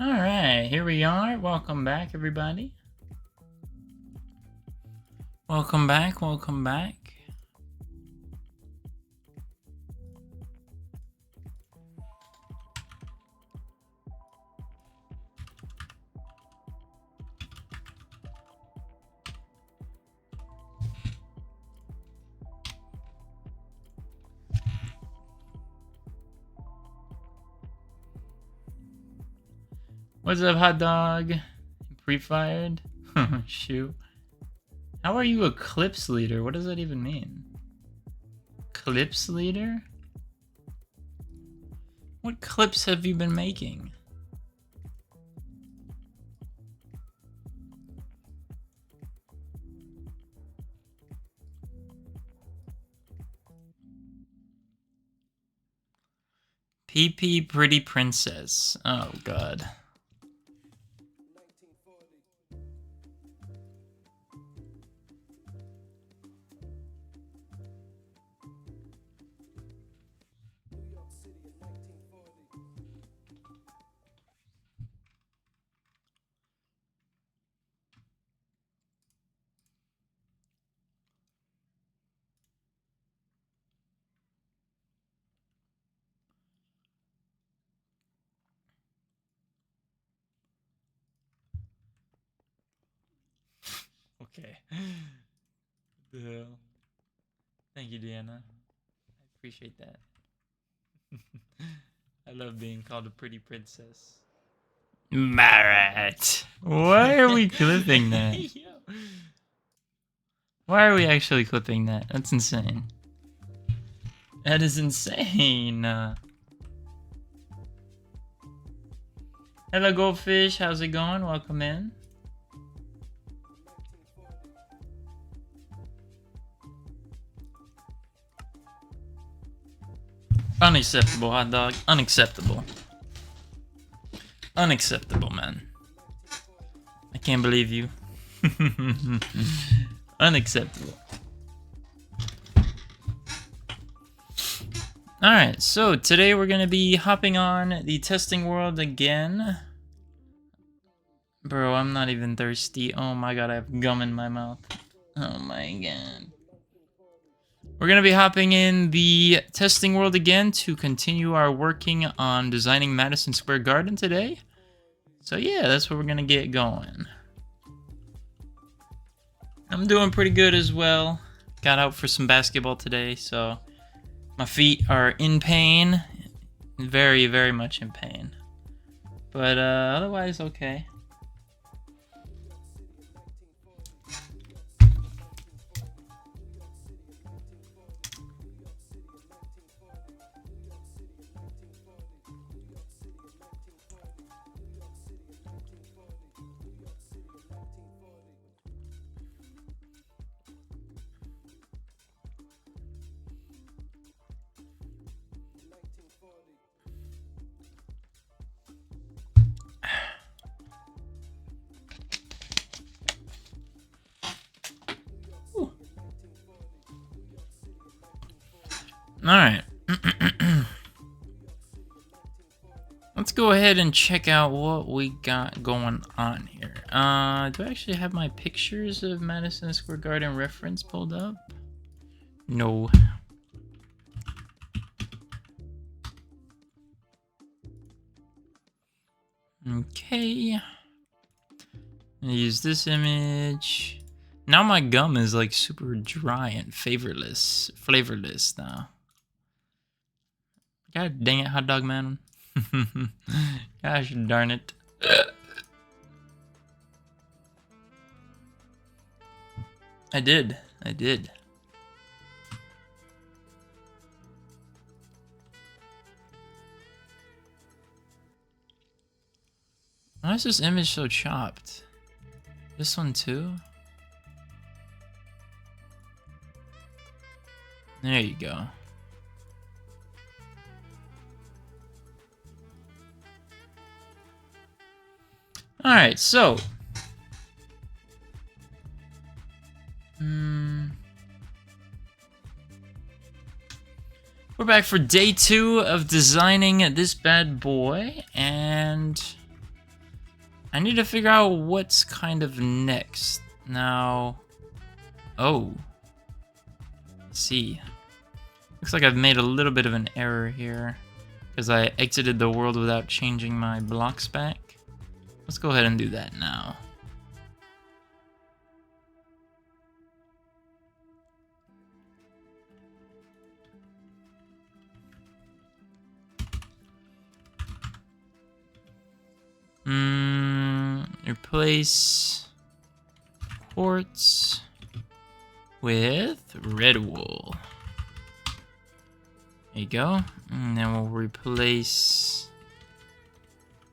Alright, here we are. Welcome back, everybody. Welcome back, welcome back. What's up, hot dog? Pre-fired? Shoot. How are you a clips leader? What does that even mean? Clips leader? What clips have you been making? PP Pretty Princess. Oh, God. Okay. The hell? Thank you, Deanna. I appreciate that. I love being called a pretty princess. Marat! Why are we clipping that? Why are we actually clipping that? That's insane. That is insane. Hello, Goldfish. How's it going? Welcome in. Unacceptable, hot dog. Unacceptable. Unacceptable, man. I can't believe you. Unacceptable. Alright, so today we're going to be hopping on the testing world again. Bro, I'm not even thirsty. Oh my god, I have gum in my mouth. Oh my god. We're going to be hopping in the testing world again to continue our working on designing Madison Square Garden today. So yeah, that's where we're going to get going. I'm doing pretty good as well. Got out for some basketball today, so my feet are in pain. Very, very much in pain. But otherwise, okay. Alright. Let's go ahead and check out what we got going on here. Do I actually have my pictures of Madison Square Garden reference pulled up? No. Okay. I'm gonna use this image. Now my gum is like super dry and flavorless now. God dang it, hot dog man. Gosh darn it. I did. Why is this image so chopped? This one too? There you go. Alright, so we're back for day 2 of designing this bad boy, and I need to figure out what's kind of next. Now, oh, let's see. Looks like I've made a little bit of an error here because I exited the world without changing my blocks back. Let's go ahead and do that now. Replace quartz with red wool. There you go. And then we'll replace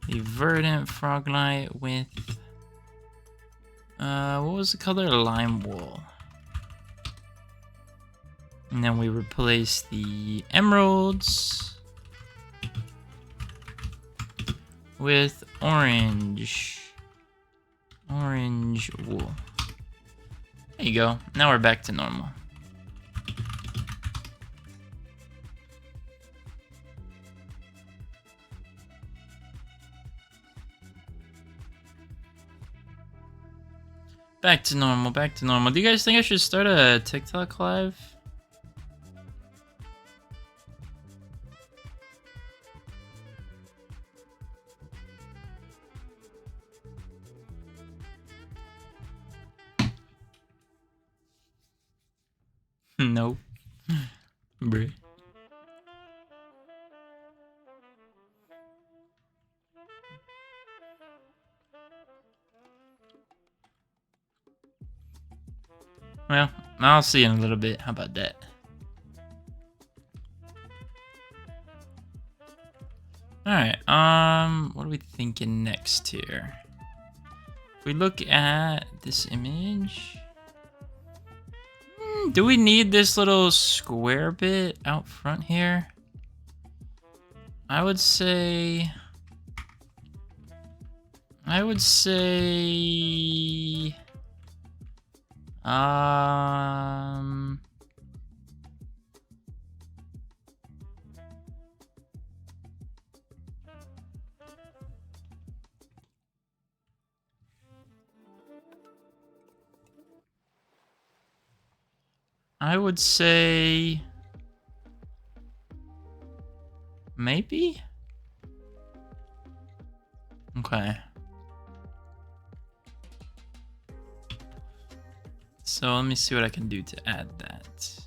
the verdant froglight with what was the color? Lime wool. And then we replace the emeralds with orange wool. There you go. Now we're back to normal. Back to normal, back to normal. Do you guys think I should start a TikTok live? Nope. Bruh. Well, I'll see you in a little bit. How about that? Alright, what are we thinking next here? If we look at this image... do we need this little square bit out front here? I would say... I would say maybe? Okay. So let me see what I can do to add that.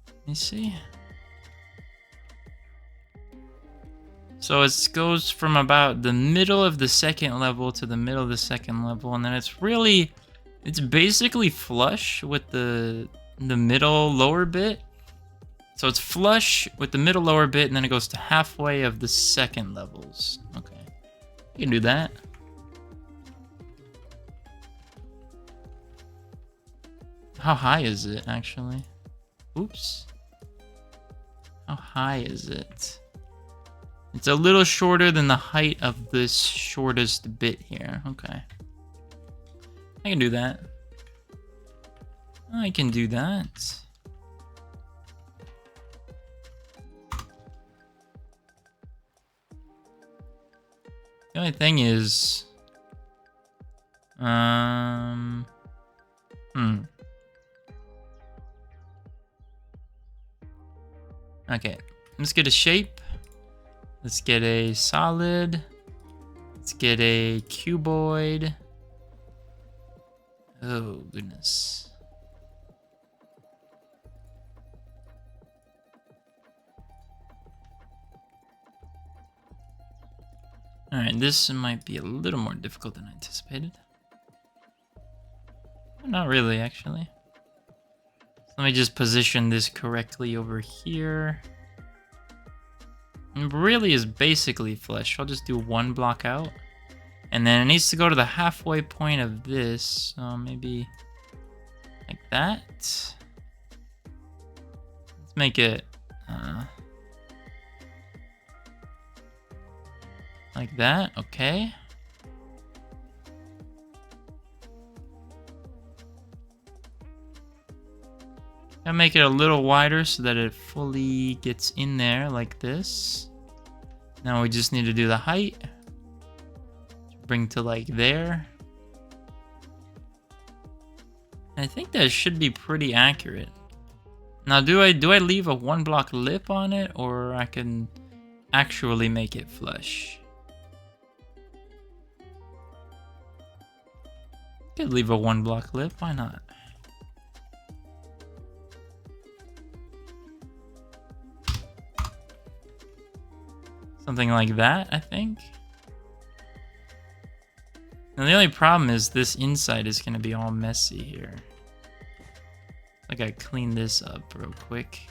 Let me see. So it goes from about the middle of the second level to the middle of the second level, and then it's basically flush with the middle lower bit. So it's flush with the middle lower bit, and then it goes to halfway of the second levels. Okay, you can do that. How high is it, actually? Oops. How high is it? It's a little shorter than the height of this shortest bit here. Okay. I can do that. I can do that. The only thing is... Okay, let's get a shape. Let's get a solid. Let's get a cuboid. Oh, goodness. Alright, this might be a little more difficult than I anticipated. Not really, actually. So let me just position this correctly over here. It really is basically flush. I'll just do one block out. And then it needs to go to the halfway point of this. So maybe like that. Let's make it like that. Okay. I'll make it a little wider so that it fully gets in there like this. Now we just need to do the height. Bring to like there. I think that should be pretty accurate. Now, do I leave a 1 block lip on it, or I can actually make it flush? Could leave a 1 block lip, why not? Something like that, I think. And the only problem is this inside is going to be all messy here. I gotta clean this up real quick.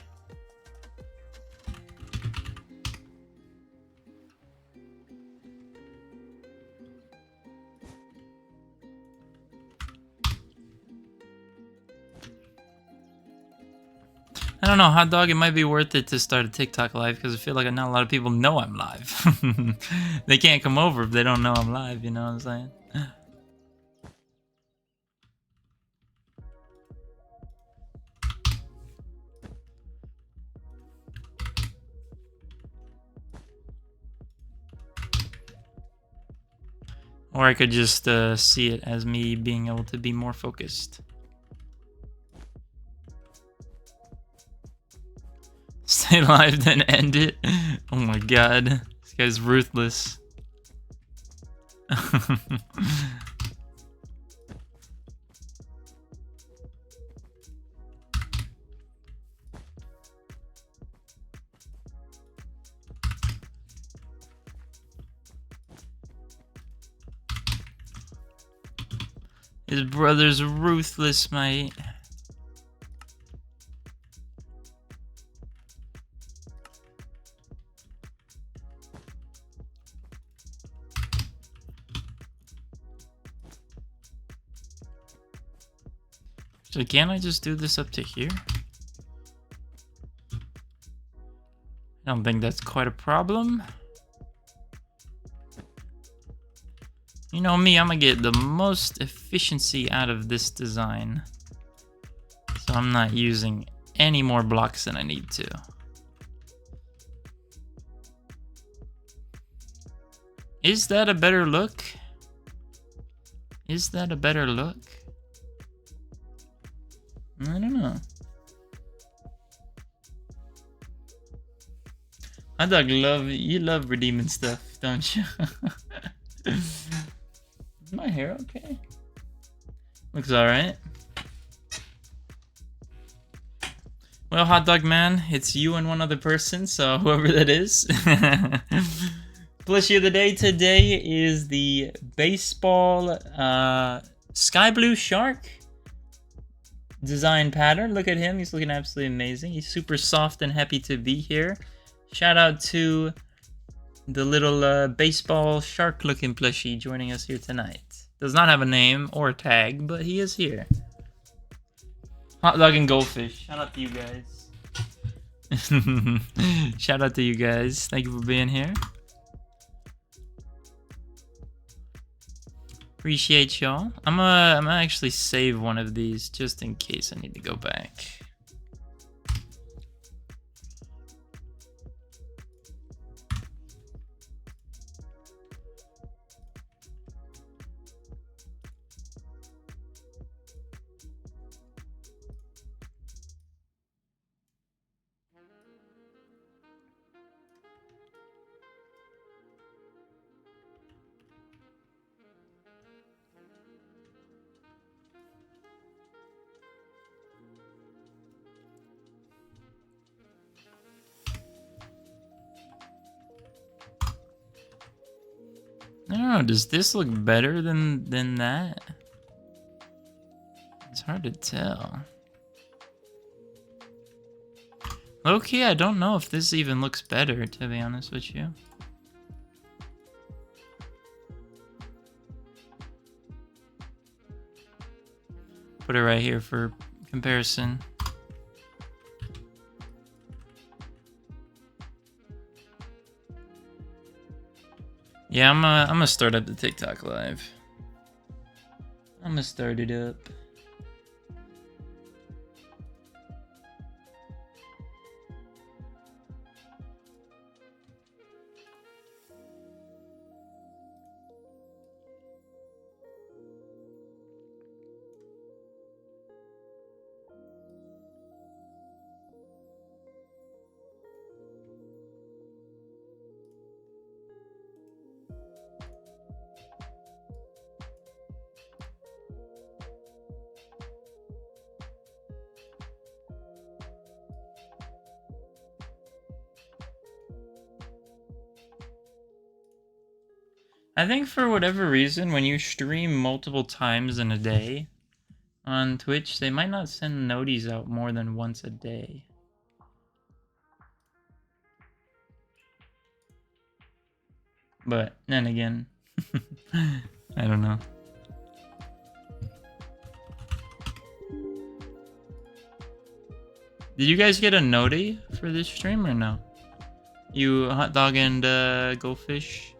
I don't know, Hot Dog, it might be worth it to start a TikTok live because I feel like not a lot of people know I'm live. They can't come over if they don't know I'm live, you know what I'm saying? Or I could just see it as me being able to be more focused. Stay live, then end it. Oh my god. This guy's ruthless. His brother's ruthless, mate. So can't I just do this up to here? I don't think that's quite a problem. You know me, I'm gonna get the most efficiency out of this design. So I'm not using any more blocks than I need to. Is that a better look? Is that a better look? I don't know. Hot Dog, you love redeeming stuff, don't you? Is my hair okay? Looks alright. Well, Hot Dog Man, it's you and one other person, so whoever that is. Plushie of the day today is the baseball sky blue shark design pattern. Look at him, he's looking absolutely amazing. He's super soft and happy to be here. Shout out to the little baseball shark looking plushie joining us here tonight. Does not have a name or a tag, but he is here. Hot Dog and Goldfish, shout out to you guys. Shout out to you guys, thank you for being here. Appreciate y'all. I'm gonna actually save one of these just in case I need to go back. I don't know, does this look better than that? It's hard to tell. Okay, I don't know if this even looks better, to be honest with you. Put it right here for comparison. Yeah, I'm gonna start up the TikTok live. I'm gonna start it up. I think for whatever reason, when you stream multiple times in a day on Twitch, they might not send noties out more than once a day. But then again, I don't know. Did you guys get a noti for this stream or no? You hot dog and goldfish?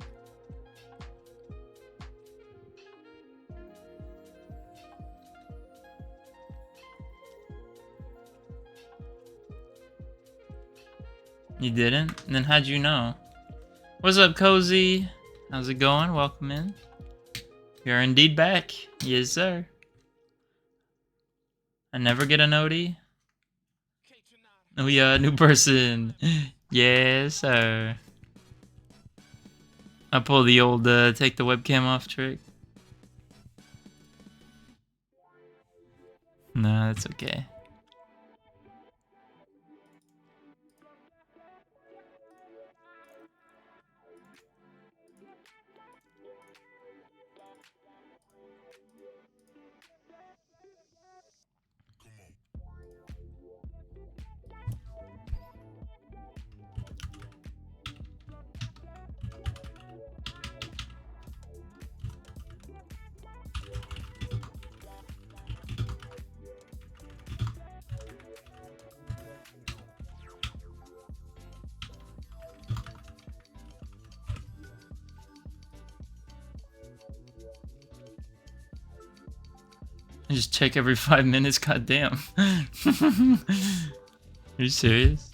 You didn't? And then how'd you know? What's up, Cozy? How's it going? Welcome in. You're indeed back. Yes, sir. I never get a noti. Oh yeah, new person. Yes, sir. I pull the old take the webcam off trick. No, that's okay. I just check every 5 minutes, goddamn. Are you serious?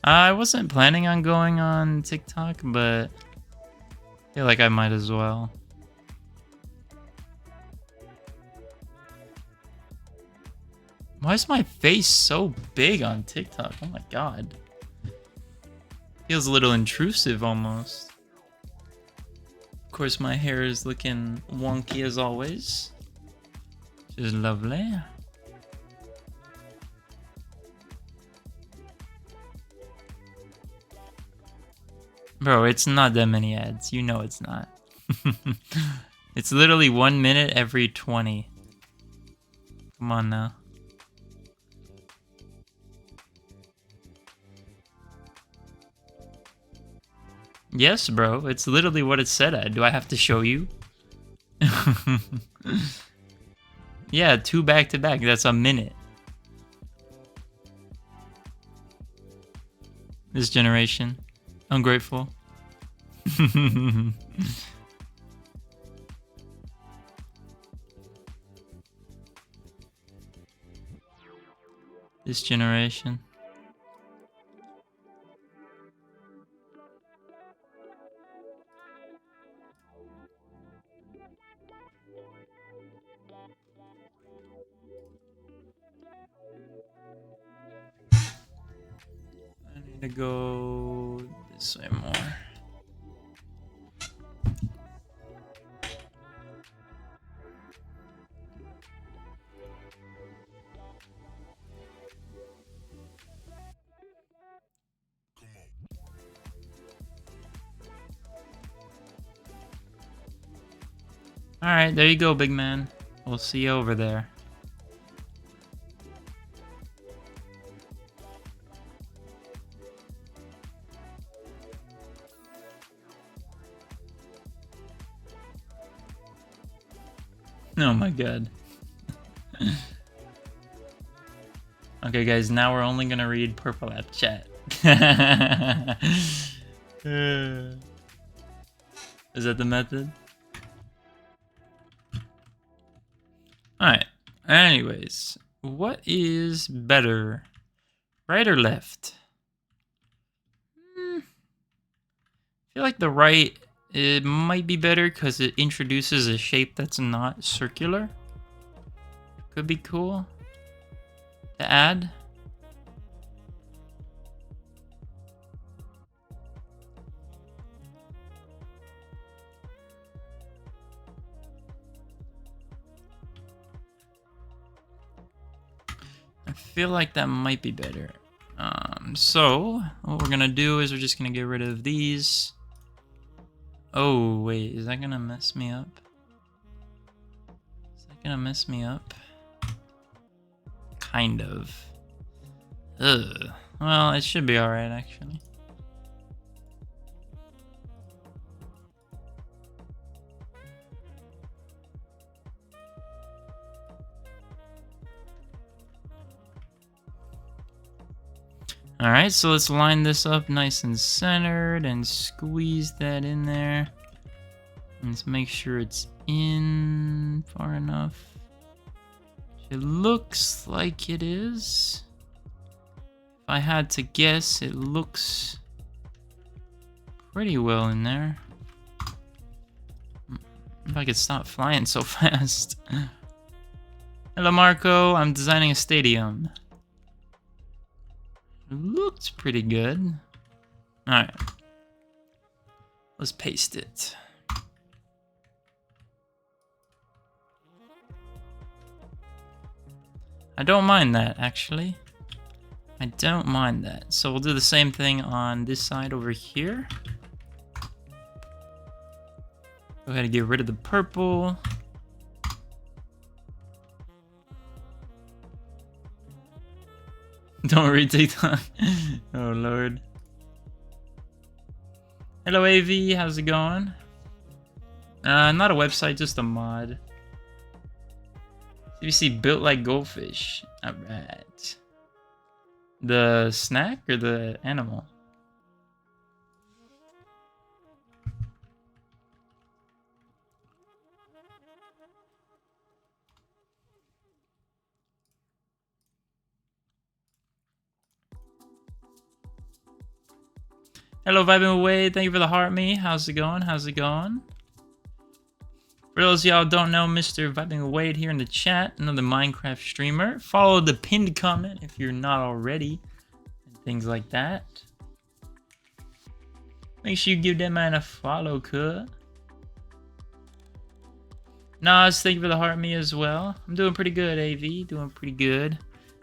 I wasn't planning on going on TikTok, but I feel like I might as well. Why is my face so big on TikTok? Oh my god. Feels a little intrusive almost. Of course, my hair is looking wonky as always. Which is lovely. Bro, it's not that many ads. You know it's not. It's literally 1 minute every 20. Come on now. Yes, bro. It's literally what it said at. Do I have to show you? Yeah, 2 back to back. That's a minute. This generation. Ungrateful. This generation. I need to go this way more. Alright, there you go, big man. We'll see you over there. Oh my god. Okay, guys, now we're only gonna read Purple App chat. Is that the method? Alright. Anyways, what is better? Right or left? I feel like the right, it might be better because it introduces a shape that's not circular. Could be cool to add. I feel like that might be better. So what we're gonna do is we're just gonna get rid of these. Oh, wait, is that gonna mess me up? Is that gonna mess me up? Kind of. Ugh. Well, it should be alright, actually. Alright, so let's line this up nice and centered and squeeze that in there. And let's make sure it's in far enough. It looks like it is. If I had to guess, it looks pretty well in there. If I could stop flying so fast. Hello, Marco. I'm designing a stadium. It looks pretty good. Alright. Let's paste it. I don't mind that, actually. I don't mind that. So we'll do the same thing on this side over here. Go ahead and get rid of the purple. Don't read TikTok. Oh, Lord. Hello, AV. How's it going? Not a website, just a mod. CBC built like goldfish. Alright. The snack or the animal? Hello, Vibing Away. Thank you for the heart me. How's it going? How's it going? For those of y'all who don't know, Mr. Vibing Away here in the chat, another Minecraft streamer. Follow the pinned comment if you're not already, and things like that. Make sure you give that man a follow, cuh. Nas, thank you for the heart me as well. I'm doing pretty good, AV. Doing pretty good.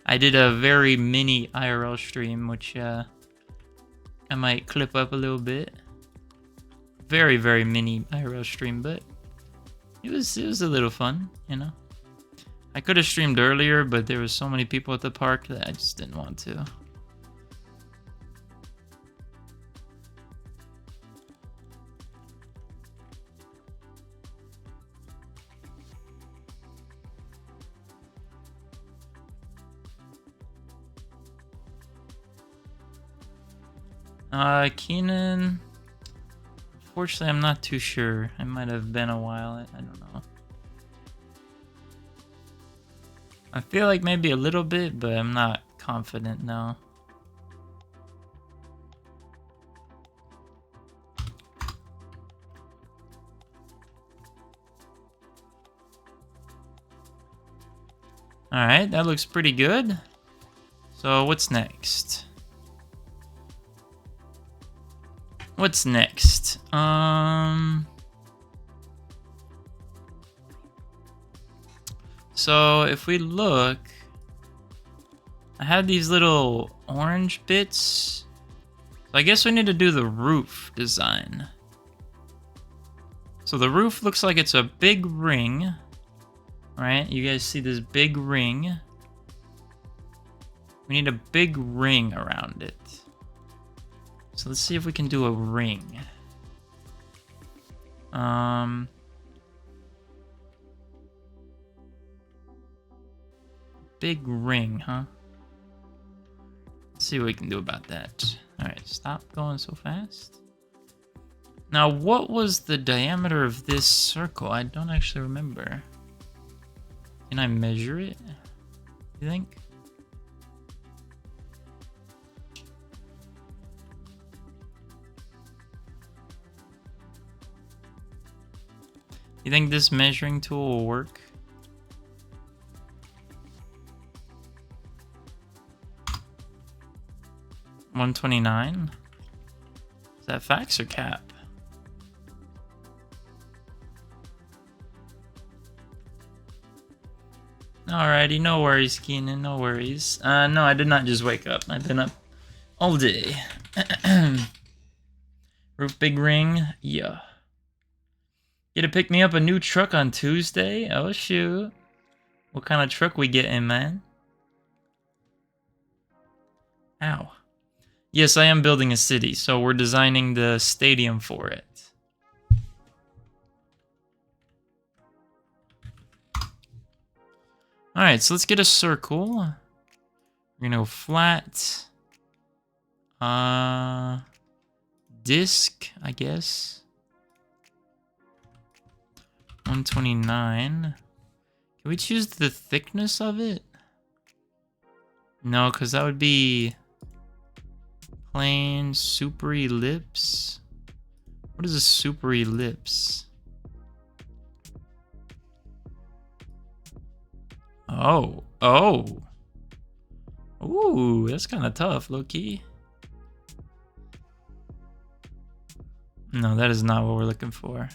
I did a very mini IRL stream, which I might clip up a little bit. Very, very mini IRL stream, but it was a little fun, you know. I could have streamed earlier, but there was so many people at the park that I just didn't want to. Keenan. Unfortunately, I'm not too sure. It might have been a while. I don't know. I feel like maybe a little bit, but I'm not confident now. Alright, that looks pretty good. So what's next? What's next? So if we look, I have these little orange bits. So I guess we need to do the roof design. So the roof looks like it's a big ring, right? You guys see this big ring? We need a big ring around it. So let's see if we can do a ring. Big ring, huh? Let's see what we can do about that. Alright, stop going so fast. Now, what was the diameter of this circle? I don't actually remember. Can I measure it? You think? You think this measuring tool will work? $129? Is that facts or cap? Alrighty, no worries, Keenan, no worries. No, I did not just wake up. I've been up all day. Roof big ring, yeah. Get to pick me up a new truck on Tuesday? Oh, shoot. What kind of truck we getting, man? Ow. Yes, I am building a city, so we're designing the stadium for it. Alright, so let's get a circle. We're gonna go flat. Disc, I guess. 129. Can we choose the thickness of it? No, because that would be plain super ellipse. What is a super ellipse? Oh. Ooh, that's kind of tough, low-key. No, that is not what we're looking for.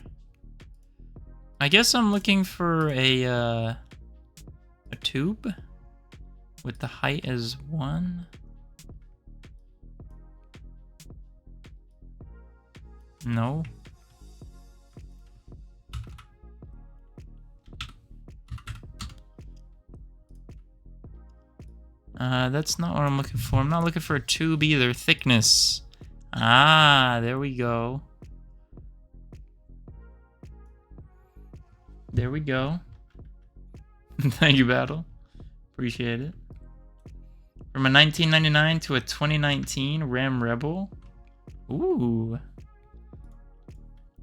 I guess I'm looking for a tube with the height as 1. No. That's not what I'm looking for. I'm not looking for a tube either. Thickness. Ah, there we go. There we go. Thank you, Battle. Appreciate it. From a 1999 to a 2019 Ram Rebel. Ooh.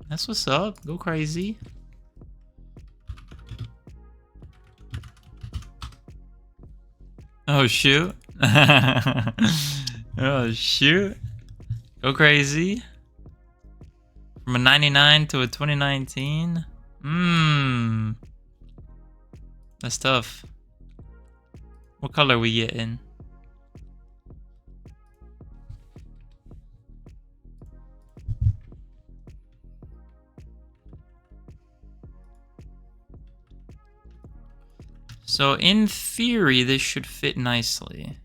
That's what's up. Go crazy. Oh, shoot. Oh, shoot. Go crazy. From a 99 to a 2019. That's tough. What color we getting? So in theory, this should fit nicely.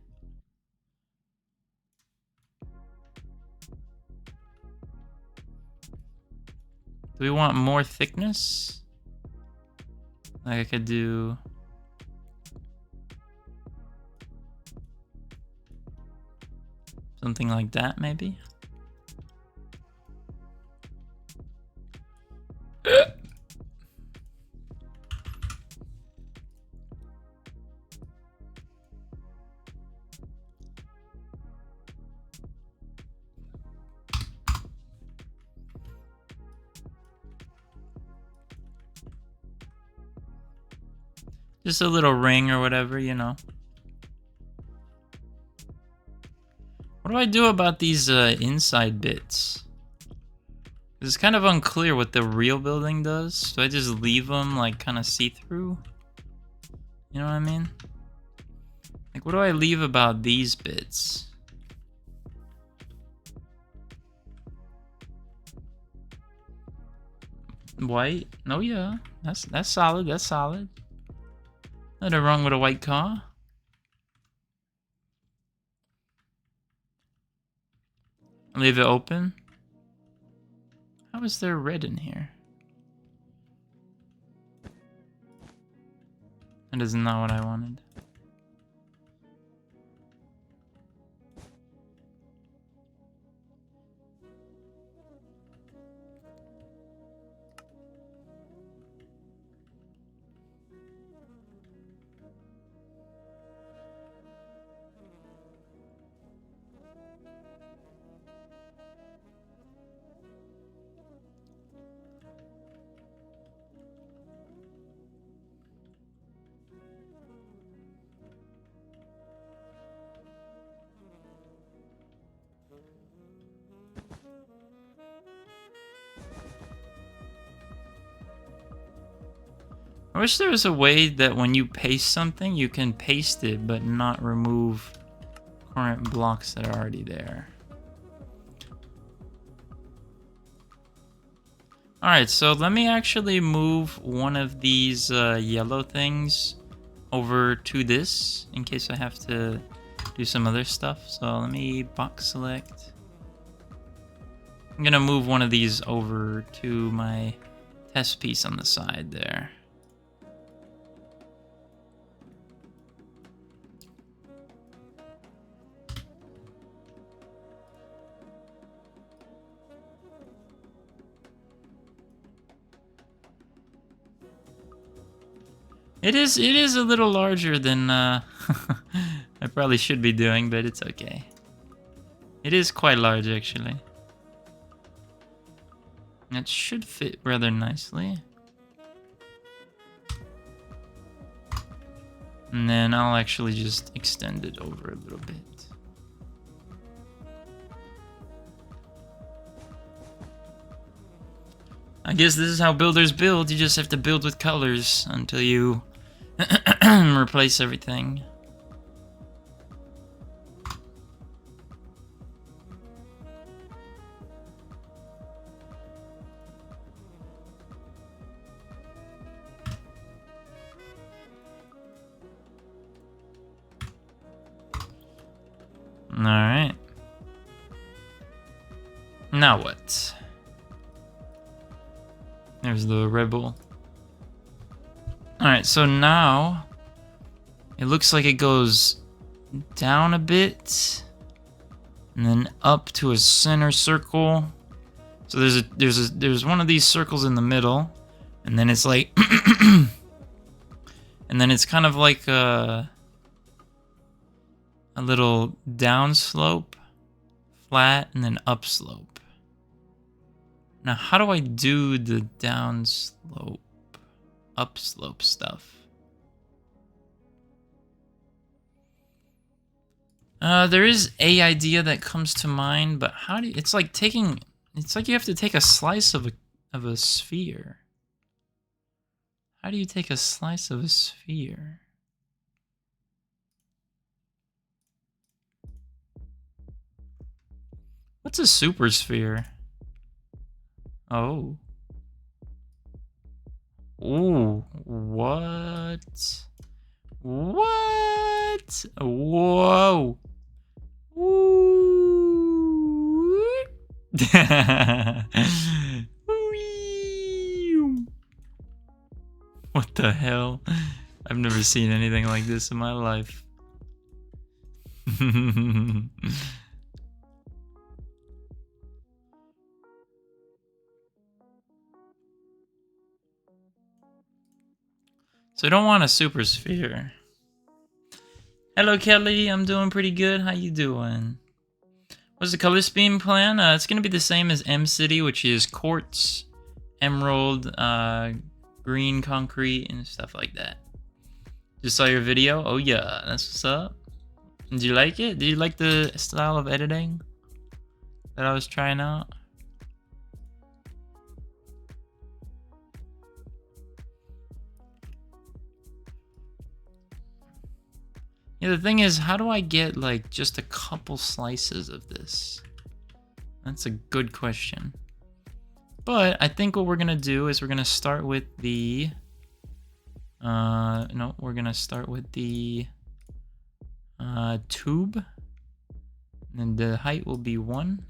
Do we want more thickness? Like I could do... something like that, maybe? Just a little ring or whatever, you know. What do I do about these inside bits? It's kind of unclear what the real building does. Do I just leave them like kind of see-through? You know what I mean? Like, what do I leave about these bits? White? Oh yeah, that's solid. That's solid. Nothing wrong with a white car. Leave it open. How is there red in here? That is not what I wanted. I wish there was a way that when you paste something, you can paste it, but not remove current blocks that are already there. Alright, so let me actually move one of these yellow things over to this, in case I have to do some other stuff. So let me box select. I'm gonna move one of these over to my test piece on the side there. It is a little larger than I probably should be doing, but it's okay. It is quite large, actually. It should fit rather nicely. And then I'll actually just extend it over a little bit. I guess this is how builders build. You just have to build with colors until you replace everything. Alright. Now what? There's the rebel. Alright, so now it looks like it goes down a bit and then up to a center circle. So there's one of these circles in the middle, and then it's like and then it's kind of like a little down slope, flat, and then up slope. Now, how do I do the down slope, up slope stuff? There is a idea that comes to mind, but how do you, it's like you have to take a slice of a sphere. How do you take a slice of a sphere? What's a supersphere? Oh. Ooh, what? What? Whoa. Ooh. What the hell? I've never seen anything like this in my life. So I don't want a super sphere. Hello, Kelly. I'm doing pretty good. How you doing? What's the color scheme plan? It's going to be the same as M City, which is quartz, emerald, green concrete, and stuff like that. Just saw your video. Oh yeah, that's what's up. Did you like it? Did you like the style of editing that I was trying out? Yeah, the thing is, how do I get like just a couple slices of this? That's a good question. But I think what we're gonna do is we're gonna start with the no, we're gonna start with the tube. And the height will be 1.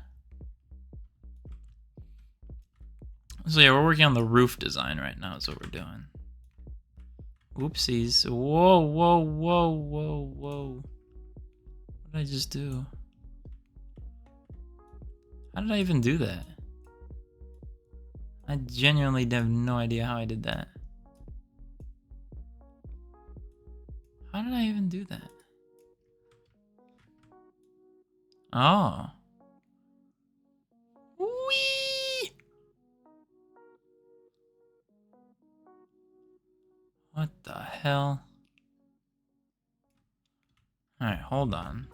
So yeah, we're working on the roof design right now, is what we're doing. Oopsies. Whoa, whoa, whoa, whoa, whoa. What did I just do? How did I even do that? I genuinely have no idea how I did that. How did I even do that? Oh. Whee! What the hell? Alright, hold on.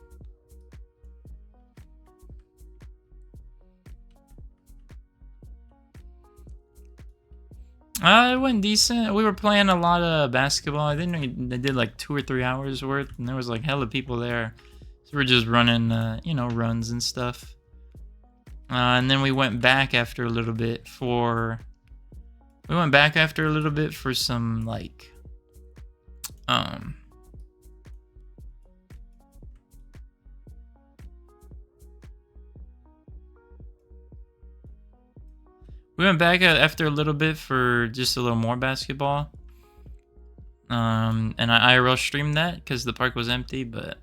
It went decent. We were playing a lot of basketball. I think they did like 2 or 3 hours worth, and there was like hella people there. So we're just running, you know, runs and stuff. And then we went back after a little bit for... some, like... We We went back after a little bit for just a little more basketball. And I IRL streamed that because the park was empty, but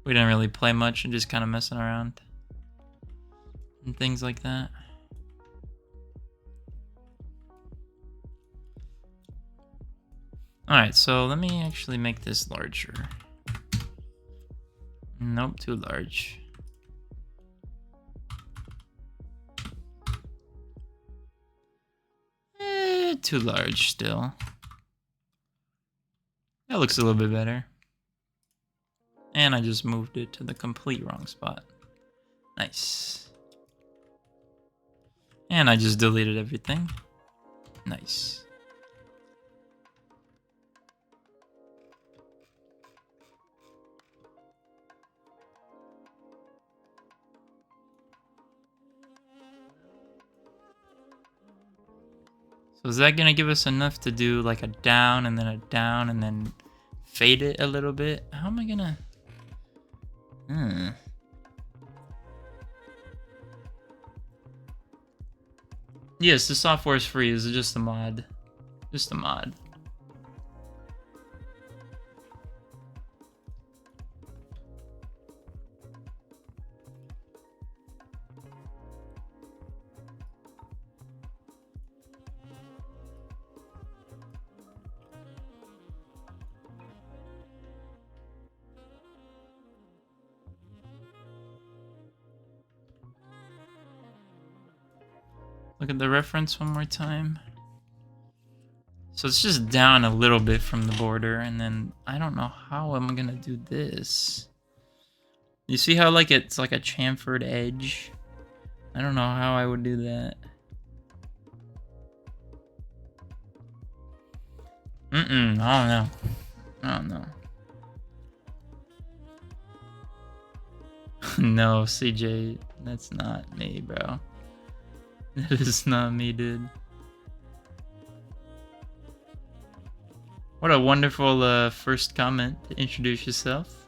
we didn't really play much and just kind of messing around and things like that. Alright, so let me actually make this larger. Nope, too large. Too large still. That looks a little bit better. And I just moved it to the complete wrong spot. Nice. And I just deleted everything. Nice. So is that gonna give us enough to do like a down and then fade it a little bit? How am I gonna... Yes, the software is free. It's just a mod. Just a mod. Look at the reference one more time. So it's just down a little bit from the border, and then I don't know how I'm gonna do this. You see how like it's like a chamfered edge? I don't know how I would do that. I don't know. I don't know. No, CJ, that's not me, bro. That is not me, dude. What a wonderful first comment to introduce yourself.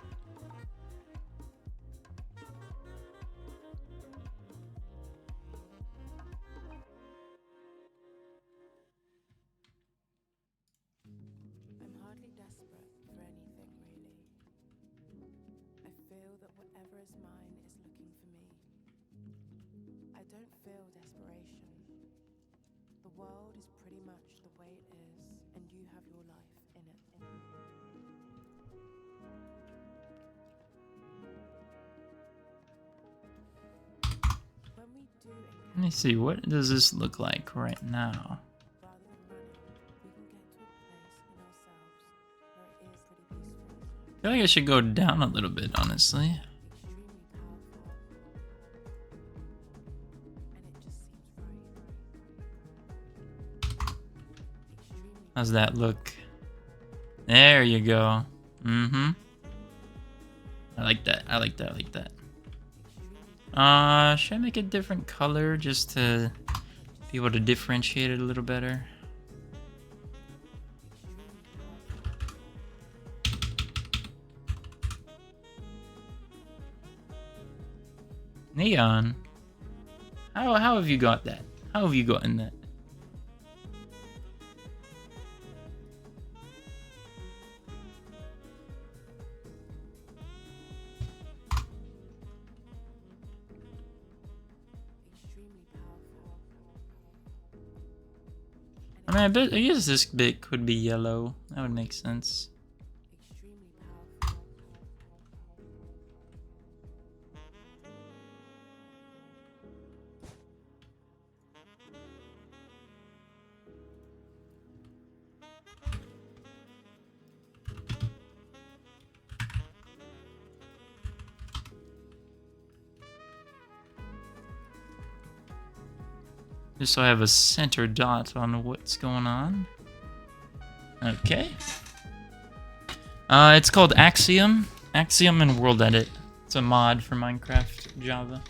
I'm hardly desperate for anything, really. I feel that whatever is mine is looking for me. I don't feel desperation. The world is pretty much the way it is, and you have your life in it. When we do Let me see, what does this look like right now? rather than running, we can get to a place in ourselves where it is pretty peaceful, I feel like I should go down a little bit, honestly. extremely powerful, and it just seems right. Extremely How's that look? There you go. I like that. I like that. I like that. Should I make a different color just to be able to differentiate it a little better? Neon. How have you got that? How have you gotten that? extremely powerful. I mean, I guess this bit could be yellow. That would make sense. Extremely powerful. Just so I have a center dot on what's going on. Okay. It's called Axiom. Axiom and World Edit. It's a mod for Minecraft Java.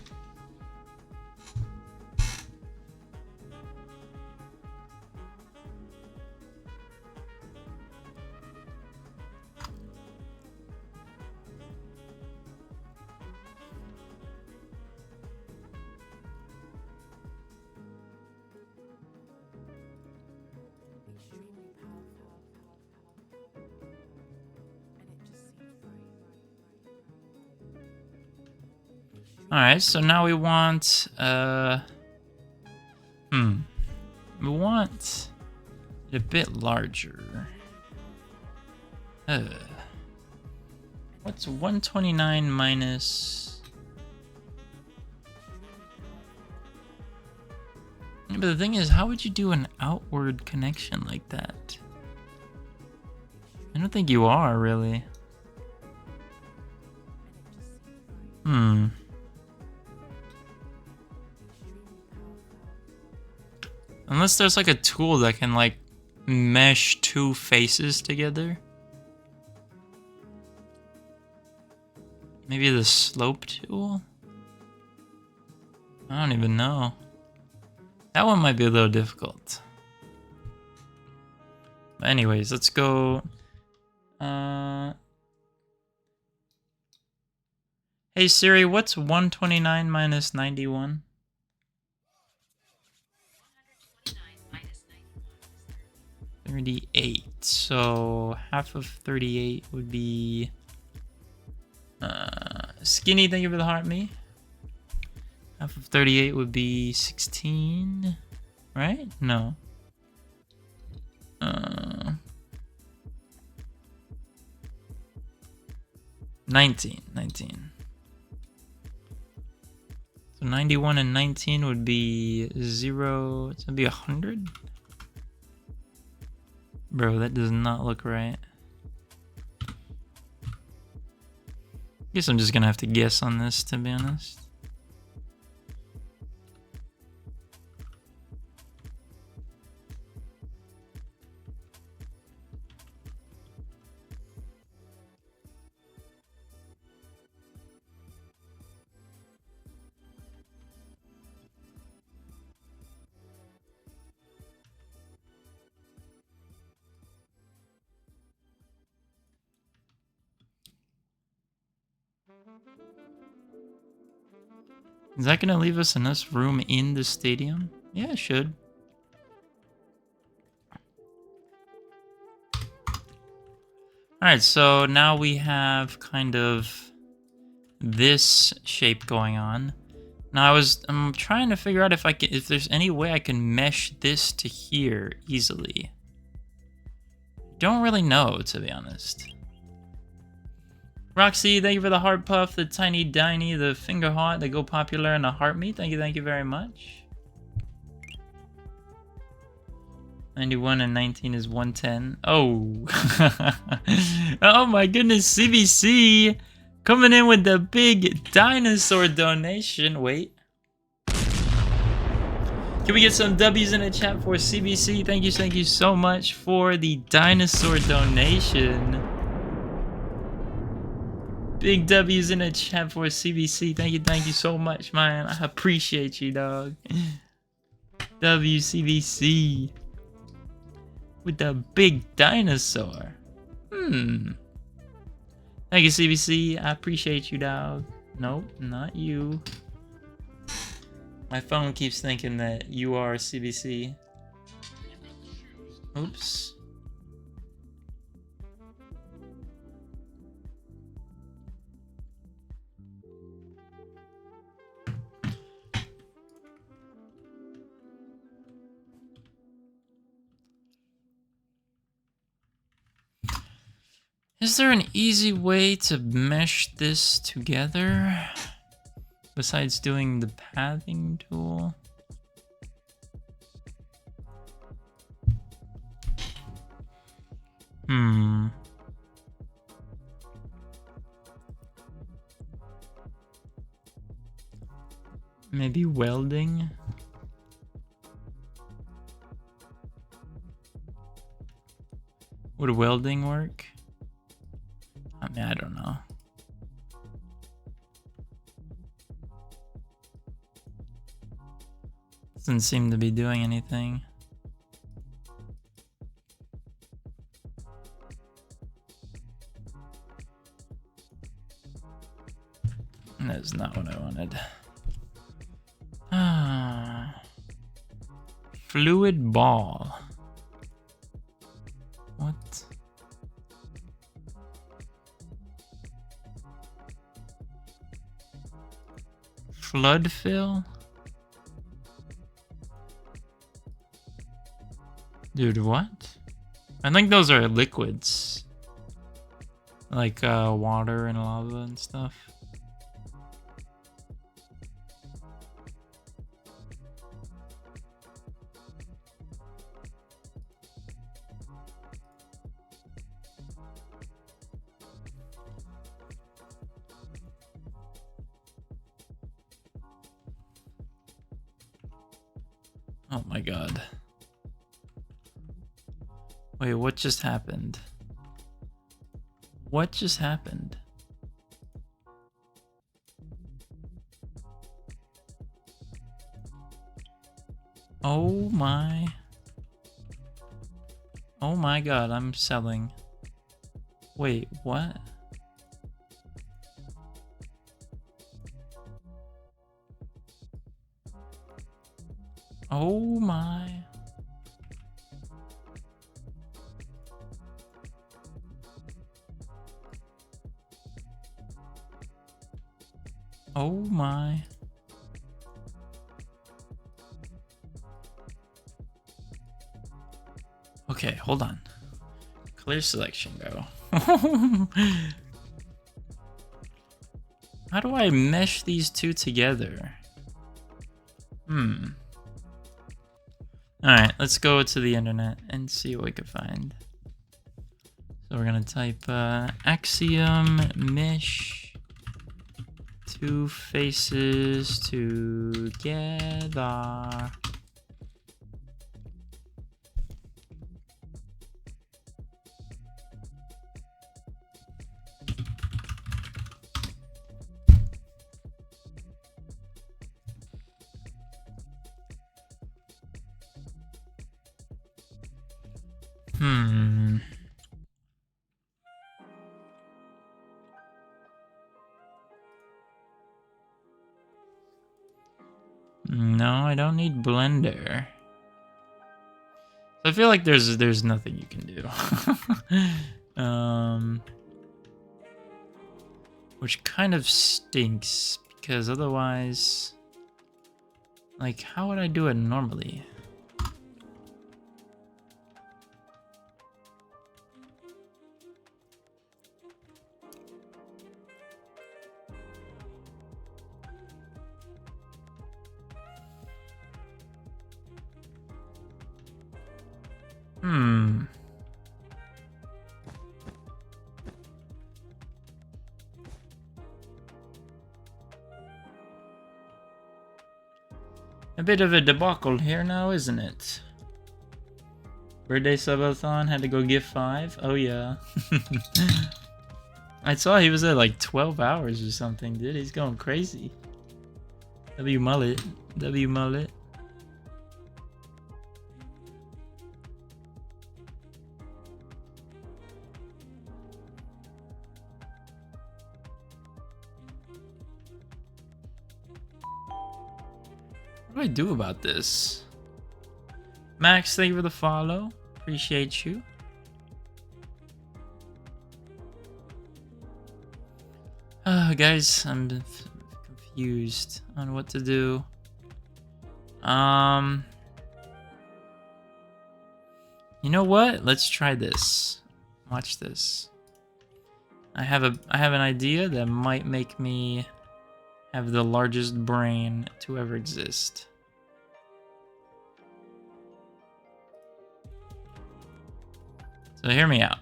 Alright, so now we want, we want it a bit larger. What's 129 minus... But the thing is, how would you do an outward connection like that? I don't think you are, really. Unless there's like a tool that can like mesh two faces together. Maybe the slope tool? I don't even know. That one might be a little difficult. But anyways, let's go. Hey Siri, what's 129 minus 91? 38. So half of 38 would be Skinny, thank you for the heart, me. Half of 38 would be 16, right? No. 19. So 91 and 19 would be 0. It's gonna be 100? Bro, that does not look right. Guess I'm just gonna have to guess on this, to be honest. Is that gonna leave us enough room in the stadium? Yeah, it should. Alright, so now we have kind of this shape going on. Now I'm trying to figure out if there's any way I can mesh this to here easily. Don't really know, to be honest. Roxy, thank you for the heart puff, the tiny diny, the finger heart, the go popular, and the heart meat. Thank you very much. 91 and 19 is 110. Oh. Oh my goodness, CBC coming in with the big dinosaur donation. Wait. Can we get some W's in the chat for CBC? Thank you so much for the dinosaur donation. Big W's in the chat for CBC. Thank you so much, man. I appreciate you, dog. WCBC. With the big dinosaur. Thank you, CBC. I appreciate you, dog. Nope, not you. My phone keeps thinking that you are CBC. Oops. Is there an easy way to mesh this together besides doing the pathing tool? Maybe welding? Would welding work? I mean, I don't know. Doesn't seem to be doing anything. That's not what I wanted. Fluid ball. What? Flood fill? Dude, what? I think those are liquids. Like water and lava and stuff. Oh my god. Wait, what just happened? What just happened? Oh my. Oh my god, I'm selling. Wait, what? Oh my. Oh my. Okay, hold on. Clear selection, bro. How do I mesh these two together? Alright, let's go to the internet and see what we can find. So we're gonna type axiom mesh two faces together. No, I don't need Blender. I feel like there's nothing you can do. Which kind of stinks because otherwise, like, how would I do it normally? A bit of a debacle here now, isn't it? Birthday subathon, had to go get 5. Oh yeah. I saw he was at like 12 hours or something, dude. He's going crazy. W mullet. W mullet. What do I do about this? Max, thank you for the follow. Appreciate you. Guys, I'm confused on what to do. You know what? Let's try this. Watch this. I have an idea that might make me have the largest brain to ever exist. So hear me out.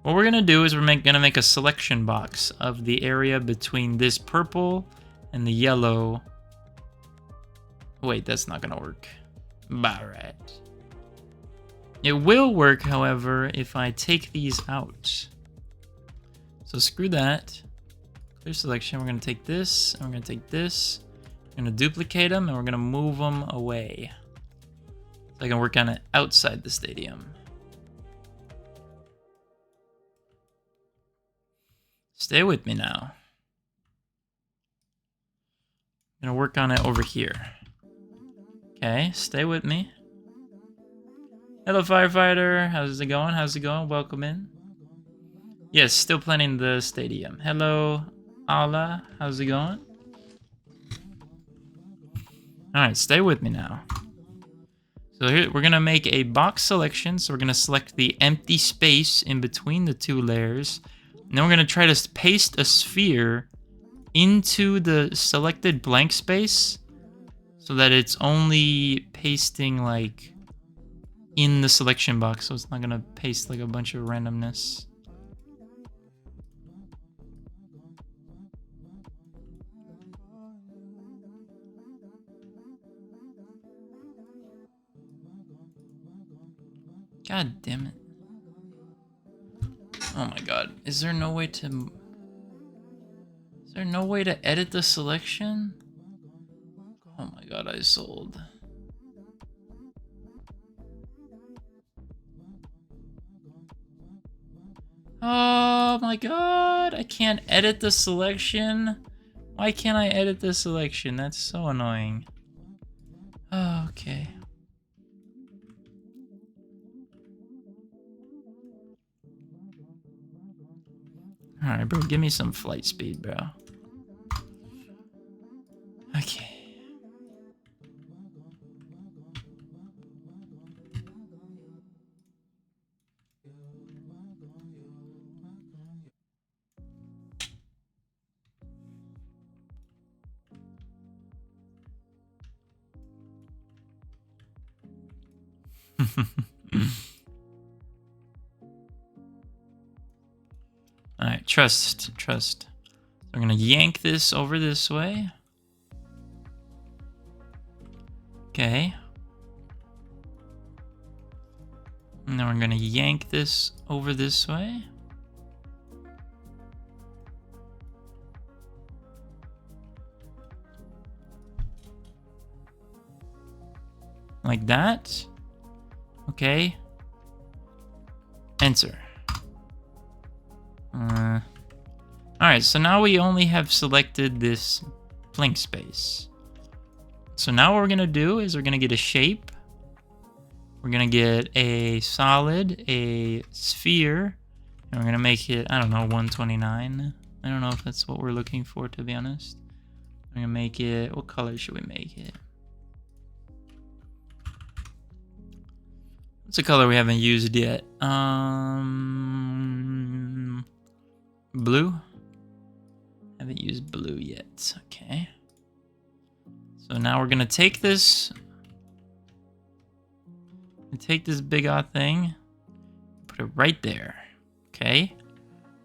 What we're gonna do is we're gonna make a selection box of the area between this purple and the yellow. Wait, that's not gonna work. Alright. It will work, however, if I take these out. So screw that. Clear selection. We're gonna take this, and we're gonna take this. We're gonna duplicate them, and we're gonna move them away. So I can work on it outside the stadium. Stay with me now. I'm gonna work on it over here. Okay, stay with me. Hello, firefighter. How's it going? How's it going? Welcome in. Yes, still planning the stadium. Hello, Allah. How's it going? All right, stay with me now. So here, we're gonna make a box selection. So we're gonna select the empty space in between the two layers. And then we're gonna try to paste a sphere into the selected blank space so that it's only pasting like in the selection box. So it's not gonna paste like a bunch of randomness. God damn it. Oh my god. Is there no way to... Is there no way to edit the selection? Oh my god, I sold. Oh my god, I can't edit the selection. Why can't I edit the selection? That's so annoying. Oh, okay. Alright, bro, give me some flight speed, bro. Okay. Alright, trust. So I'm gonna yank this over this way. Okay. And then we're gonna yank this over this way. Like that. Okay. Enter. Alright, so now we only have selected this blank space. So now what we're gonna do is we're gonna get a shape. We're gonna get a solid, a sphere, and we're gonna make it, I don't know, 129. I don't know if that's what we're looking for, to be honest. We're gonna make it, what color should we make it? What's a color we haven't used yet? Blue? Haven't used blue yet. Okay. So now we're gonna take this. Take this big odd thing. Put it right there. Okay.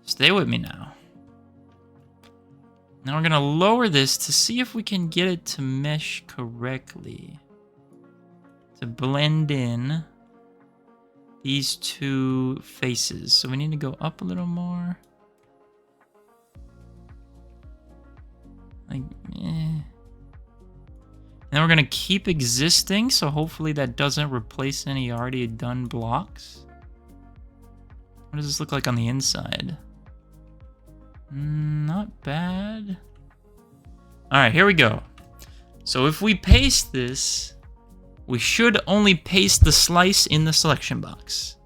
Stay with me now. Now we're gonna lower this to see if we can get it to mesh correctly. To blend in these two faces. So we need to go up a little more. Like, eh. And then we're gonna keep existing, so hopefully that doesn't replace any already done blocks. What does this look like on the inside? Not bad. All right, here we go. So if we paste this, we should only paste the slice in the selection box.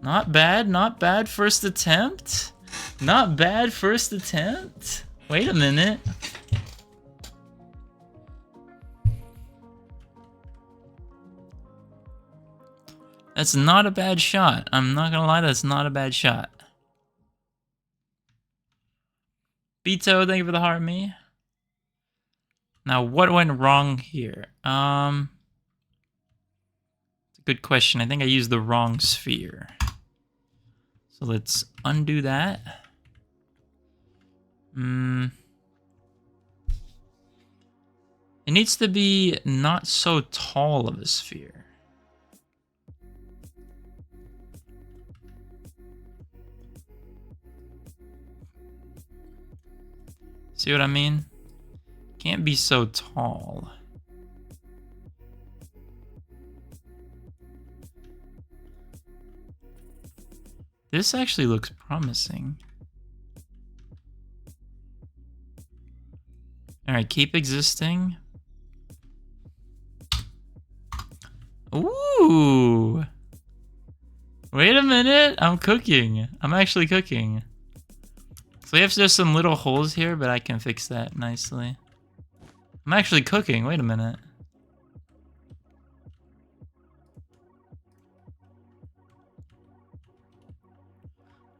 Not bad, not bad first attempt. Not bad first attempt. Wait a minute. That's not a bad shot. I'm not gonna lie, that's not a bad shot. Beto, thank you for the heart me. Now, what went wrong here? It's a good question. I think I used the wrong sphere. So let's undo that. It needs to be not so tall of a sphere. See what I mean? Can't be so tall. This actually looks promising. All right, keep existing. Ooh. Wait a minute. I'm cooking. I'm actually cooking. So we have just some little holes here, but I can fix that nicely. I'm actually cooking. Wait a minute.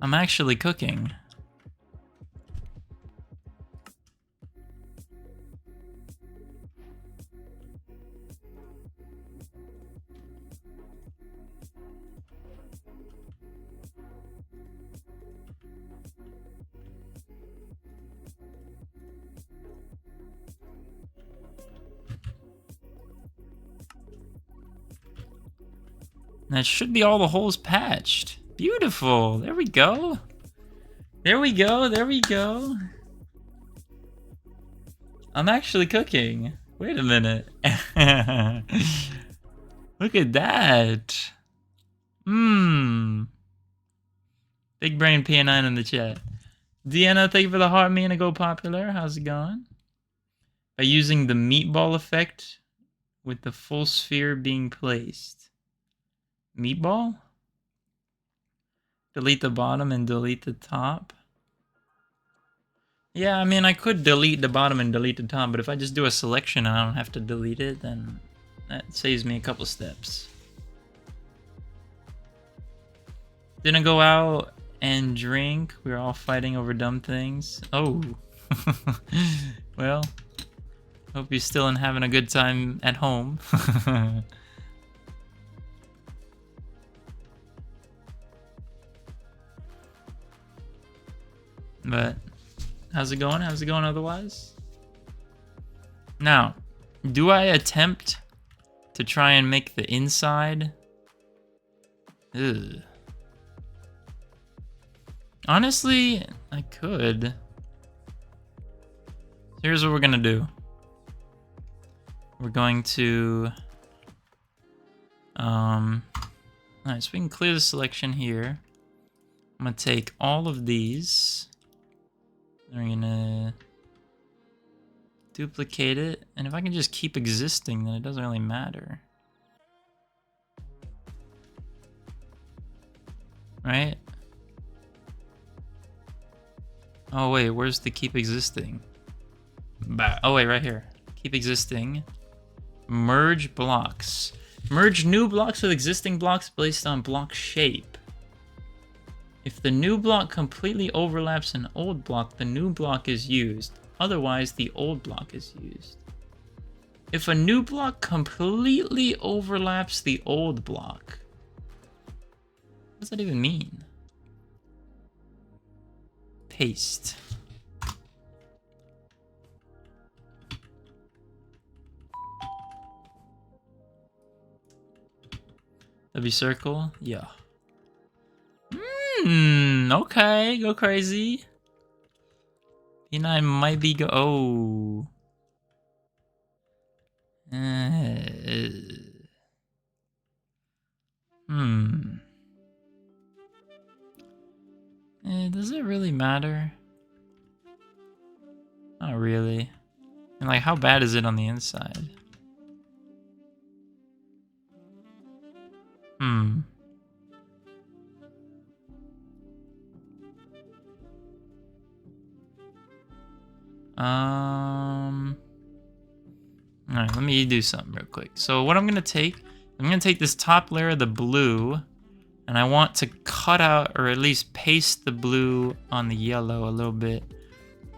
I'm actually cooking. That should be all the holes patched. Beautiful. There we go. There we go. There we go. I'm actually cooking. Wait a minute. Look at that. Mmm. Big brain PN9 in the chat. Deanna, thank you for the heart. Me and a go popular. How's it going? By using the meatball effect with the full sphere being placed. Meatball? Delete the bottom and delete the top. Yeah, I mean, I could delete the bottom and delete the top, but if I just do a selection and I don't have to delete it, then that saves me a couple steps. Didn't go out and drink. We were all fighting over dumb things. Oh. Well, hope you're still having a good time at home. But how's it going? How's it going otherwise? Now, do I attempt to try and make the inside? Ugh. Honestly, I could. Here's what we're gonna do. We're going to alright, so we can clear the selection here. I'm gonna take all of these. We're gonna duplicate it, and if I can just keep existing, then it doesn't really matter. Right? Oh wait, where's the keep existing? Oh wait, right here. Keep existing. Merge blocks. Merge new blocks with existing blocks based on block shape. If the new block completely overlaps an old block, the new block is used. Otherwise, the old block is used. If a new block completely overlaps the old block, what does that even mean? Paste. W circle? Yeah. Okay, go crazy. P9 might be oh. Does it really matter? Not really. And like, how bad is it on the inside? Alright, let me do something real quick. So what I'm gonna take this top layer of the blue, and I want to cut out or at least paste the blue on the yellow a little bit.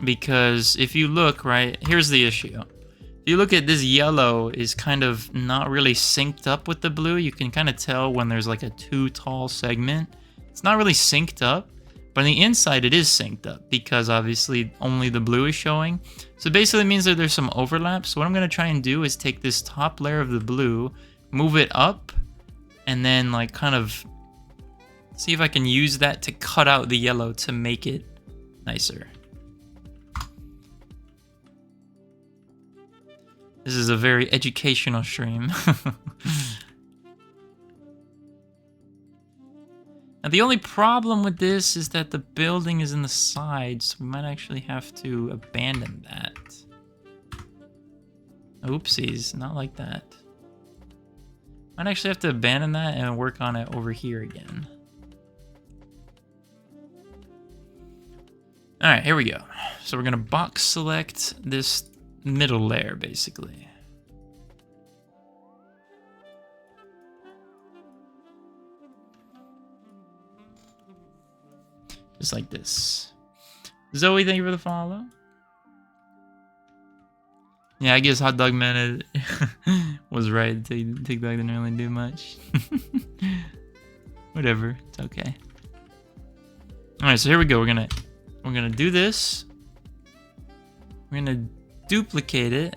Because if you look, right, here's the issue. If you look at this yellow is kind of not really synced up with the blue. You can kind of tell when there's like a too tall segment. It's not really synced up. But on the inside, it is synced up because obviously only the blue is showing. So basically it means that there's some overlap. So what I'm going to try and do is take this top layer of the blue, move it up, and then like kind of see if I can use that to cut out the yellow to make it nicer. This is a very educational stream. Now, the only problem with this is that the building is in the side, so we might actually have to abandon that. Oopsies, not like that. Might actually have to abandon that and work on it over here again. All right, here we go. So we're gonna box select this middle layer, basically. Just like this. Zoe, thank you for the follow. Yeah, I guess Hot Dog Man was right. TikTok didn't really do much. Whatever, it's okay. All right, so here we go. We're gonna do this. We're gonna duplicate it.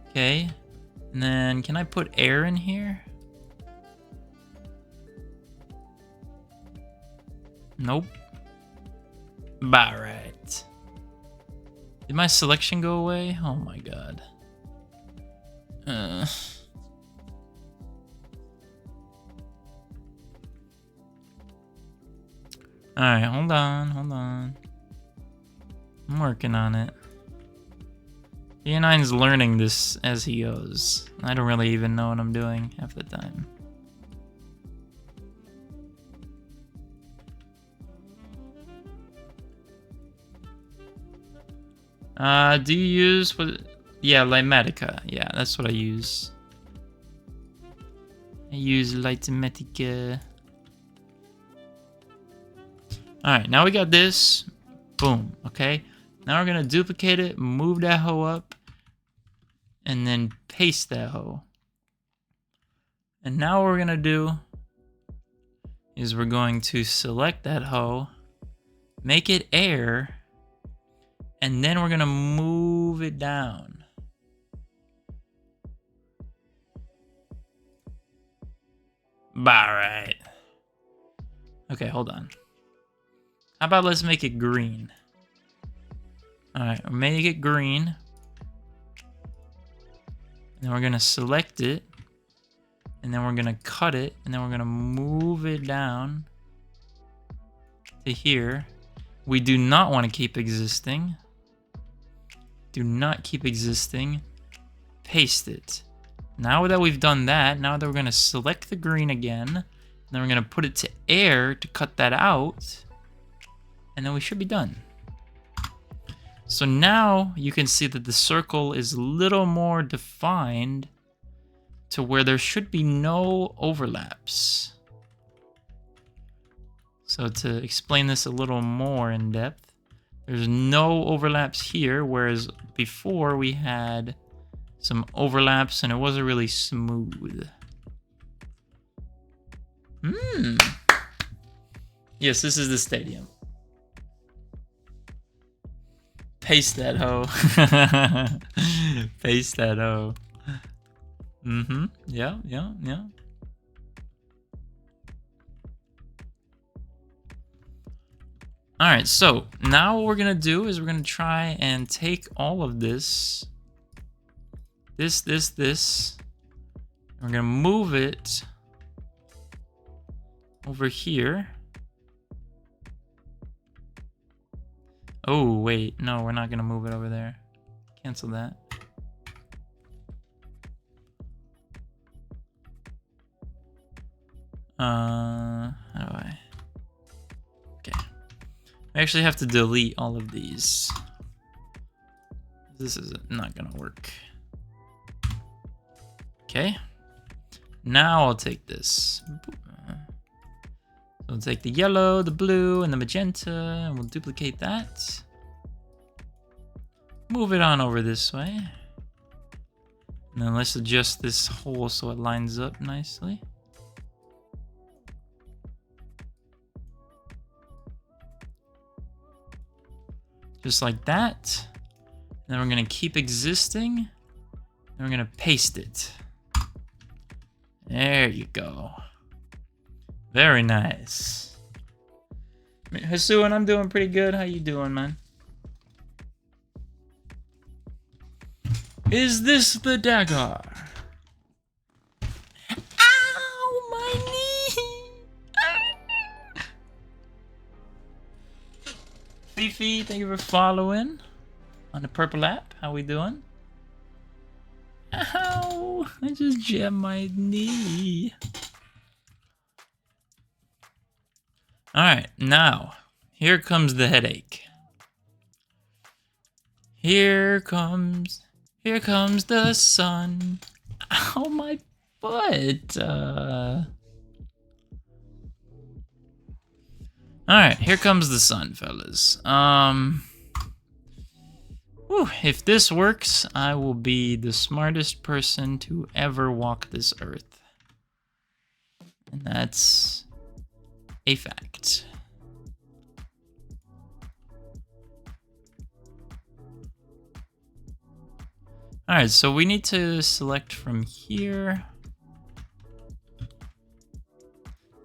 Okay, and then can I put air in here? Nope. Alright. Did my selection go away? Oh my god. Alright, hold on. I'm working on it. D9's learning this as he goes. I don't really even know what I'm doing half the time. Do you use what? Yeah, Lighmatica. Yeah, that's what I use. I use Lighmatica. Alright, now we got this. Boom, okay? Now we're gonna duplicate it, move that hoe up, and then paste that hoe. And now what we're gonna do is we're going to select that hoe, make it air, and then we're gonna move it down. Alright. Okay, hold on. How about let's make it green? Alright, we'll make it green. And then we're gonna select it. And then we're gonna cut it. And then we're gonna move it down to here. We do not want to keep existing. Do not keep existing. Paste it. Now that we've done that, now that we're gonna select the green again. And then we're gonna put it to air to cut that out. And then we should be done. So now you can see that the circle is a little more defined to where there should be no overlaps. So to explain this a little more in depth, there's no overlaps here, whereas before we had some overlaps and it wasn't really smooth. Yes, this is the stadium. Paste that hoe. Paste that hoe. Yeah. Alright, so now what we're gonna do is we're gonna try and take all of this. This. We're gonna move it over here. Oh, wait. No, we're not going to move it over there. Cancel that. How do I? Okay. I actually have to delete all of these. This is not going to work. Okay. Now I'll take this. So we'll take the yellow, the blue, and the magenta, and we'll duplicate that. Move it on over this way. And then let's adjust this hole so it lines up nicely. Just like that. And then we're going to keep existing. And we're going to paste it. There you go. Very nice. Hasuan, I'm doing pretty good. How you doing, man? Is this the dagger? Ow, my knee! Fifi, thank you for following on the purple app. How we doing? Ow! I just jammed my knee. Alright, now, here comes the headache. Here comes the sun. Ow, my butt. Alright, here comes the sun, fellas. If this works, I will be the smartest person to ever walk this earth. And that's a fact. Alright, so we need to select from here.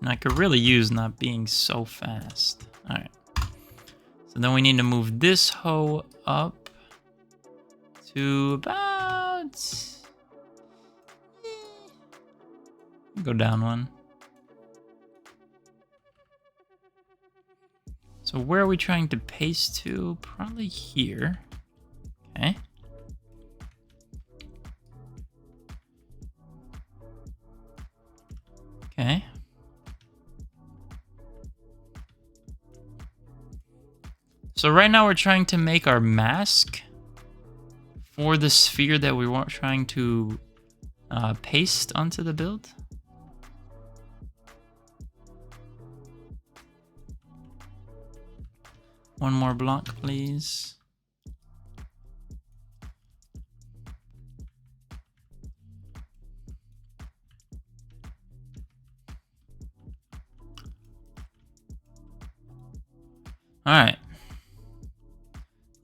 And I could really use not being so fast. Alright. So then we need to move this hoe up to about... Go down one. So where are we trying to paste to? Probably here. Okay. Okay. So right now we're trying to make our mask for the sphere that we were trying to paste onto the build. One more block, please. All right.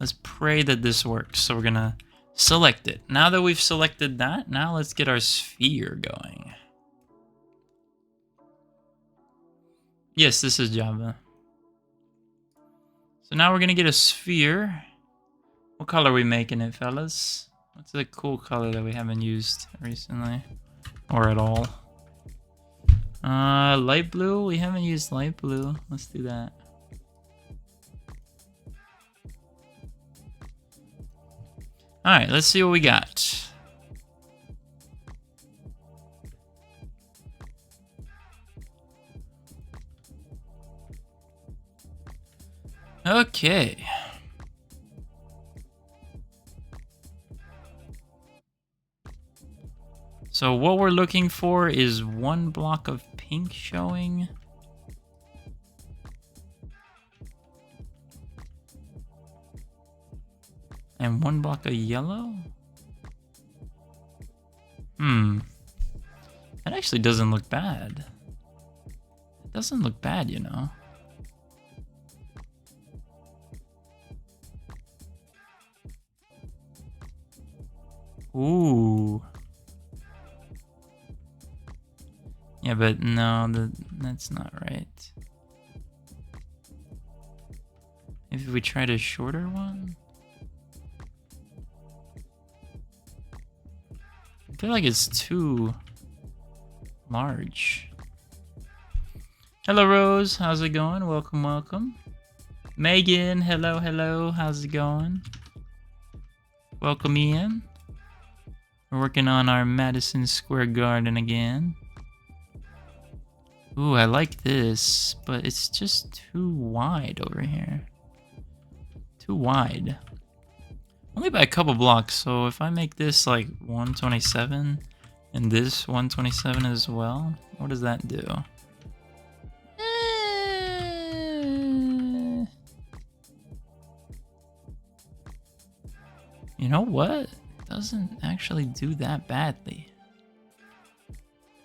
Let's pray that this works. So we're gonna select it. Now that we've selected that, now let's get our sphere going. Yes, this is Java. So now we're gonna get a sphere. What color are we making it, fellas? What's a cool color that we haven't used recently? Or at all? Light blue? We haven't used light blue. Let's do that. Alright, let's see what we got. Okay. So what we're looking for is one block of pink showing. And one block of yellow? That actually doesn't look bad. It doesn't look bad, you know. Ooh. Yeah, but no, that's not right. Maybe we tried a shorter one? I feel like it's too large. Hello, Rose. How's it going? Welcome, welcome. Megan, hello, hello. How's it going? Welcome, Ian. We're working on our Madison Square Garden again. Ooh, I like this, but it's just too wide over here. Too wide. Only by a couple blocks, so if I make this like 127 and this 127 as well, what does that do? You know what? It doesn't actually do that badly.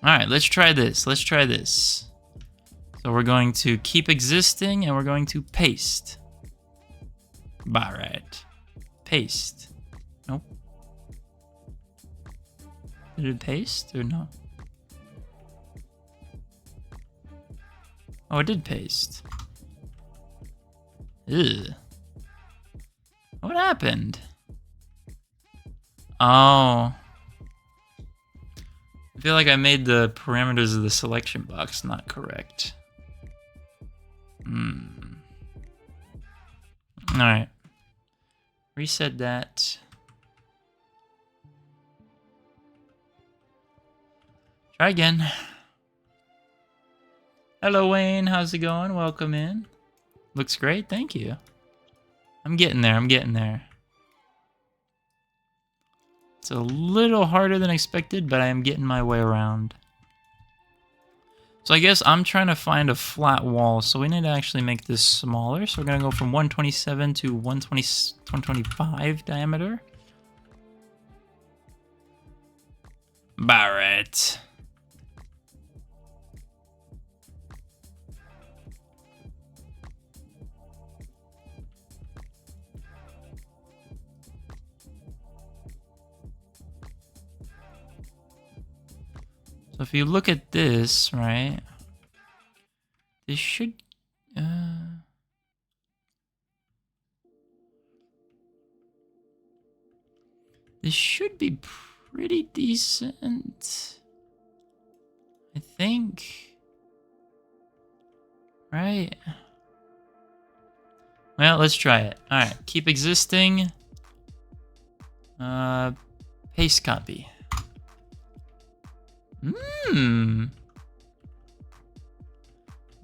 Alright, let's try this. Let's try this. So we're going to keep existing and we're going to paste. Alright. Paste. Nope. Did it paste or no? Oh, it did paste. Ugh. What happened? Oh. I feel like I made the parameters of the selection box not correct. Alright. Reset that. Try again. Hello, Wayne. How's it going? Welcome in. Looks great. Thank you. I'm getting there. I'm getting there. It's a little harder than expected, but I am getting my way around. So I guess I'm trying to find a flat wall, so we need to actually make this smaller. So we're going to go from 127 to 125 diameter. Barrett. So if you look at this, right, this should, this should be pretty decent, I think, right? Well, let's try it. All right, keep existing, paste copy.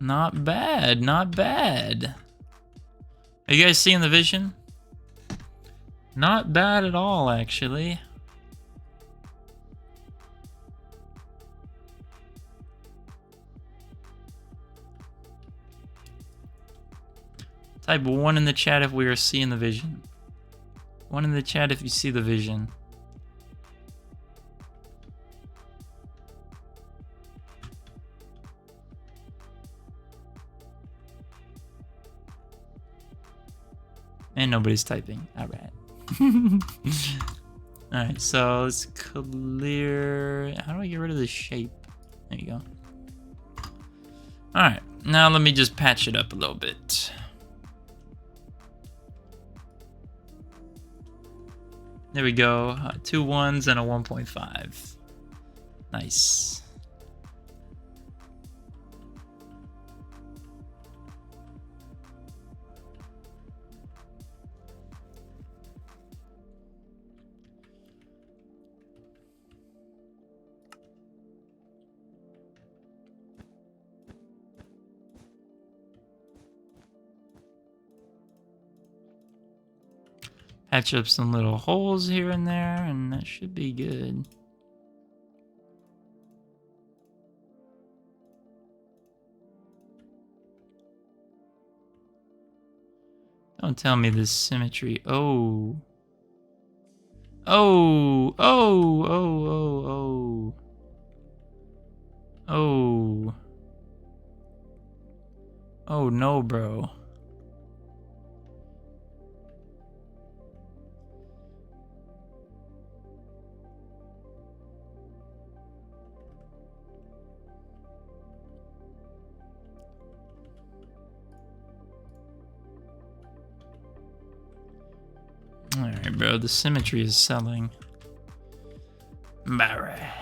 Not bad, not bad. Are you guys seeing the vision? Not bad at all, actually. Type 1 in the chat if we are seeing the vision. 1 in the chat if you see the vision. And nobody's typing. Alright. Alright, so let's clear... How do I get rid of the shape? There you go. Alright, now let me just patch it up a little bit. There we go. 2 1s and a 1.5. Nice. Patch up some little holes here and there, and that should be good. Don't tell me this symmetry. Oh. Oh. Oh. Oh. Oh. Oh. Oh. Oh no, bro. Alright, bro, the symmetry is selling. Alright.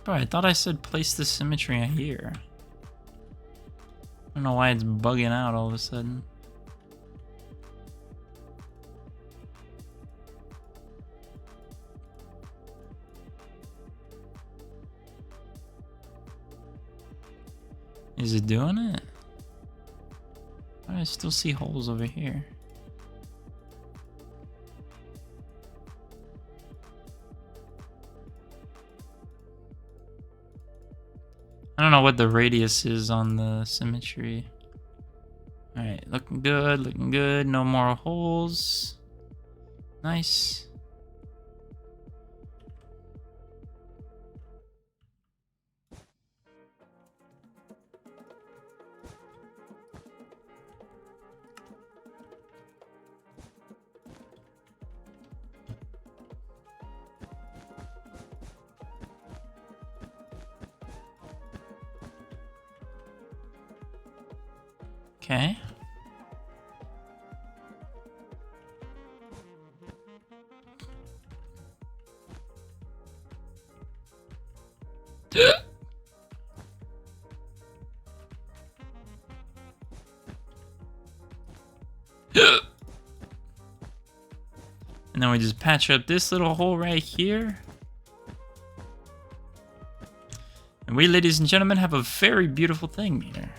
Bro, I thought I said place the symmetry here. I don't know why it's bugging out all of a sudden. Is it doing it? Why do I still see holes over here? I don't know what the radius is on the symmetry. Alright, looking good, looking good. No more holes. Nice. Okay. And then we just patch up this little hole right here. And we, ladies and gentlemen, have a very beautiful thing here.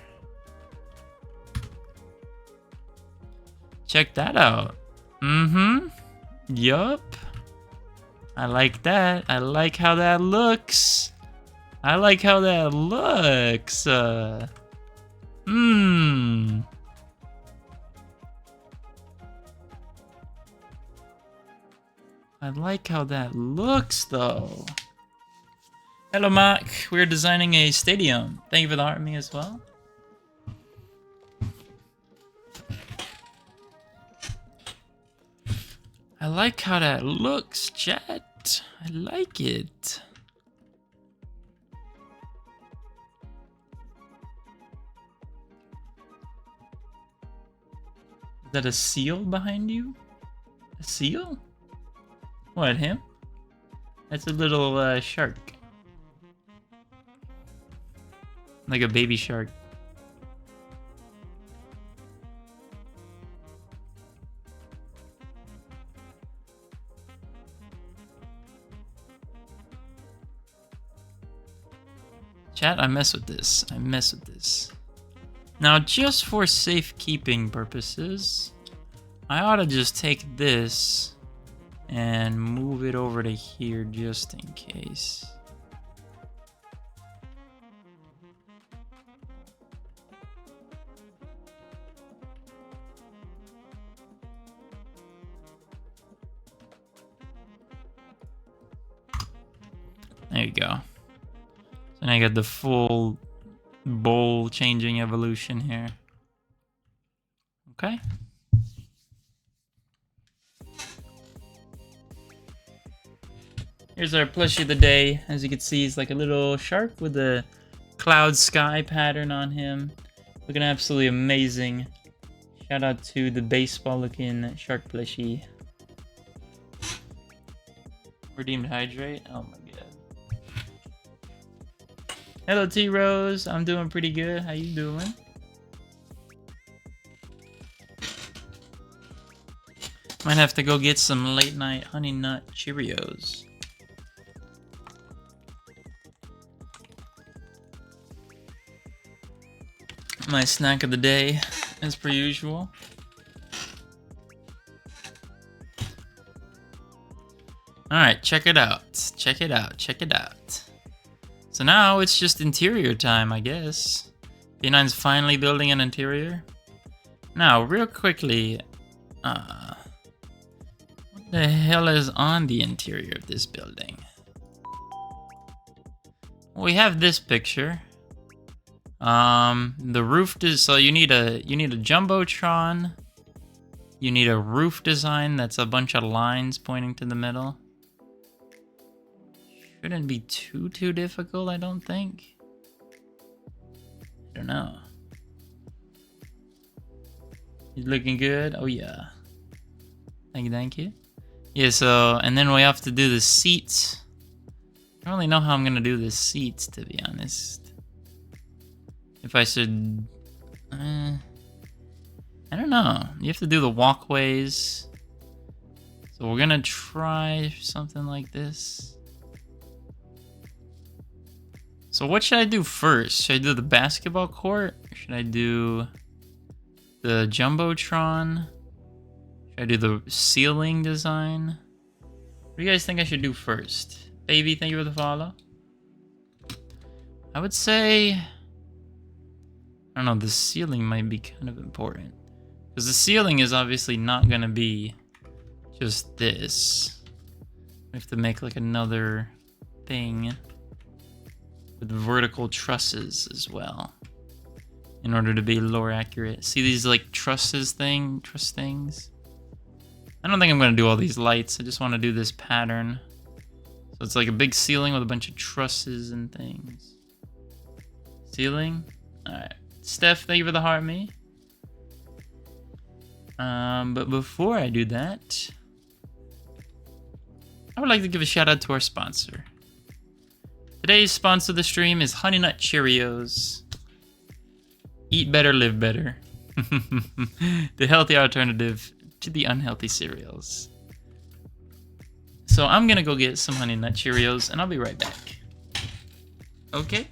Check that out. Mm-hmm. Yup. I like that. I like how that looks. I like how that looks. I like how that looks, though. Hello, Mark. We're designing a stadium. Thank you for the art me as well. I like how that looks, chat. I like it. Is that a seal behind you? A seal? What, him? That's a little shark. Like a baby shark. Chat, I mess with this. I mess with this. Now, just for safekeeping purposes, I ought to just take this and move it over to here just in case. There you go. So now I got the full bowl changing evolution here. Okay. Here's our plushie of the day. As you can see, he's like a little shark with a cloud sky pattern on him. Looking absolutely amazing. Shout out to the baseball looking shark plushie. Redeemed hydrate. Oh my god. Hello T-Rose. I'm doing pretty good. How you doing? Might have to go get some late night honey nut Cheerios. My snack of the day, as per usual. Alright, check it out. Check it out. Check it out. So now it's just interior time, I guess. B9's finally building an interior. Now, real quickly, what the hell is on the interior of this building? Well, we have this picture. The roof so you need a jumbotron. You need a roof design that's a bunch of lines pointing to the middle. Shouldn't be too difficult, I don't think. I don't know. He's looking good. Oh yeah. Thank you. Yeah, so and then we have to do the seats. I don't really know how I'm gonna do the seats, to be honest. If I should I don't know. You have to do the walkways. So we're gonna try something like this. So what should I do first? Should I do the basketball court? Or should I do the jumbotron? Should I do the ceiling design? What do you guys think I should do first? Baby, thank you for the follow. I would say, I don't know, the ceiling might be kind of important. Because the ceiling is obviously not going to be just this. We have to make like another thing with vertical trusses as well in order to be lore accurate. See these like truss things? I don't think I'm going to do all these lights. I just want to do this pattern. So it's like a big ceiling with a bunch of trusses and things. Ceiling? Alright. Steph, thank you for the heart me. But before I do that, I would like to give a shout out to our sponsor. Today's sponsor of the stream is Honey Nut Cheerios. Eat better, live better. The healthy alternative to the unhealthy cereals. So I'm gonna go get some Honey Nut Cheerios and I'll be right back. Okay?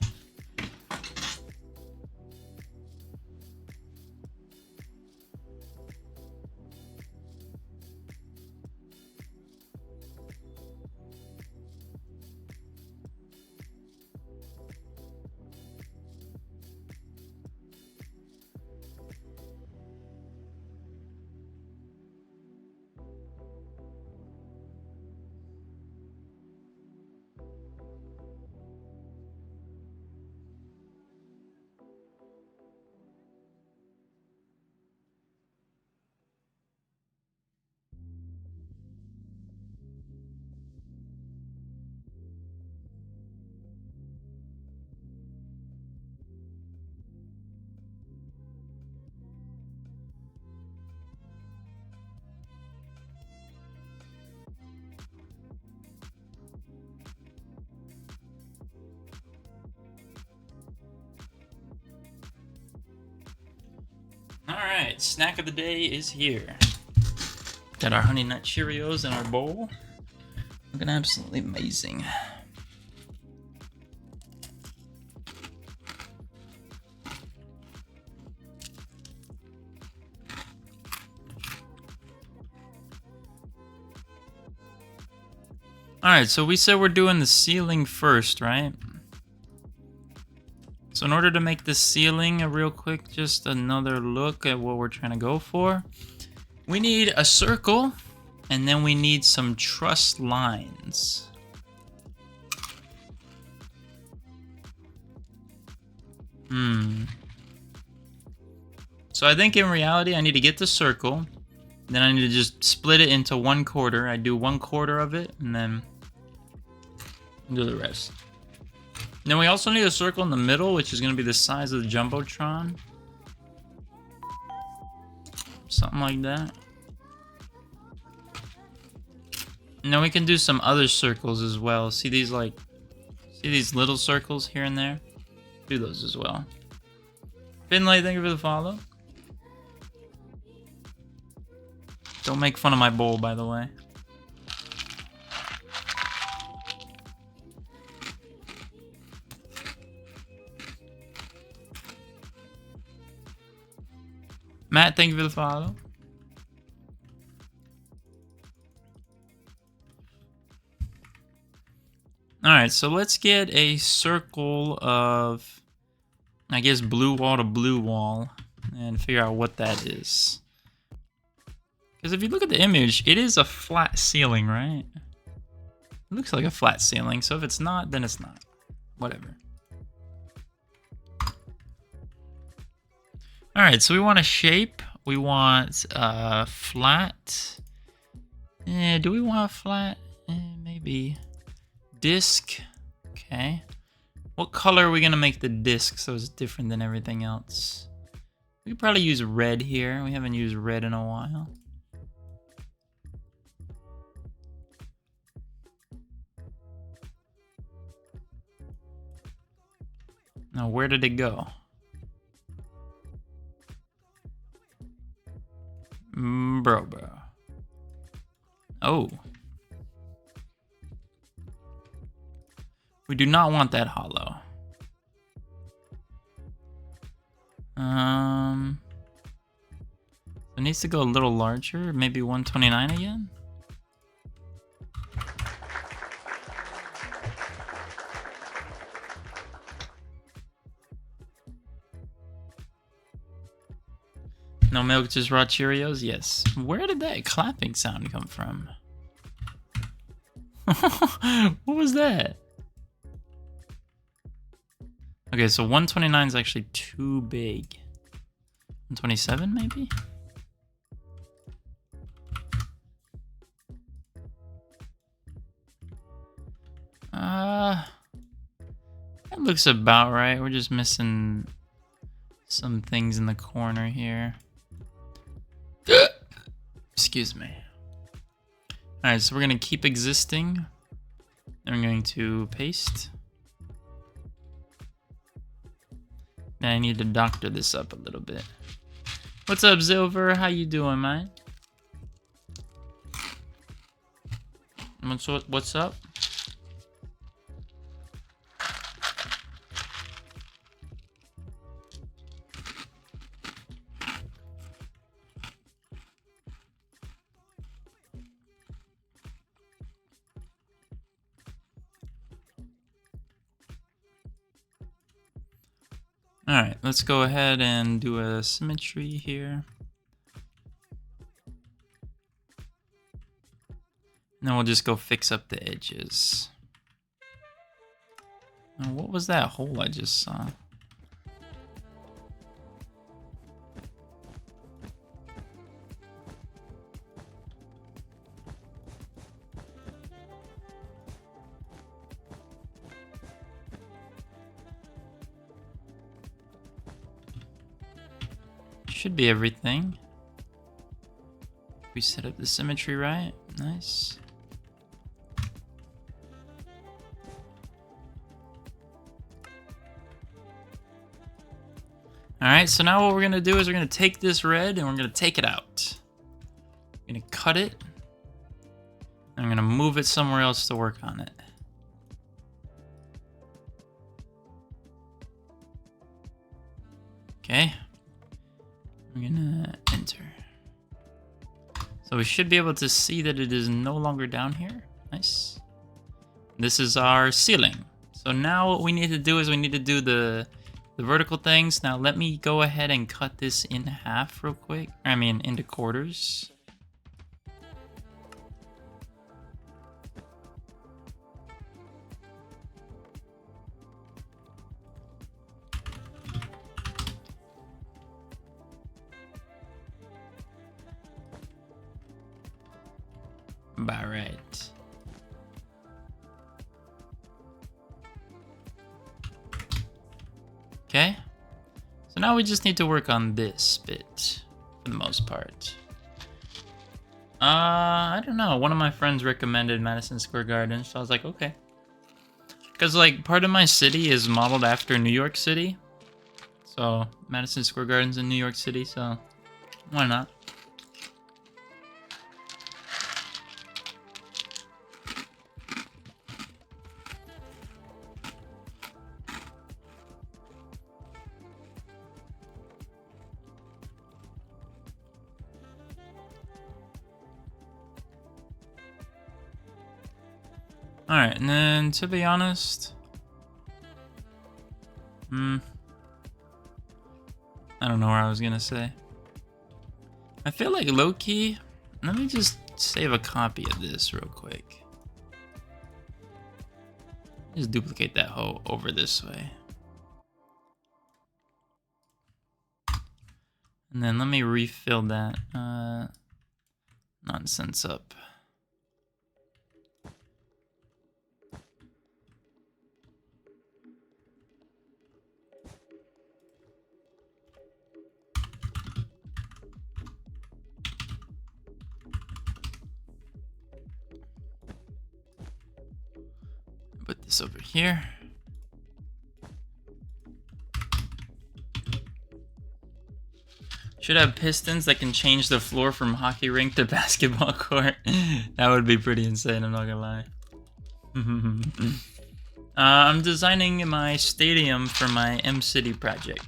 Alright, snack of the day is here. Got our Honey Nut Cheerios in our bowl. Looking absolutely amazing. Alright, so we said we're doing the ceiling first, right? So in order to make the ceiling a real quick, just another look at what we're trying to go for. We need a circle, and then we need some truss lines. So I think in reality, I need to get the circle. Then I need to just split it into 1/4. I do 1/4 of it, and then do the rest. Then we also need a circle in the middle, which is going to be the size of the Jumbotron. Something like that. And then we can do some other circles as well. See these little circles here and there? Do those as well. Finlay, thank you for the follow. Don't make fun of my bowl, by the way. Matt, thank you for the follow. Alright, so let's get a circle of, I guess, blue wall to blue wall and figure out what that is. Because if you look at the image, it is a flat ceiling, right? It looks like a flat ceiling, so if it's not, then it's not. Whatever. Alright, so we want a shape. We want flat. Do we want flat? Maybe. Disc. Okay. What color are we going to make the disc so it's different than everything else? We could probably use red here. We haven't used red in a while. Now, where did it go? Bro. Oh. We do not want that hollow. It needs to go a little larger, maybe 129 again. No milk, just raw Cheerios? Yes. Where did that clapping sound come from? What was that? Okay, so 129 is actually too big. 127 maybe? That looks about right. We're just missing some things in the corner here. Excuse me. Alright, so we're going to keep existing. And we're going to paste. Now I need to doctor this up a little bit. What's up, Silver? How you doing, man? What's up? Alright, let's go ahead and do a symmetry here. Then we'll just go fix up the edges. Now, what was that hole I just saw? Should be everything. We set up the symmetry right. Nice. Alright, so now what we're going to do is we're going to take this red and we're going to take it out. I'm going to cut it. And I'm going to move it somewhere else to work on it. Okay. I'm going to enter. So we should be able to see that it is no longer down here. Nice. This is our ceiling. So now what we need to do is we need to do the vertical things. Now let me go ahead and cut this in half real quick. I mean, into quarters. About right. Okay. So now we just need to work on this bit for the most part. I don't know. One of my friends recommended Madison Square Garden, so I was like, okay. Because, like, part of my city is modeled after New York City. So, Madison Square Garden's in New York City, so why not? Alright, and then to be honest, I don't know what I was gonna say. I feel like low-key, let me just save a copy of this real quick. Just duplicate that hoe over this way. And then let me refill that nonsense up. Put this over here. Should have pistons that can change the floor from hockey rink to basketball court. That would be pretty insane, I'm not gonna lie. I'm designing my stadium for my M-City project.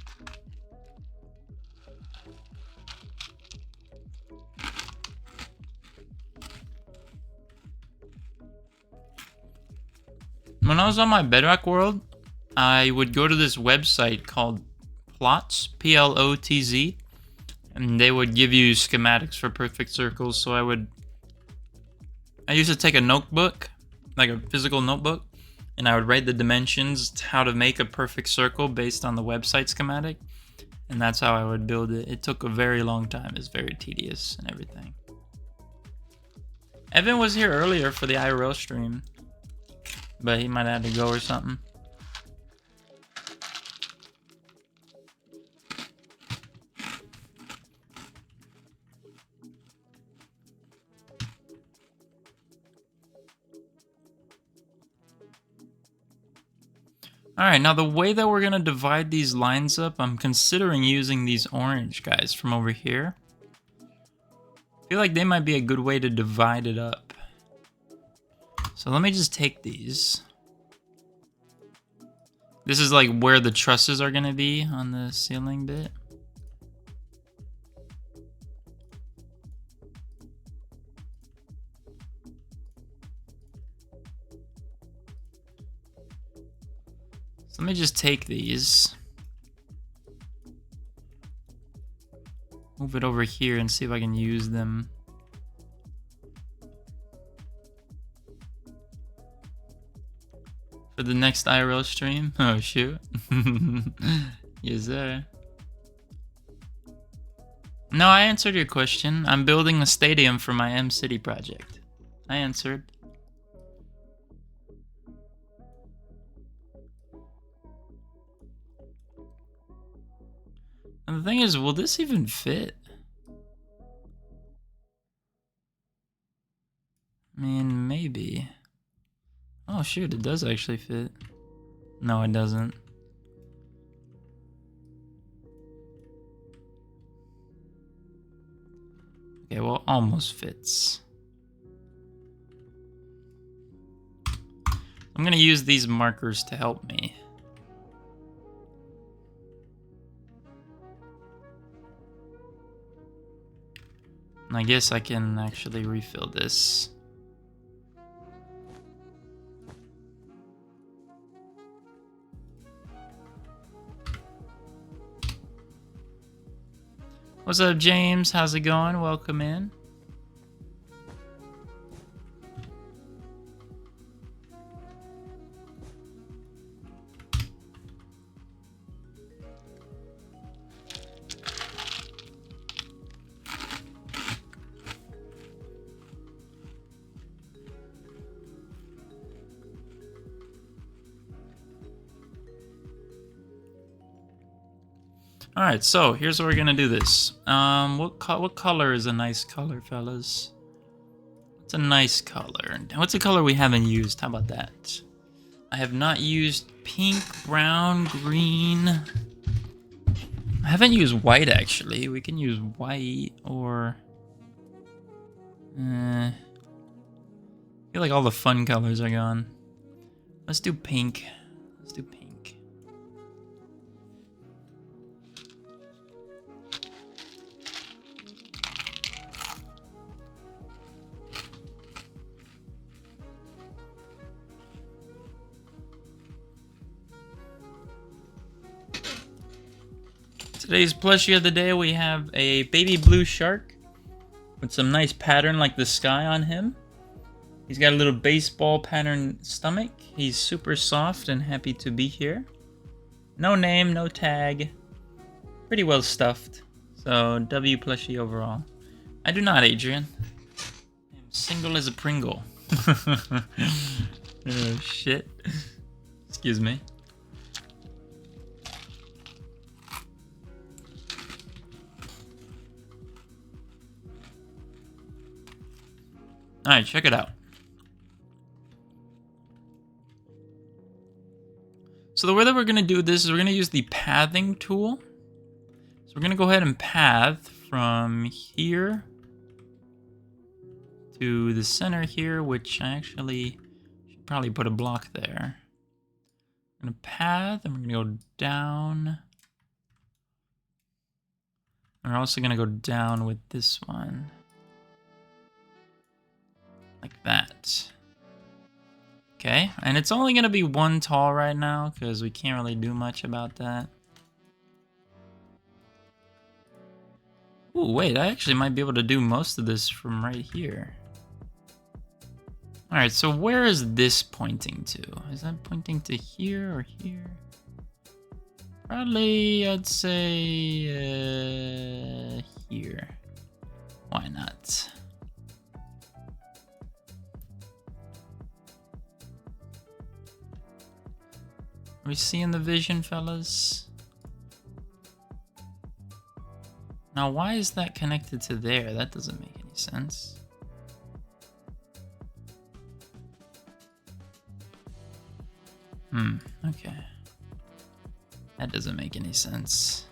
When I was on my Bedrock world, I would go to this website called Plots, P-L-O-T-Z, and they would give you schematics for perfect circles. So I used to take a notebook, like a physical notebook, and I would write the dimensions, how to make a perfect circle based on the website schematic, and that's how I would build it. It took a very long time. It's very tedious and everything. Evan was here earlier for the IRL stream, but he might have had to go or something. Alright, now the way that we're going to divide these lines up, I'm considering using these orange guys from over here. I feel like they might be a good way to divide it up. So let me just take these. This is like where the trusses are going to be on the ceiling bit. So let me just take these. Move it over here and see if I can use them. For the next IRL stream? Oh, shoot. Yes, sir. No, I answered your question. I'm building a stadium for my M-City project. I answered. And the thing is, will this even fit? I mean, maybe. Oh shoot, it does actually fit. No, it doesn't. Okay, well, almost fits. I'm gonna use these markers to help me. And I guess I can actually refill this. What's up, James? How's it going? Welcome in. Alright, so here's what we're gonna do this. What color is a nice color, fellas? What's a nice color? What's a color we haven't used? How about that? I have not used pink, brown, green. I haven't used white, actually. We can use white or... I feel like all the fun colors are gone. Let's do pink. Let's do pink. Today's plushie of the day, we have a baby blue shark with some nice pattern like the sky on him. He's got a little baseball pattern stomach. He's super soft and happy to be here. No name, no tag. Pretty well stuffed. So W plushie overall. I do not, Adrian. I'm single as a Pringle. Oh shit. Excuse me. Alright, check it out. So the way that we're going to do this is we're going to use the pathing tool. So we're going to go ahead and path from here to the center here, which I actually should probably put a block there. I'm going to path, and we're going to go down. We're also going to go down with this one. Like that. Okay, and it's only going to be one tall right now, because we can't really do much about that. Ooh, wait, I actually might be able to do most of this from right here. Alright, so where is this pointing to? Is that pointing to here or here? Probably, I'd say, here. Why not? Are we seeing the vision, fellas? Now, why is that connected to there? That doesn't make any sense. Okay. That doesn't make any sense.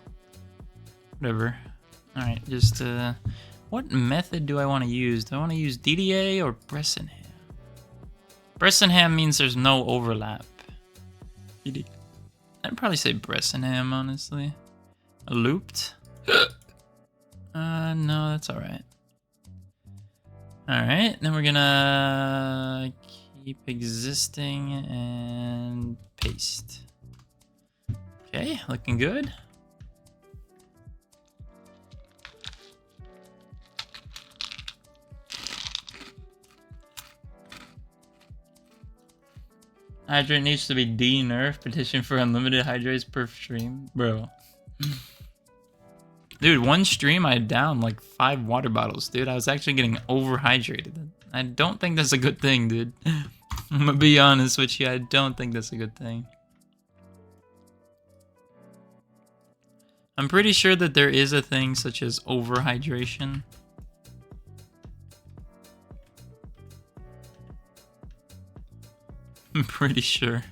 Whatever. Alright, just, what method do I want to use? Do I want to use DDA or Bressenham? Bressenham means there's no overlap. DDA. I'd probably say Bressenham, honestly. Looped? No, that's alright. Alright, then we're gonna keep existing and paste. Okay, looking good. Hydrate needs to be de-nerfed. Petition for unlimited hydrates per stream. Bro. Dude, one stream I downed like 5 water bottles, dude. I was actually getting overhydrated. I don't think that's a good thing, dude. I'm gonna be honest with you. I don't think that's a good thing. I'm pretty sure that there is a thing such as overhydration. I'm pretty sure.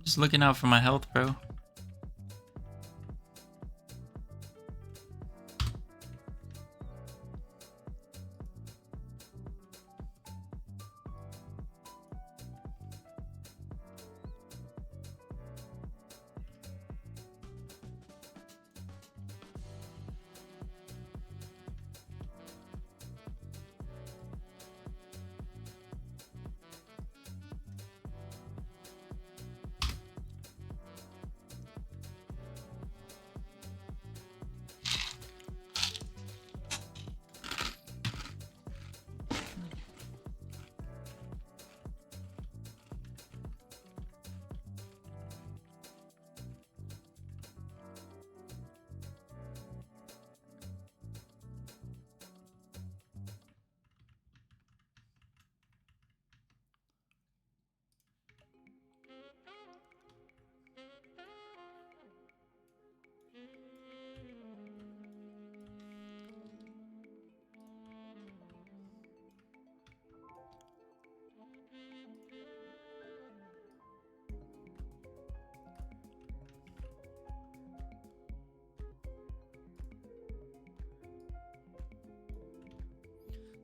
Just looking out for my health, bro.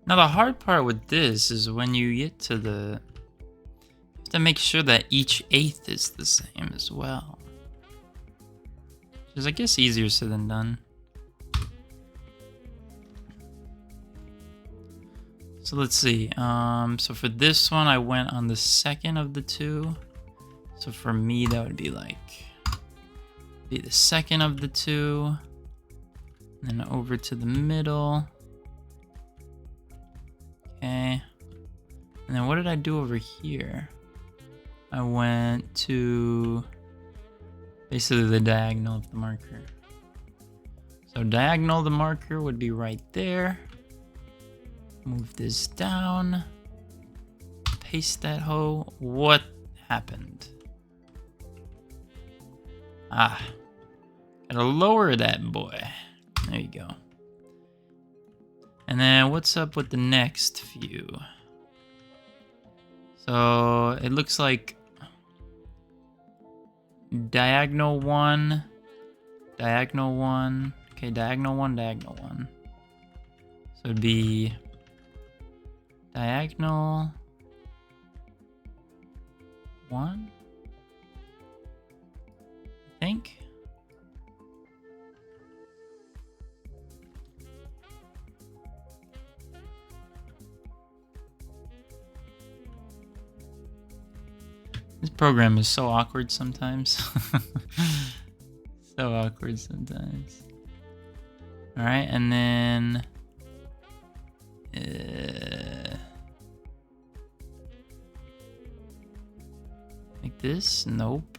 Now the hard part with this is when you get to the... You have to make sure that each eighth is the same as well. Which is, I guess, easier said than done. So let's see. So for this one, I went on the second of the two. So for me, that would be like... Be the second of the two. And then over to the middle. Okay. And then what did I do over here? I went to basically the diagonal of the marker. So diagonal of the marker would be right there. Move this down. Paste that hoe. What happened? Ah. Gotta lower that boy. There you go. And then what's up with the next few? So it looks like diagonal one, diagonal one. Okay, diagonal one, diagonal one. So it'd be diagonal one, I think. This program is so awkward sometimes. So awkward sometimes. Alright, and then... like this? Nope.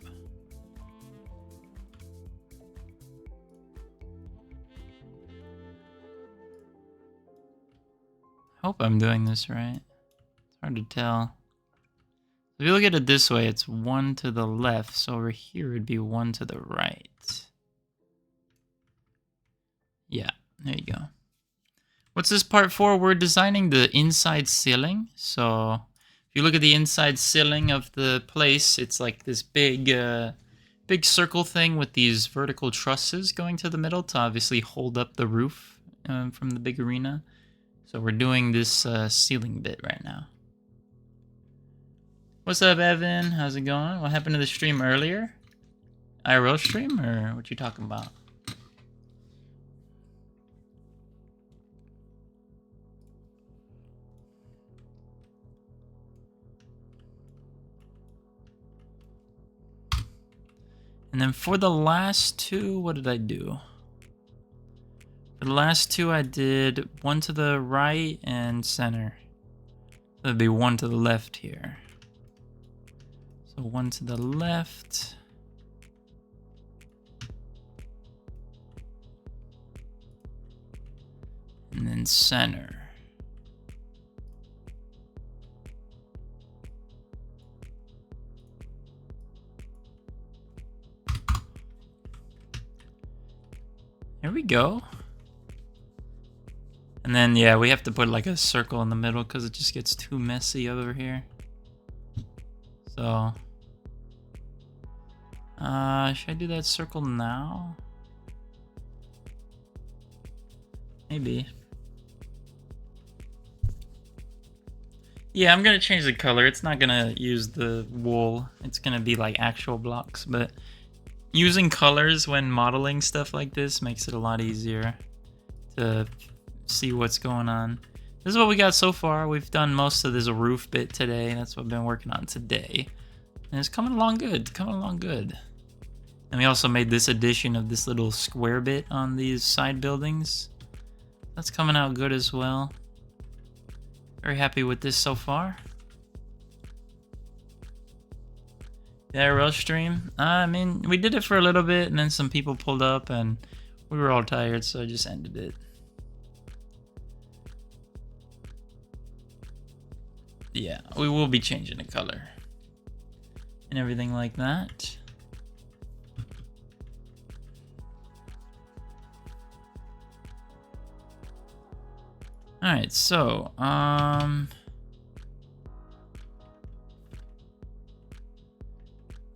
I hope I'm doing this right. It's hard to tell. If you look at it this way, it's one to the left, so over here it'd be one to the right. Yeah, there you go. What's this part for? We're designing the inside ceiling. So If you look at the inside ceiling of the place, it's like this big circle thing with these vertical trusses going to the middle to obviously hold up the roof from the big arena. So we're doing this ceiling bit right now. What's up, Evan? How's it going? What happened to the stream earlier? IRL stream, or what you talking about? And then for the last two, what did I do? For the last two, I did one to the right and center. That'd be one to the left here. So one to the left. And then center. Here we go. And then, yeah, we have to put like a circle in the middle because it just gets too messy over here. So, should I do that circle now? Maybe. Yeah, I'm gonna change the color. It's not gonna use the wool. It's gonna be like actual blocks, but using colors when modeling stuff like this makes it a lot easier to see what's going on. This is what we got so far. We've done most of this roof bit today. That's what I've been working on today. And it's coming along good, coming along good. And we also made this addition of this little square bit on these side buildings. That's coming out good as well. Very happy with this so far. The IRL stream? I mean, we did it for a little bit and then some people pulled up and we were all tired, so I just ended it. Yeah, we will be changing the color and everything like that. All right, so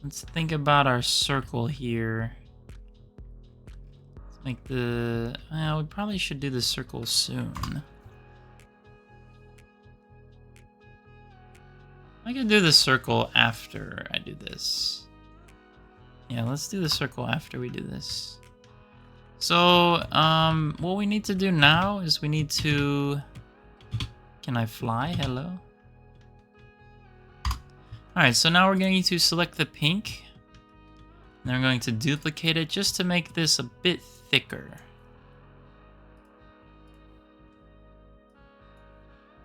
let's think about our circle here. Let's make the we probably should do the circle soon. I can do the circle after I do this. Yeah, let's do the circle after we do this. So, what we need to do now is we need to... Can I fly? Hello? Alright, so now we're going to select the pink. And then we're going to duplicate it just to make this a bit thicker.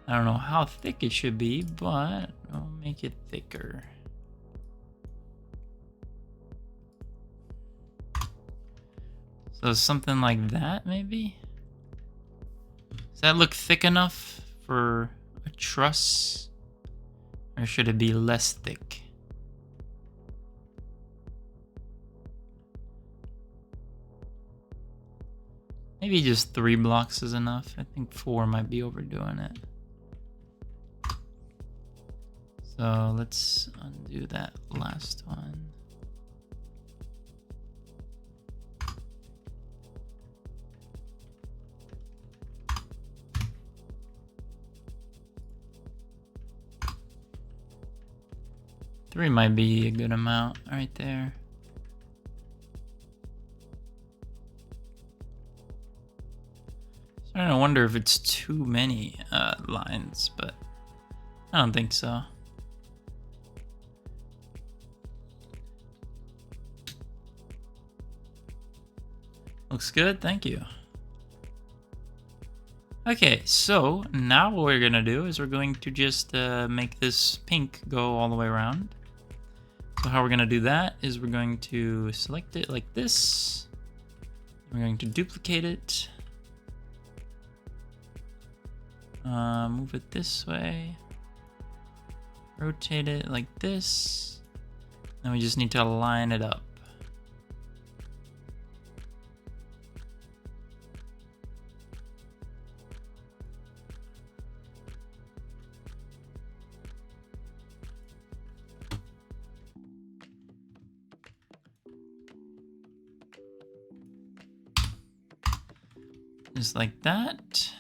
I don't know how thick it should be, but I'll make it thicker. So something like that, maybe? Does that look thick enough for a truss? Or should it be less thick? Maybe just 3 blocks is enough. I think 4 might be overdoing it. So let's undo that last one. Three might be a good amount right there. Starting to wonder if it's too many lines, but I don't think so. Looks good, thank you. Okay, so now what we're gonna do is we're going to just make this pink go all the way around. So how we're gonna do that is we're going to select it like this. We're going to duplicate it. Move it this way. Rotate it like this. Then we just need to line it up. Just like that.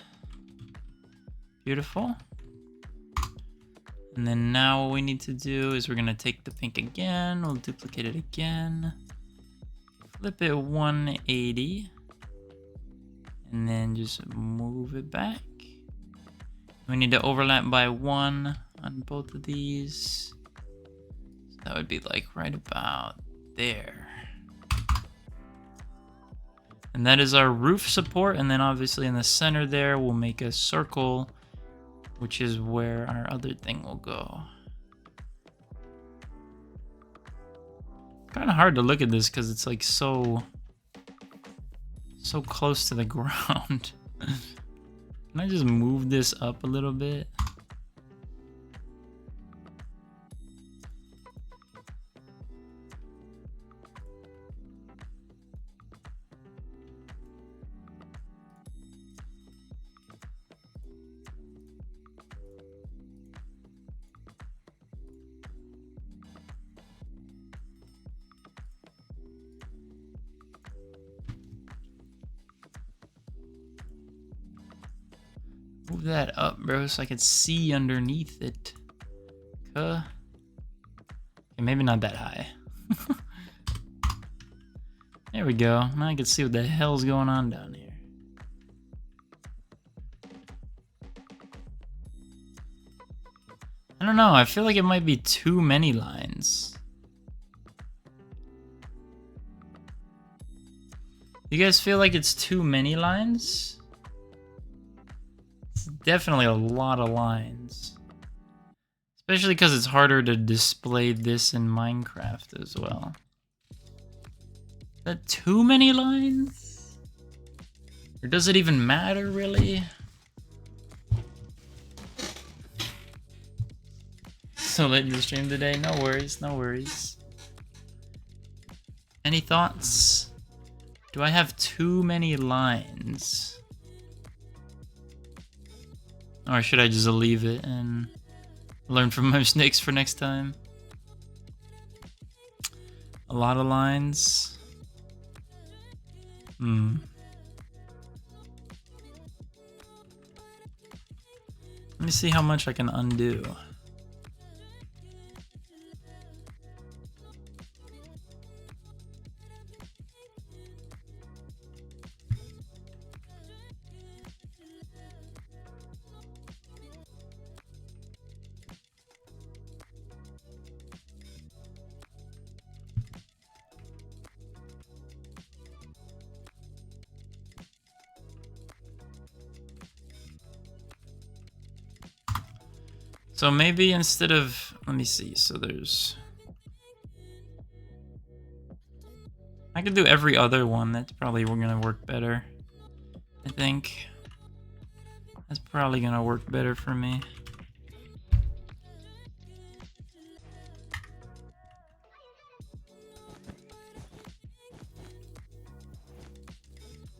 Beautiful. And then now what we need to do is we're gonna take the pink again, we'll duplicate it again, flip it 180, and then just move it back. We need to overlap by 1 on both of these. So that would be like right about there. And that is our roof support, and then obviously in the center there we'll make a circle, which is where our other thing will go. Kind of hard to look at this because it's like so close to the ground. Can I just move this up a little bit? Move that up, bro, so I can see underneath it. Okay, maybe not that high. There we go. Now I can see what the hell's going on down here. I don't know. I feel like it might be too many lines. You guys feel like it's too many lines? It's definitely a lot of lines. Especially because it's harder to display this in Minecraft as well. Is that too many lines? Or does it even matter, really? So late in the stream today, no worries, no worries. Any thoughts? Do I have too many lines? Or should I just leave it and learn from my mistakes for next time? A lot of lines. Let me see how much I can undo. So maybe instead of, let me see, so there's, I could do every other one. That's probably gonna work better. I think that's probably gonna work better for me.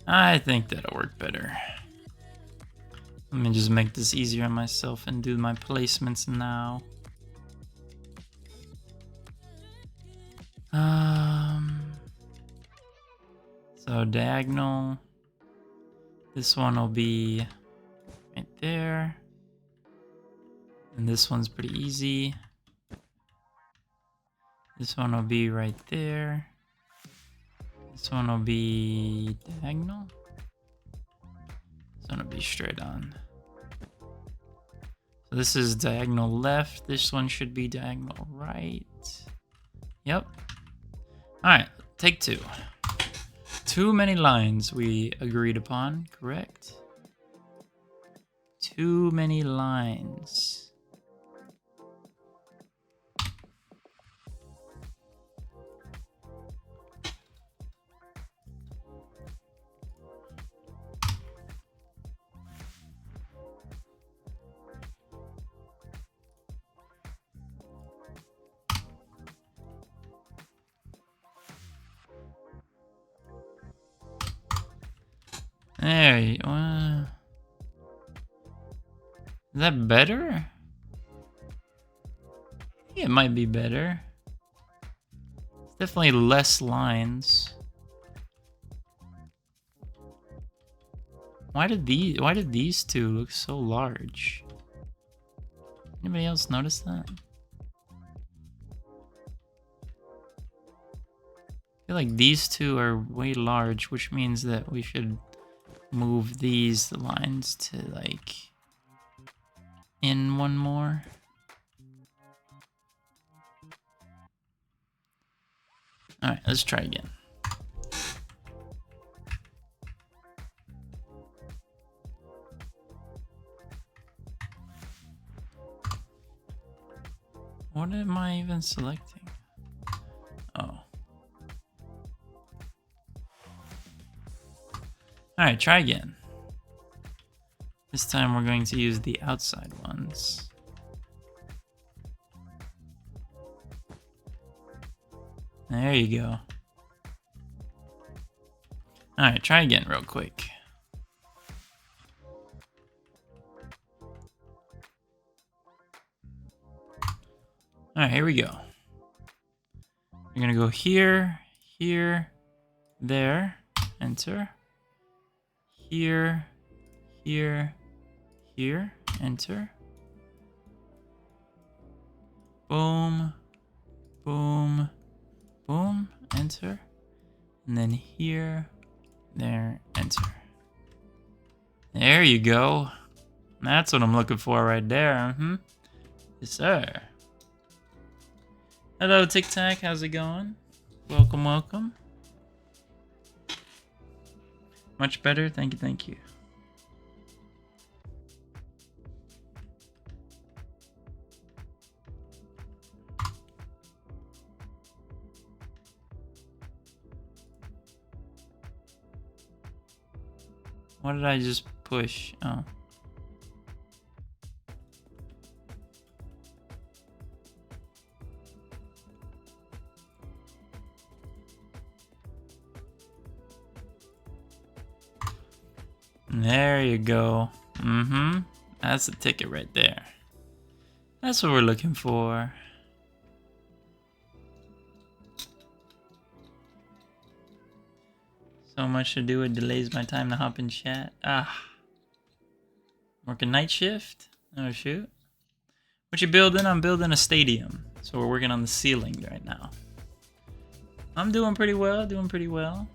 I think that'll work better. Let me just make this easier on myself and do my placements now. So diagonal. This one will be right there. And this one's pretty easy. This one will be right there. This one will be diagonal. This one will be straight on. So this is diagonal left. This one should be diagonal right. Yep. All right, take two. Too many lines we agreed upon, correct? Too many lines. There you go. Is that better? I think it might be better. It's definitely less lines. Why did these two look so large? Anybody else notice that? I feel like these two are way large, which means that we should move these lines to like in one more. All right, let's try again. What am I even selecting? Oh. Alright, try again. This time we're going to use the outside ones. There you go. Alright, try again real quick. Alright, here we go. You're gonna go here, here, there, enter. Here, here, here, enter. Boom, boom, boom, enter. And then here, there, enter. There you go. That's what I'm looking for right there. Yes, sir. Hello, Tic Tac. How's it going? Welcome, welcome. Much better. Thank you, thank you. What did I just push? Oh. There you go. That's the ticket right there. That's what we're looking for. So much to do, it delays my time to hop in chat. Working night shift? Oh shoot. What you building? I'm building a stadium. So we're working on the ceiling right now. I'm doing pretty well, doing pretty well.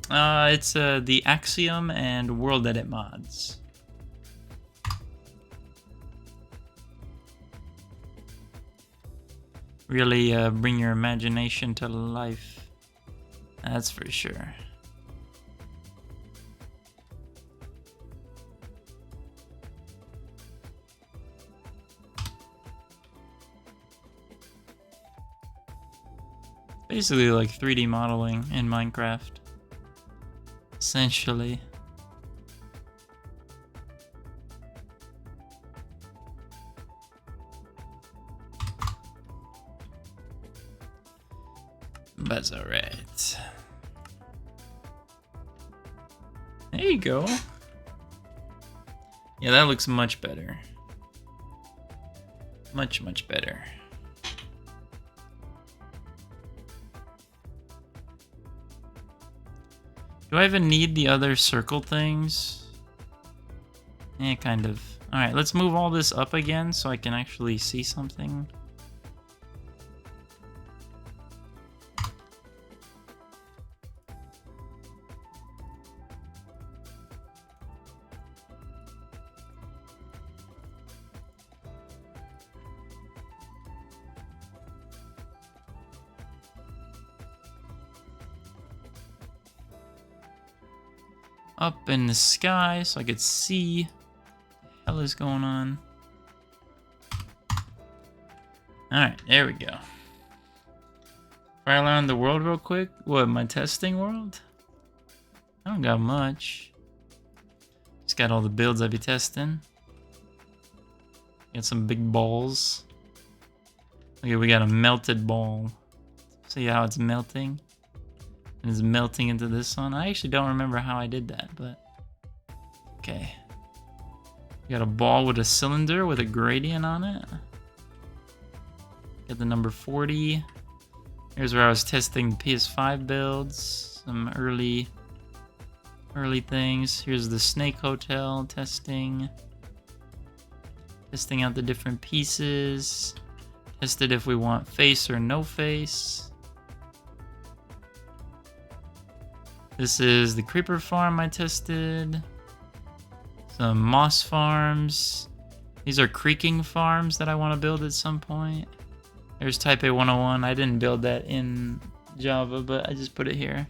It's the Axiom and World Edit mods. Really bring your imagination to life. That's for sure. Basically like 3D modeling in Minecraft. Essentially. That's alright. There you go. Yeah, that looks much better. Much, much better. Do I even need the other circle things? Yeah, kind of. Alright, let's move all this up again so I can actually see something. Up in the sky so I could see what the hell is going on. Alright, there we go. Fire around the world real quick. What, my testing world? I don't got much. Just got all the builds I be testing. Got some big balls. Okay, we got a melted ball. See how it's melting? Is melting into this one. I actually don't remember how I did that, but okay. We got a ball with a cylinder with a gradient on it. Got the number 40. Here's where I was testing the PS5 builds. Some early early things. Here's the Snake Hotel testing. Testing out the different pieces. Tested if we want face or no face. This is the creeper farm I tested. Some moss farms. These are creaking farms that I want to build at some point. There's Type A 101. I didn't build that in Java, but I just put it here.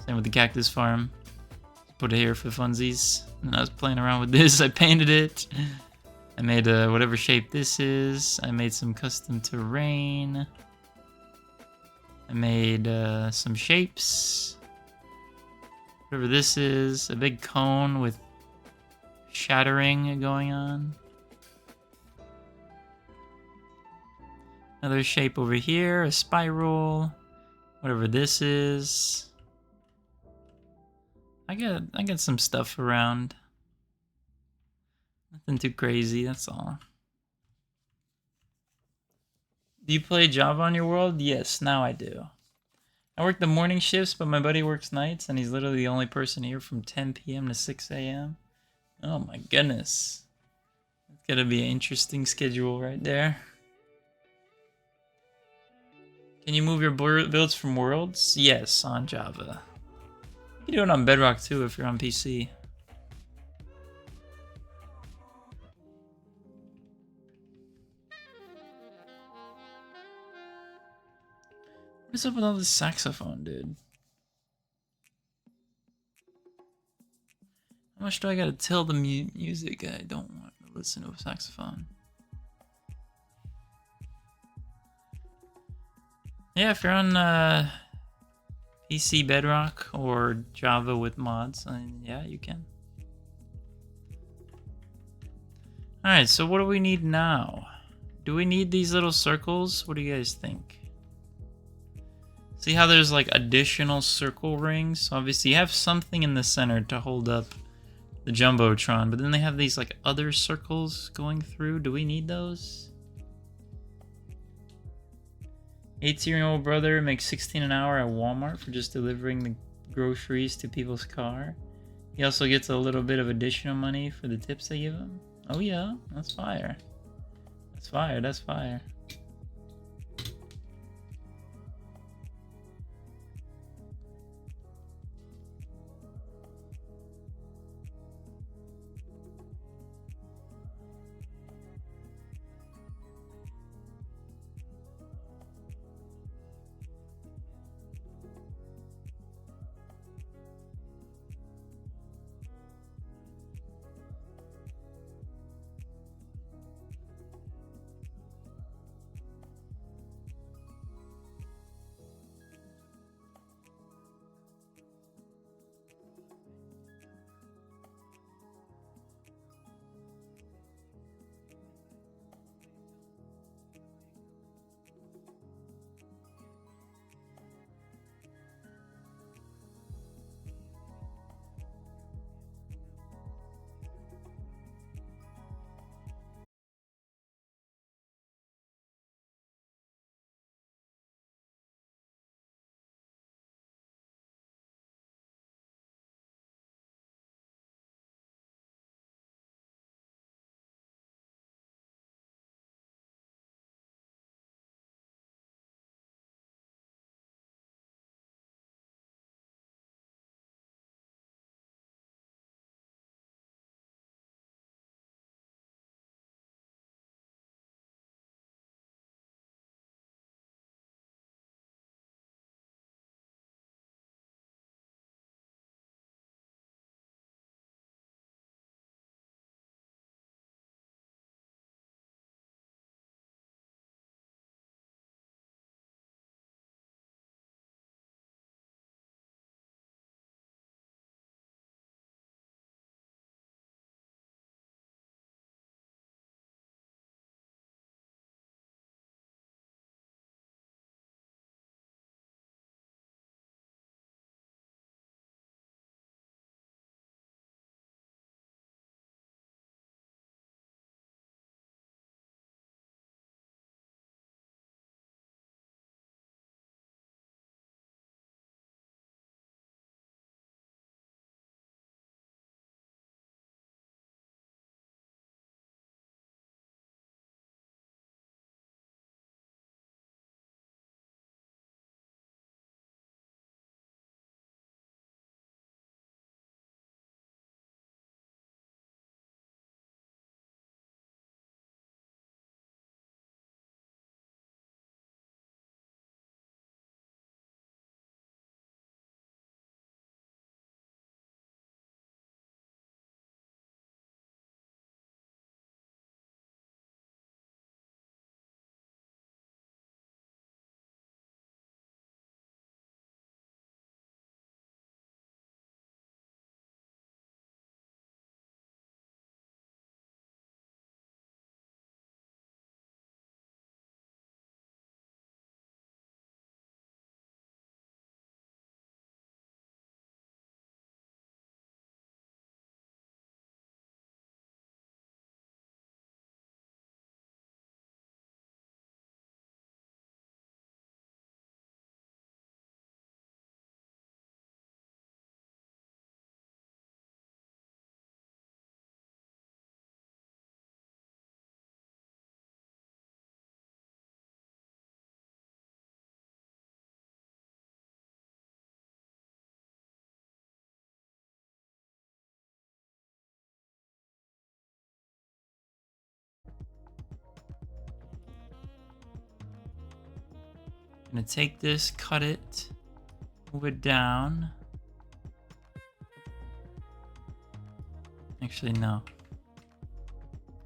Same with the cactus farm. Put it here for funsies. And I was playing around with this. I painted it. I made whatever shape this is. I made some custom terrain. I made some shapes. Whatever this is. A big cone with shattering going on. Another shape over here. A spiral. Whatever this is. I got some stuff around. Nothing too crazy, that's all. Do you play Java on your world? Yes, now I do. I work the morning shifts, but my buddy works nights, and he's literally the only person here from 10 p.m. to 6 a.m. Oh my goodness. That's gotta be an interesting schedule right there. Can you move your builds from worlds? Yes, on Java. You can do it on Bedrock too if you're on PC. What's up with all this saxophone, dude? How much do I gotta tell the music I don't want to listen to a saxophone? Yeah, if you're on PC Bedrock or Java with mods, yeah, you can. Alright, so what do we need now? Do we need these little circles? What do you guys think? See how there's like additional circle rings? So obviously you have something in the center to hold up the Jumbotron, but then they have these like other circles going through. Do we need those? 18-year-old brother makes $16 an hour at Walmart for just delivering the groceries to people's car. He also gets a little bit of additional money for the tips they give him. Oh yeah, that's fire. That's fire, that's fire. Gonna take this, cut it, move it down. Actually, no.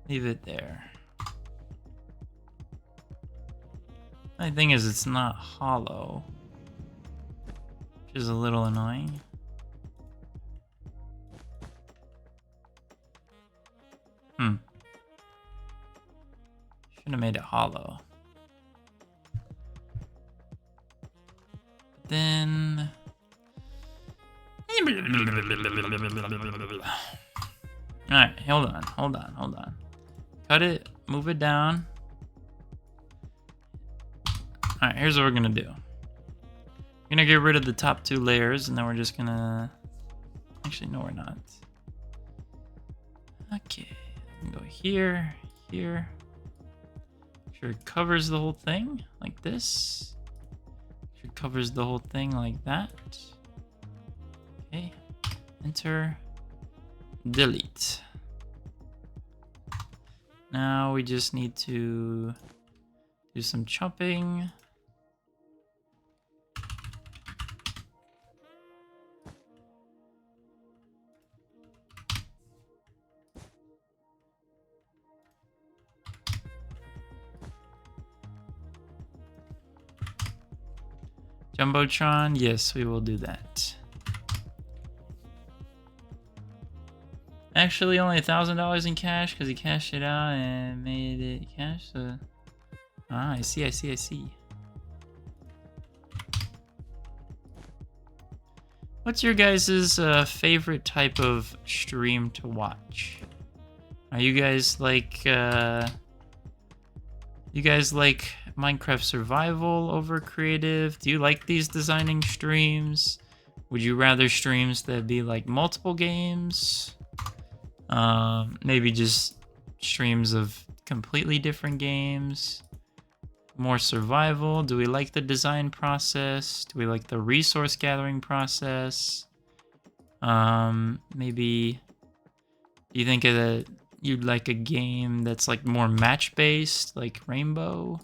Leave it there. My thing is, it's not hollow, which is a little annoying. Should have made it hollow. Then... Alright, hold on. Cut it, move it down. Alright, here's what we're gonna do. We're gonna get rid of the top 2 layers, and then we're just gonna... Actually, no, we're not. Okay, we can go here, here. Make sure it covers the whole thing, like this. Make sure it covers the whole thing like that. Okay, enter, delete. Now we just need to do some chopping. Jumbotron, yes, we will do that. Actually, only $1,000 in cash because he cashed it out and made it cash. So, I see. What's your guys' favorite type of stream to watch? Are you guys like Minecraft survival over creative? Do you like these designing streams? Would you rather streams that be like multiple games? Maybe just streams of completely different games? More survival? Do we like the design process? Do we like the resource gathering process? Maybe do you think that you'd like a game that's like more match based, like Rainbow?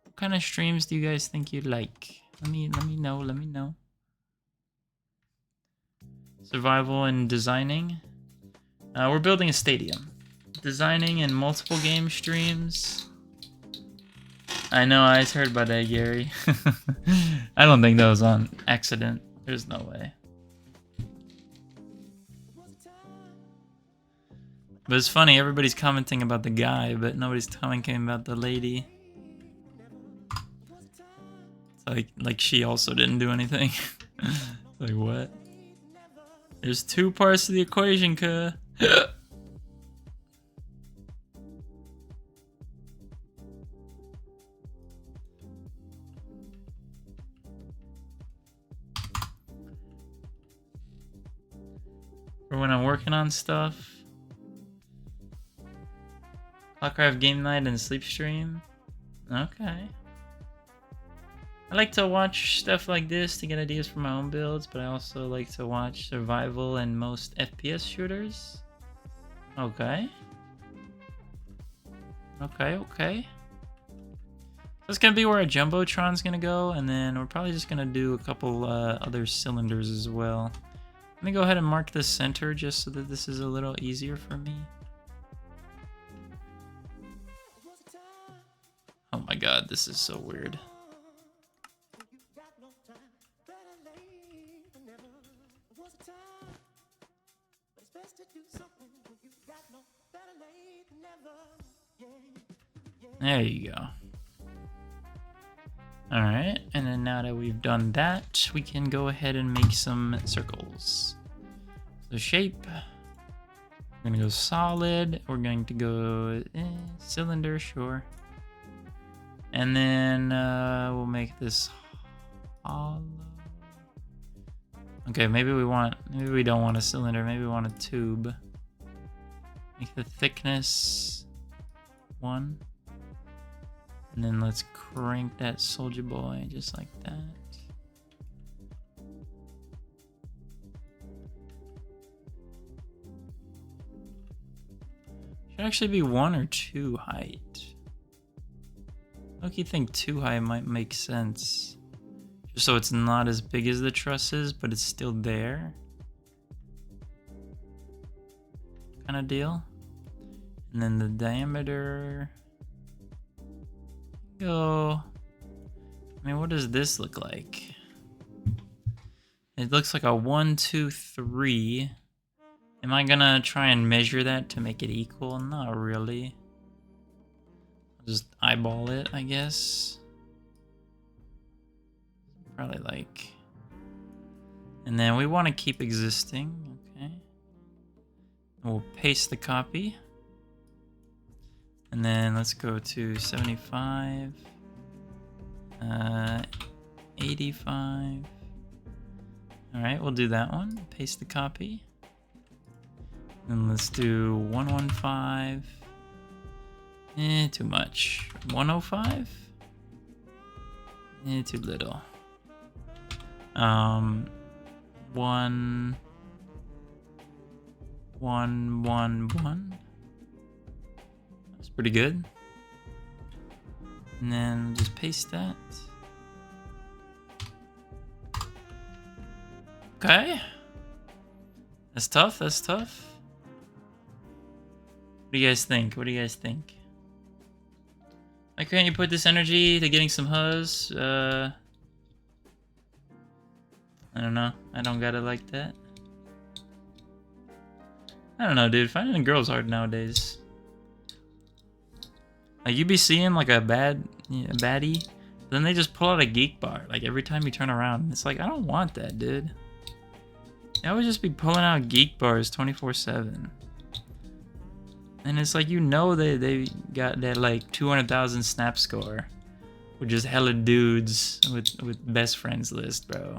What kind of streams do you guys think you'd like? Let me know. Survival and designing. We're building a stadium. Designing and multiple game streams. I know, I heard about that, Gary. I don't think that was on accident. There's no way. But it's funny, everybody's commenting about the guy, but nobody's commenting about the lady. It's like she also didn't do anything. Like, what? There's 2 parts to the equation, cuh. For when I'm working on stuff. Clockcraft game night and sleep stream. Okay. I like to watch stuff like this to get ideas for my own builds, but I also like to watch survival and most FPS shooters. Okay. Okay. So it's gonna be where a Jumbotron's gonna go, and then we're probably just gonna do a couple other cylinders as well. Let me go ahead and mark the center just so that this is a little easier for me. Oh my god, this is so weird. There you go. Alright, and then now that we've done that, we can go ahead and make some circles. So shape, we're gonna go solid, we're going to go cylinder, sure. And then we'll make this hollow. Okay, maybe we don't want a cylinder, maybe we want a tube. Make the thickness 1. And then let's crank that soldier boy just like that. Should actually be 1 or 2 height. Loki think too high might make sense. Just so it's not as big as the truss is, but it's still there. Kind of deal. And then the diameter. Go. I mean, what does this look like? It looks like a 1, 2, 3. Am I gonna try and measure that to make it equal? Not really. I'll just eyeball it, I guess. Probably like... And then we want to keep existing, okay. We'll paste the copy. And then let's go to 75. 85. Alright, we'll do that one. Paste the copy. And let's do 115. Too much. 105? Too little. 1 1 1 1. That's pretty good. And then just paste that. Okay. That's tough, that's tough. What do you guys think? What do you guys think? Why can't you put this energy to getting some huzz? I don't know. I don't got it like that. I don't know, dude. Finding a girl's hard nowadays. Like, you be seeing like a baddie, then they just pull out a geek bar. Like every time you turn around, it's like, I don't want that, dude. I would just be pulling out geek bars 24/7. And it's like, you know, they got that like 200,000 snap score with just hella dudes with best friends list, bro.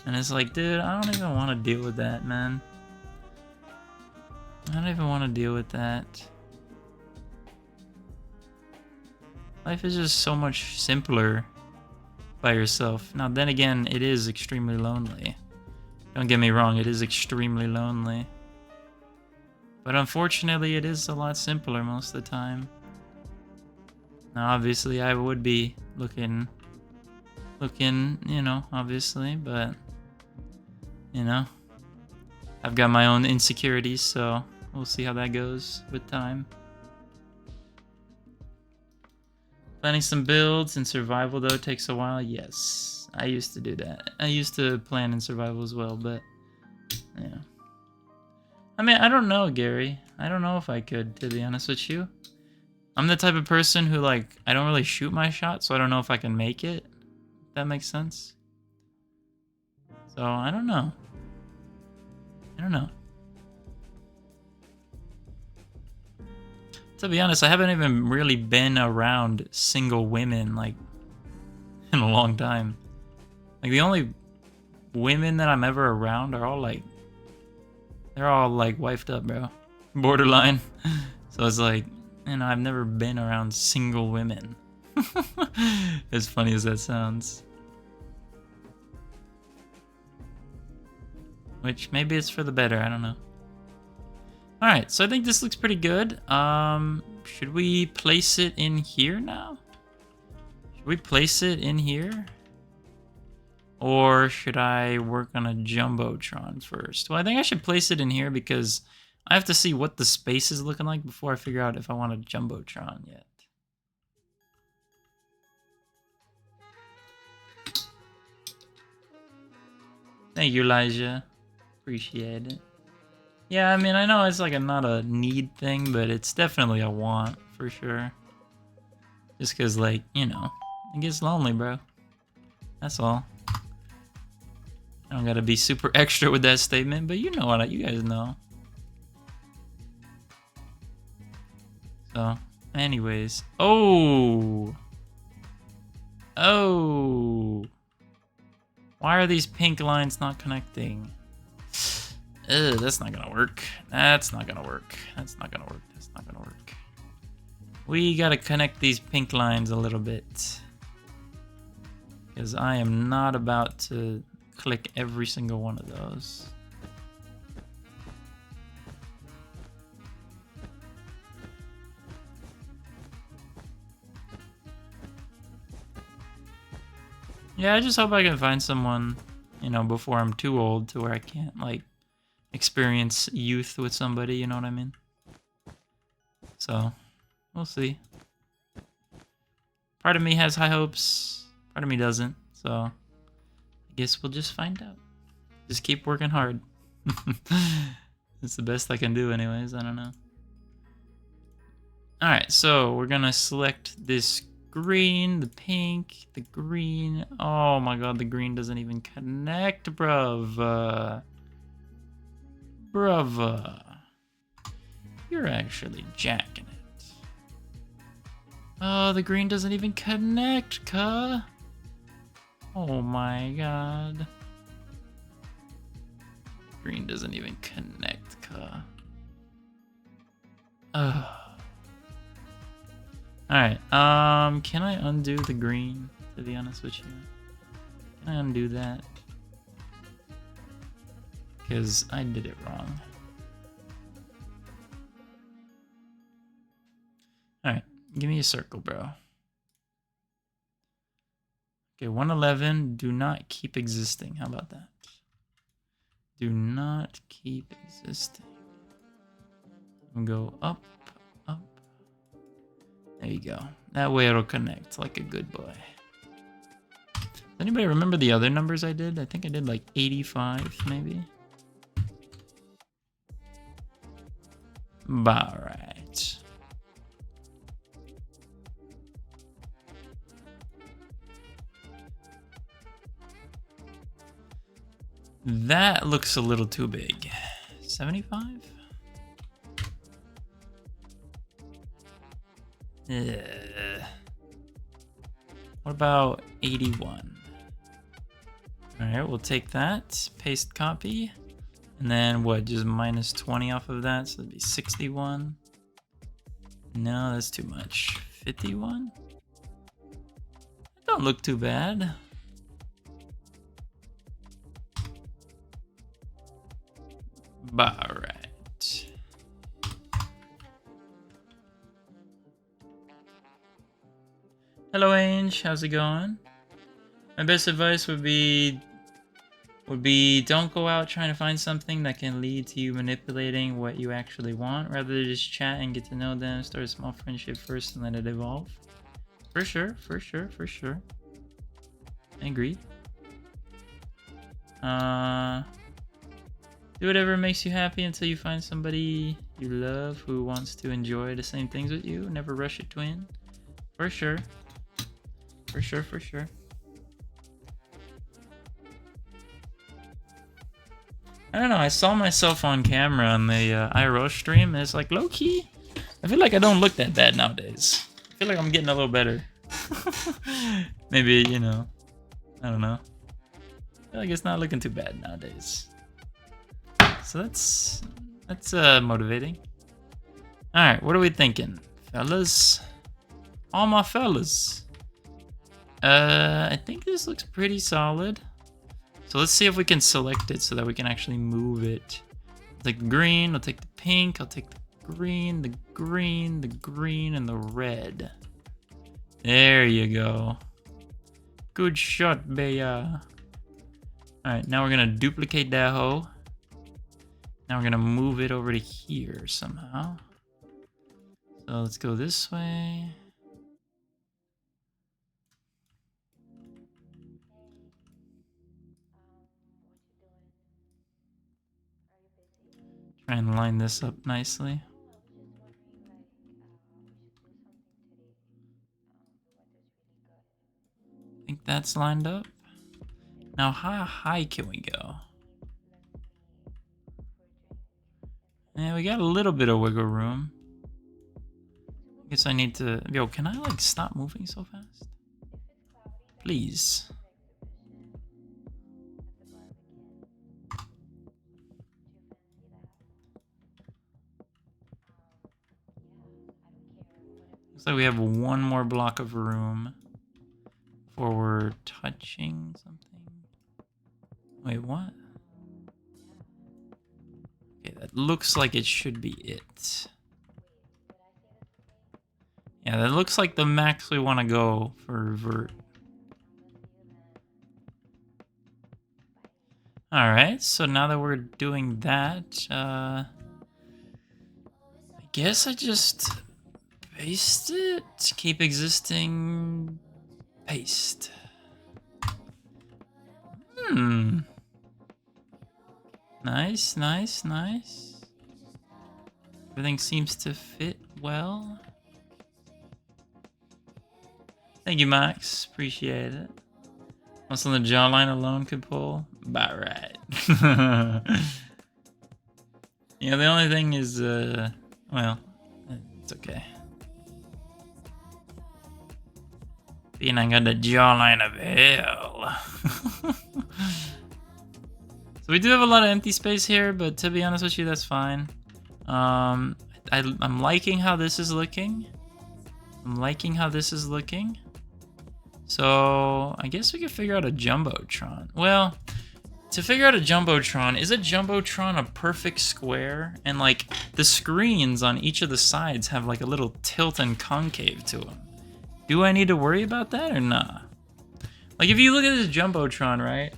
And it's like, dude, I don't even want to deal with that, man. I don't even want to deal with that. Life is just so much simpler by yourself. Now, then again, it is extremely lonely. Don't get me wrong, it is extremely lonely. But unfortunately, it is a lot simpler most of the time. Now, obviously, I would be looking, you know, obviously, but, you know, I've got my own insecurities, so we'll see how that goes with time. Planning some builds in survival, though, takes a while. Yes, I used to do that. I used to plan in survival as well, but, yeah. I mean, I don't know, Gary. I don't know if I could, to be honest with you. I'm the type of person who, like, I don't really shoot my shot, so I don't know if I can make it. If that makes sense. So, I don't know. I don't know. To be honest, I haven't even really been around single women, like, in a long time. Like, the only women that I'm ever around are all, like, they're all, like, wifed up, bro. Borderline. So it's like, you know, I've never been around single women. As funny as that sounds. Which, maybe it's for the better, I don't know. Alright, so I think this looks pretty good. Should we place it in here now? Should we place it in here? Or should I work on a Jumbotron first? Well, I think I should place it in here because I have to see what the space is looking like before I figure out if I want a Jumbotron yet. Thank you, Elijah. Appreciate it. Yeah, I mean, I know it's like not a need thing, but it's definitely a want, for sure. Just because, like, you know, it gets lonely, bro. That's all. I don't gotta be super extra with that statement, but you know what, you guys know. So, anyways. Oh! Oh! Why are these pink lines not connecting? Ugh, that's not gonna work. That's not gonna work. That's not gonna work. That's not gonna work. We gotta connect these pink lines a little bit. Because I am not about to click every single one of those. Yeah, I just hope I can find someone, you know, before I'm too old to where I can't, like, experience youth with somebody, you know what I mean? So, we'll see. Part of me has high hopes, part of me doesn't, so I guess we'll just find out. Just keep working hard. It's the best I can do anyways, I don't know. Alright, so we're gonna select this green, the pink, the green. Oh my god, the green doesn't even connect, bruv. Bruv. You're actually jacking it. Oh, the green doesn't even connect, cuh. Oh my god. Green doesn't even connect, cuh. Ugh. Alright, can I undo the green, to be honest with you? Can I undo that? Because I did it wrong. Alright, give me a circle, bro. Okay, 111, do not keep existing. How about that? Do not keep existing. And go up, up. There you go. That way it'll connect like a good boy. Does anybody remember the other numbers I did? I think I did like 85, maybe. Alright. That looks a little too big. 75? What about 81? Alright, we'll take that. Paste copy. And then what, just minus 20 off of that, so it'd be 61. No, that's too much. 51? Don't look too bad. Alright. Hello Ange, how's it going? My best advice would be don't go out trying to find something that can lead to you manipulating what you actually want. Rather just chat and get to know them, start a small friendship first and let it evolve. For sure, for sure, for sure. I agree. Do whatever makes you happy until you find somebody you love who wants to enjoy the same things with you. Never rush it, twin. For sure. For sure, for sure. I don't know, I saw myself on camera on the IRL stream, and it's like, low-key, I feel like I don't look that bad nowadays. I feel like I'm getting a little better. Maybe, you know, I don't know. I feel like it's not looking too bad nowadays. So that's motivating. Alright, what are we thinking? Fellas? All my fellas. I think this looks pretty solid. So let's see if we can select it so that we can actually move it. I'll take the green, I'll take the pink, I'll take the green, the green, the green, and the red. There you go. Good shot, Baya. Alright, now we're gonna duplicate that hoe. Now we're gonna move it over to here somehow. So let's go this way. Try and line this up nicely. I think that's lined up. Now how high can we go? Yeah, we got a little bit of wiggle room. I guess I need to... Yo, can I like stop moving so fast? Please. Looks like we have one more block of room before we're touching something. Wait, what? Okay, that looks like it should be it. Yeah, that looks like the max we want to go for vert. Alright, so now that we're doing that, I guess I just paste it. Keep existing. Paste. Nice, nice, nice. Everything seems to fit well. Thank you, Max. Appreciate it. What's on the jawline alone could pull? About right. Yeah, the only thing is, well, it's okay. Being I got the jawline of hell. So we do have a lot of empty space here, but to be honest with you, that's fine. I'm liking how this is looking. I'm liking how this is looking. So I guess we could figure out a Jumbotron. Well, to figure out a Jumbotron, is a Jumbotron a perfect square? And like the screens on each of the sides have like a little tilt and concave to them. Do I need to worry about that or nah? Like if you look at this Jumbotron, right?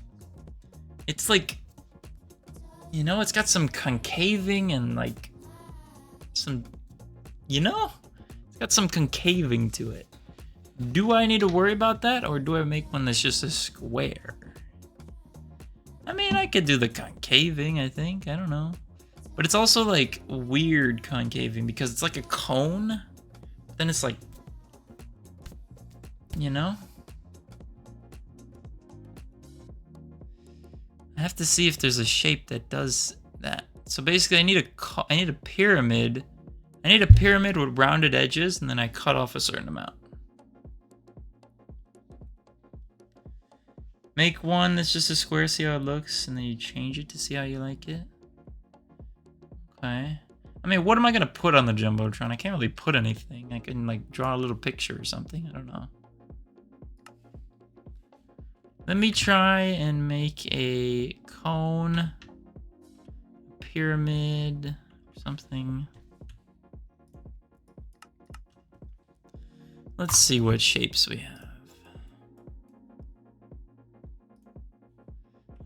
It's like, you know, it's got some concaving and like some, you know? It's got some concaving to it. Do I need to worry about that, or do I make one that's just a square? I mean, I could do the concaving, I think. I don't know. But it's also like weird concaving because it's like a cone. Then it's like, you know? I have to see if there's a shape that does that. So basically, I need a pyramid. I need a pyramid with rounded edges, and then I cut off a certain amount. Make one that's just a square, see how it looks, and then you change it to see how you like it. Okay. I mean, what am I gonna put on the Jumbotron? I can't really put anything. I can like draw a little picture or something. I don't know. Let me try and make a cone, pyramid, something. Let's see what shapes we have.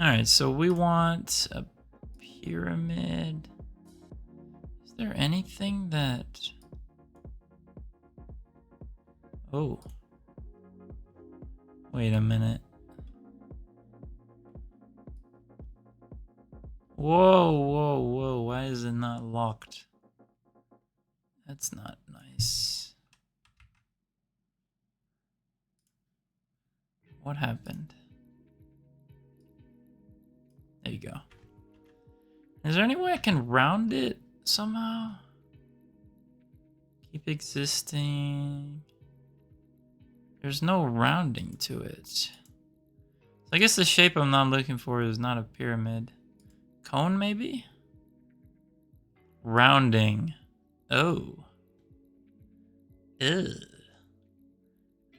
Alright, so we want a pyramid. Is there anything that... Oh. Wait a minute. Whoa, whoa, whoa. Why is it not locked? That's not nice. What happened? There you go. Is there any way I can round it somehow? Keep existing. There's no rounding to it. So I guess the shape I'm not looking for is not a pyramid. Cone, maybe? Rounding. Oh. Ew.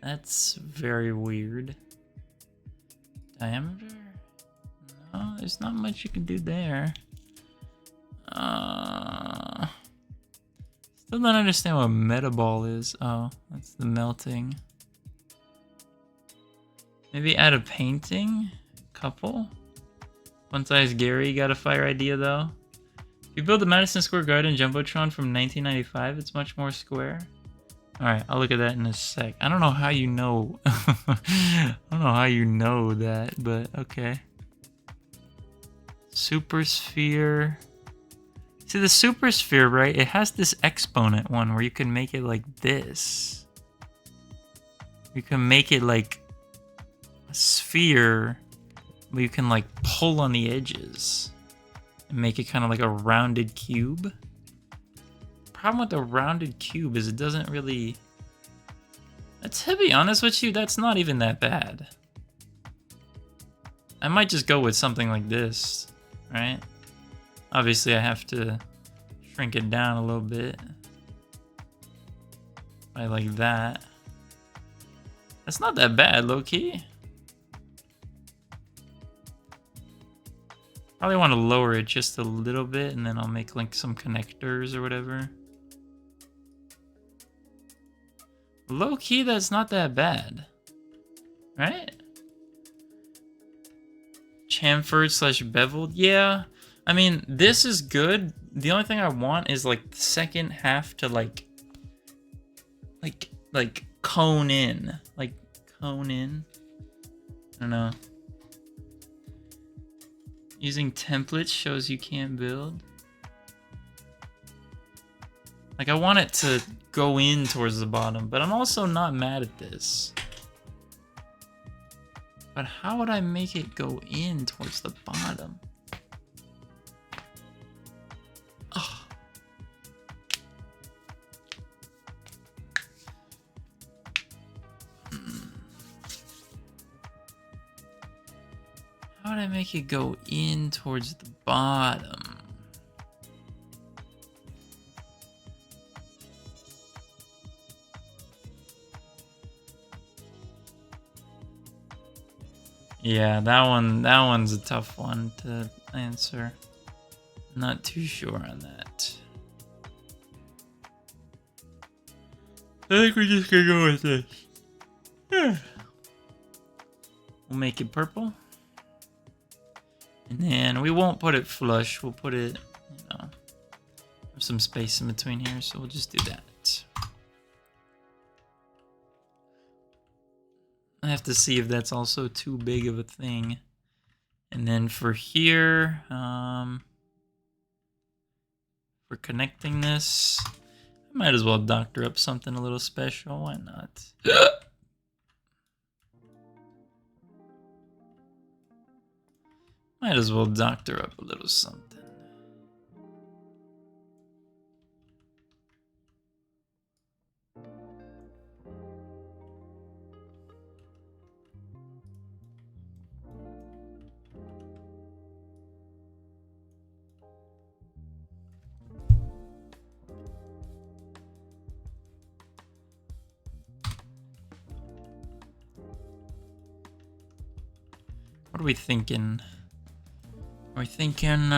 That's very weird. Diameter? No, there's not much you can do there. Still don't understand what metaball is. Oh, that's the melting. Maybe add a painting? Couple? One size Gary got a fire idea though. If you build the Madison Square Garden Jumbotron from 1995, it's much more square. Alright, I'll look at that in a sec. I don't know how you know. I don't know how you know that, but okay. Super sphere. See the super sphere, right? It has this exponent one where you can make it like this. You can make it like a sphere, but you can like pull on the edges and make it kind of like a rounded cube. Problem with the rounded cube is it doesn't really... To be honest with you, that's not even that bad. I might just go with something like this, right? Obviously I have to shrink it down a little bit. I like that. That's not that bad, low-key. Probably want to lower it just a little bit and then I'll make like some connectors or whatever. Low-key, that's not that bad. Right? chamfered slash beveled. Yeah, I mean, this is good. The only thing I want is like the second half to like cone in. Like cone in. I don't know. Using templates shows you can't build. Like, I want it to go in towards the bottom, but I'm also not mad at this. But how would I make it go in towards the bottom? Oh. How would I make it go in towards the bottom? Yeah, that one's a tough one to answer. Not too sure on that. I think we're just gonna go with this. We'll make it purple. And then we won't put it flush, we'll put it, you know, there's some space in between here, so we'll just do that. I have to see if that's also too big of a thing. And then for here, for connecting this, I might as well doctor up something a little special. Why not? Might as well doctor up a little something. What are we thinking? Are we thinking,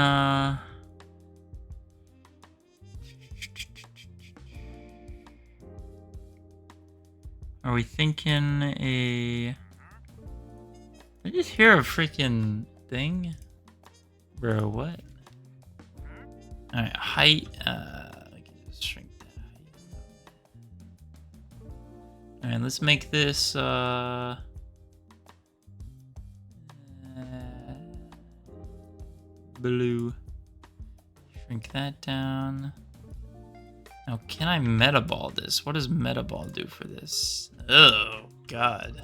Are we thinking a... I just hear a freaking thing? Bro, what? Alright, height, I can just shrink that height. Alright, let's make this, blue. Shrink that down. Now, can I metaball this? What does metaball do for this? Oh, God.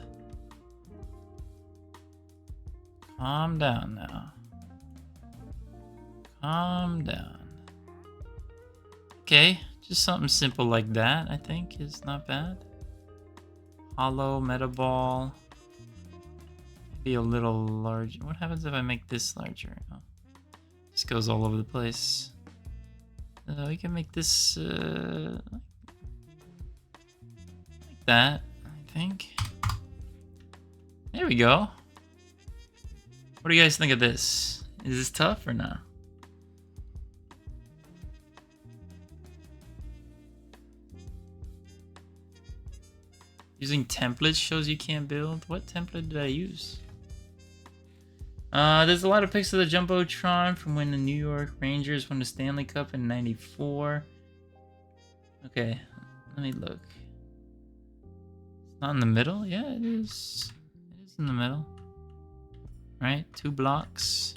Calm down now. Calm down. Okay, just something simple like that, I think, is not bad. Hollow, metaball. Be a little large. What happens if I make this larger? Oh. This goes all over the place. We can make this like that, I think. There we go. What do you guys think of this? Is this tough or not? Using templates shows you can't build. What template did I use? There's a lot of pics of the Jumbotron from when the New York Rangers won the Stanley Cup in '94. Okay, let me look. It's not in the middle? Yeah, it is. It is in the middle. Right? 2 blocks.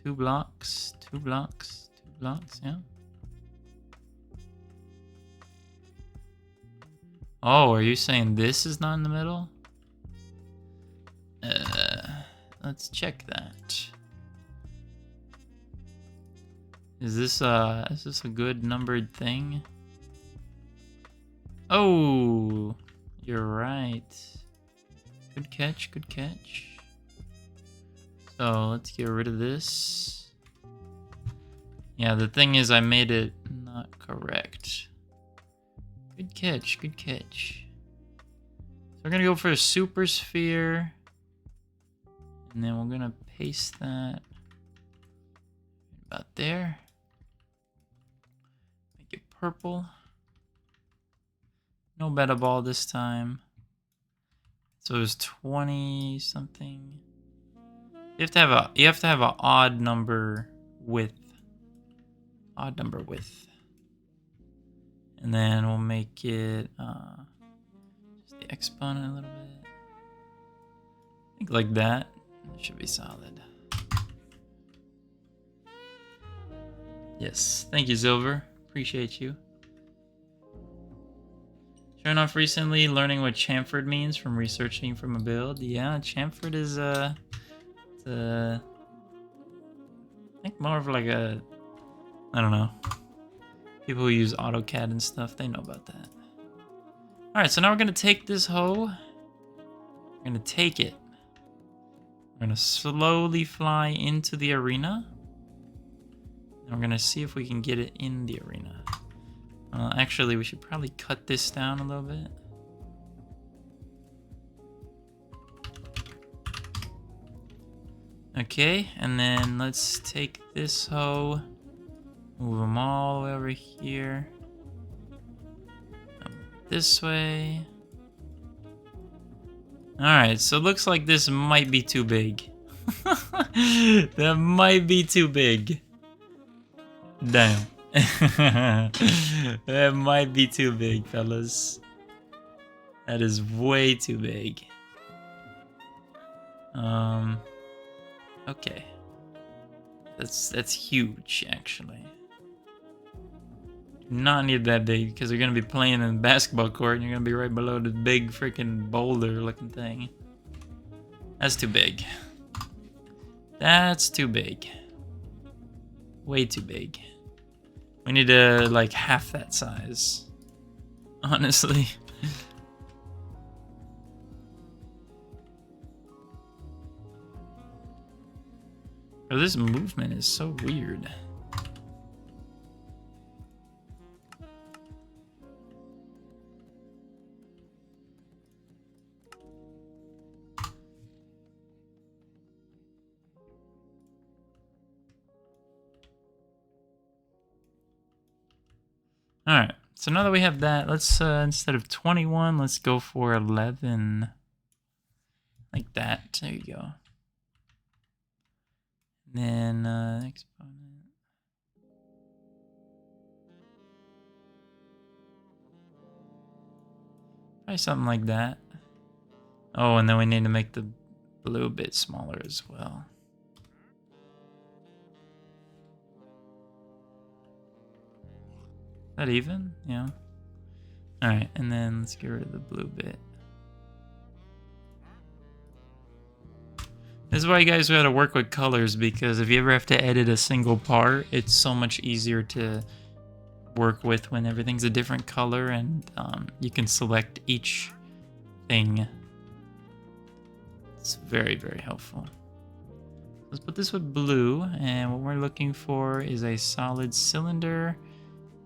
2 blocks. 2 blocks. 2 blocks, yeah. Oh, are you saying this is not in the middle? Let's check that. Is this a good numbered thing? Oh, you're right. Good catch, good catch. So let's get rid of this. Yeah, the thing is I made it not correct. Good catch, good catch. So we're gonna go for a super sphere. And then we're gonna paste that about there. Make it purple. No beta ball this time. So it was 20 something. You have to have an odd number width. Odd number width. And then we'll make it just the exponent a little bit. I think like that. It should be solid. Yes. Thank you, Silver. Appreciate you. Showing off recently, learning what chamfered means from researching from a build. Yeah, chamfered is I think more of like a, I don't know. People who use AutoCAD and stuff, they know about that. Alright, so now we're gonna take this hoe. We're gonna take it. We're gonna slowly fly into the arena. And we're gonna see if we can get it in the arena. Actually, we should probably cut this down a little bit. Okay, and then let's take this hoe, move them all the way over here. This way. Alright, so it looks like this might be too big. That might be too big. Damn. That might be too big, fellas. That is way too big. Okay. That's huge, actually. Do not need that big because you're gonna be playing in a basketball court and you're gonna be right below the big freaking boulder-looking thing. That's too big. That's too big. Way too big. We need to like half that size. Honestly. Oh, this movement is so weird. Alright, so now that we have that, let's, instead of 21, let's go for 11. Like that, there you go. And then, exponent. Probably something like that. Oh, and then we need to make the blue a bit smaller as well. Is that even? Yeah. Alright, and then let's get rid of the blue bit. This is why you guys gotta work with colors, because if you ever have to edit a single part, it's so much easier to work with when everything's a different color, and you can select each thing. It's very, very helpful. Let's put this with blue, and what we're looking for is a solid cylinder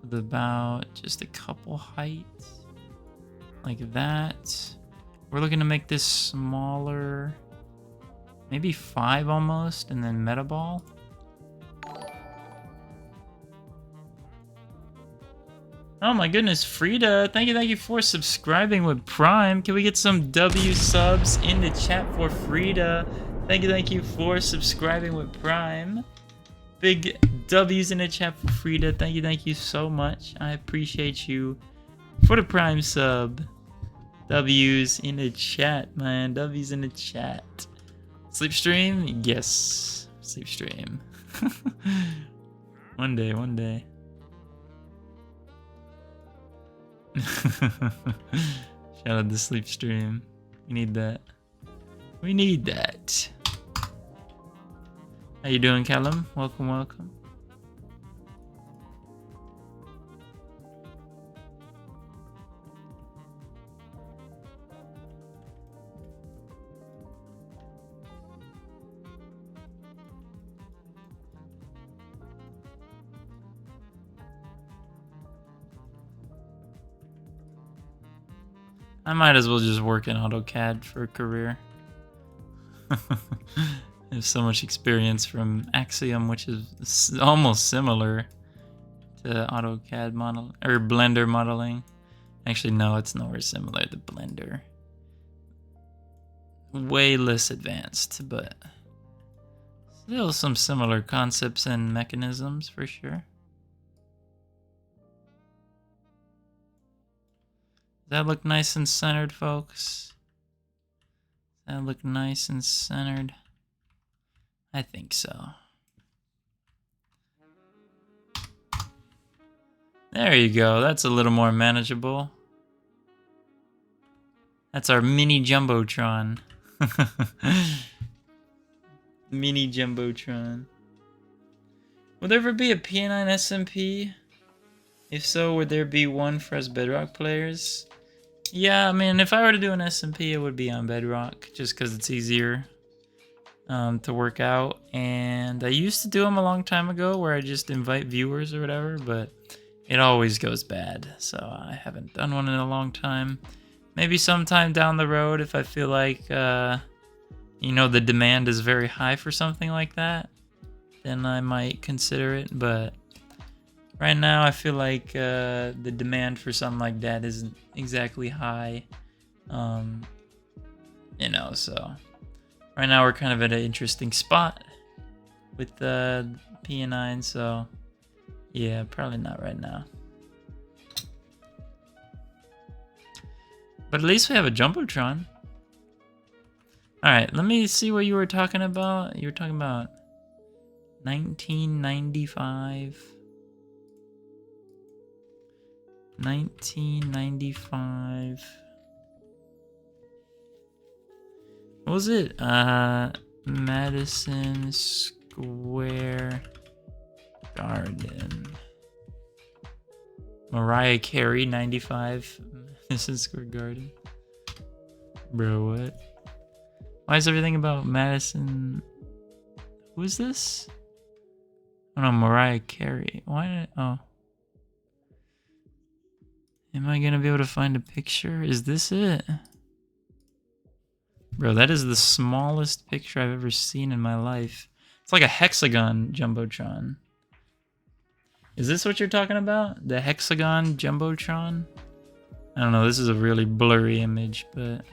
with about just a couple heights, like that. We're looking to make this smaller, maybe 5 almost, and then meta ball. Oh my goodness, Frida, thank you for subscribing with Prime. Can we get some W subs in the chat for Frida? Thank you for subscribing with Prime. Big W's in the chat for Frida. Thank you so much. I appreciate you for the Prime sub. W's in the chat, man. W's in the chat. Sleep stream? Yes. Sleep stream. One day, one day. Shout out to sleep stream. We need that. We need that. How you doing, Callum? Welcome, welcome. I might as well just work in AutoCAD for a career. I have so much experience from Axiom, which is almost similar to AutoCAD model or Blender modeling. Actually, no, it's nowhere similar to Blender. Way less advanced, but Still some similar concepts and mechanisms for sure. Does that look nice and centered, folks? Does that look nice and centered? I think so. There you go. That's a little more manageable. That's our mini Jumbotron. Mini Jumbotron. Will there ever be a P9 SMP? If so, would there be one for us Bedrock players? Yeah, I mean, if I were to do an SMP, it would be on Bedrock, just because it's easier to work out. And I used to do them a long time ago, where I just invite viewers or whatever, but it always goes bad, so I haven't done one in a long time. Maybe sometime down the road, if I feel like, you know, the demand is very high for something like that, then I might consider it. But right now, I feel like the demand for something like that isn't exactly high. You know, so right now we're kind of at an interesting spot with the P9, so yeah, probably not right now. But at least we have a Jumbotron. Alright, let me see what you were talking about. You were talking about 1995. 1995. What was it? Madison Square Garden. Mariah Carey, 95. Madison Square Garden. Bro, what? Why is everything about Madison? Who is this? Oh no, Mariah Carey. Why did oh. Am I gonna be able to find a picture? Is this it? Bro, that is the smallest picture I've ever seen in my life. It's like a hexagon Jumbotron. Is this what you're talking about? The hexagon Jumbotron? I don't know, this is a really blurry image, but...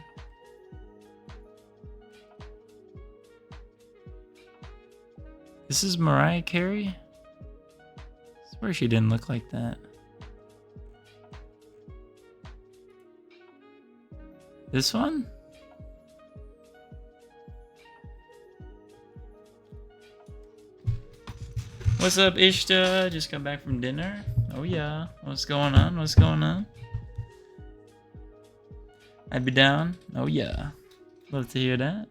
This is Mariah Carey? I swear she didn't look like that. This one? What's up, Ishta? Just got back from dinner. Oh yeah. What's going on? What's going on? I'd be down. Oh yeah. Love to hear that.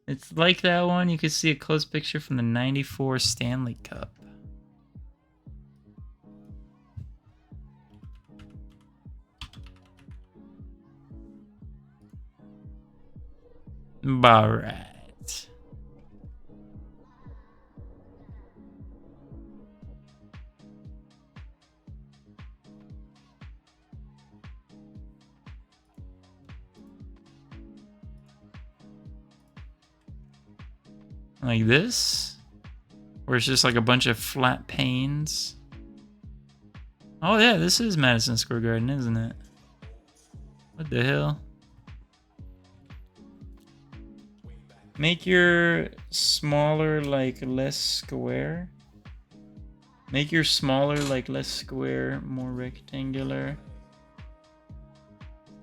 It's like that one. You can see a close picture from the '94 Stanley Cup. Alright. Like this? Where it's just like a bunch of flat panes. Oh yeah, this is Madison Square Garden, isn't it? What the hell? Make your smaller like less square. Make your smaller like less square, more rectangular.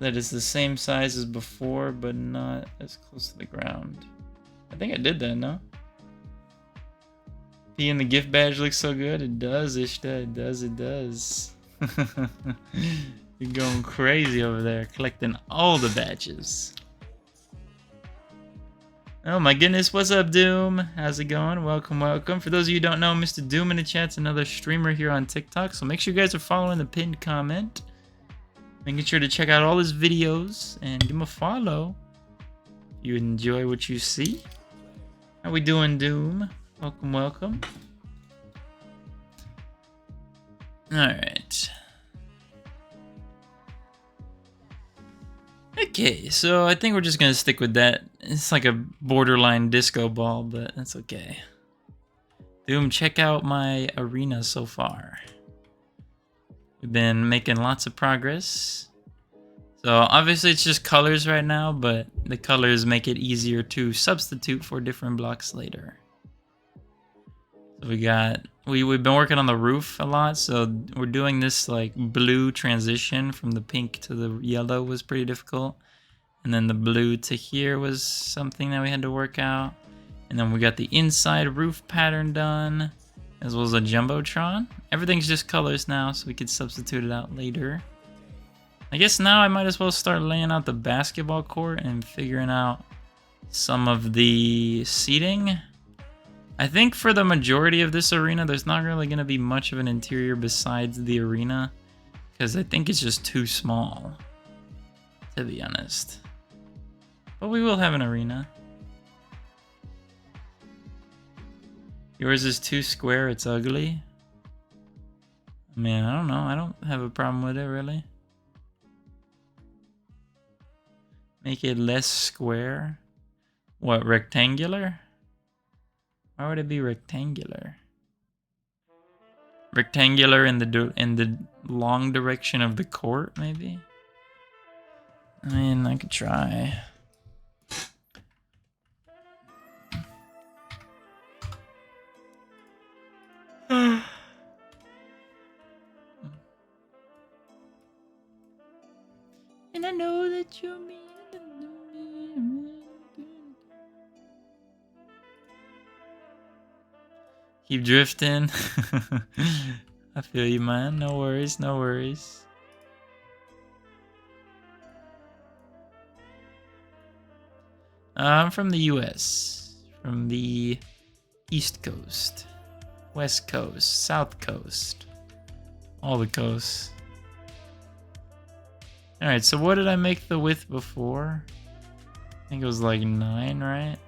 That is the same size as before, but not as close to the ground. I think I did that, no? P and the gift badge looks so good. It does, Ishta. It does, it does. You're going crazy over there, collecting all the badges. Oh my goodness, what's up, Doom? How's it going? Welcome, welcome. For those of you who don't know, Mr. Doom in the chat's another streamer here on TikTok, so make sure you guys are following the pinned comment. Making sure to check out all his videos and give him a follow. If you enjoy what you see. How we doing, Doom? Welcome, welcome. Alright. Okay, so I think we're just gonna stick with that. It's like a borderline disco ball, but that's okay. Doom, check out my arena so far. We've been making lots of progress. So obviously it's just colors right now, but the colors make it easier to substitute for different blocks later. So we've been working on the roof a lot, so we're doing this like blue transition from the pink to the yellow was pretty difficult. And then the blue to here was something that we had to work out. And then we got the inside roof pattern done, as well as a Jumbotron. Everything's just colors now, so we could substitute it out later. I guess now I might as well start laying out the basketball court and figuring out some of the seating. I think for the majority of this arena, there's not really going to be much of an interior besides the arena, because I think it's just too small, to be honest. But we will have an arena. Yours is too square, it's ugly. I mean, I don't know. I don't have a problem with it, really. Make it less square. What, rectangular? Why would it be rectangular? Rectangular in the long direction of the court, maybe? I mean, I could try. And I know that you mean. Keep drifting. I feel you, man. No worries, no worries. I'm from the US. From the East Coast, West Coast, South Coast. All the coasts. Alright, so what did I make the width before? I think it was like 9, right?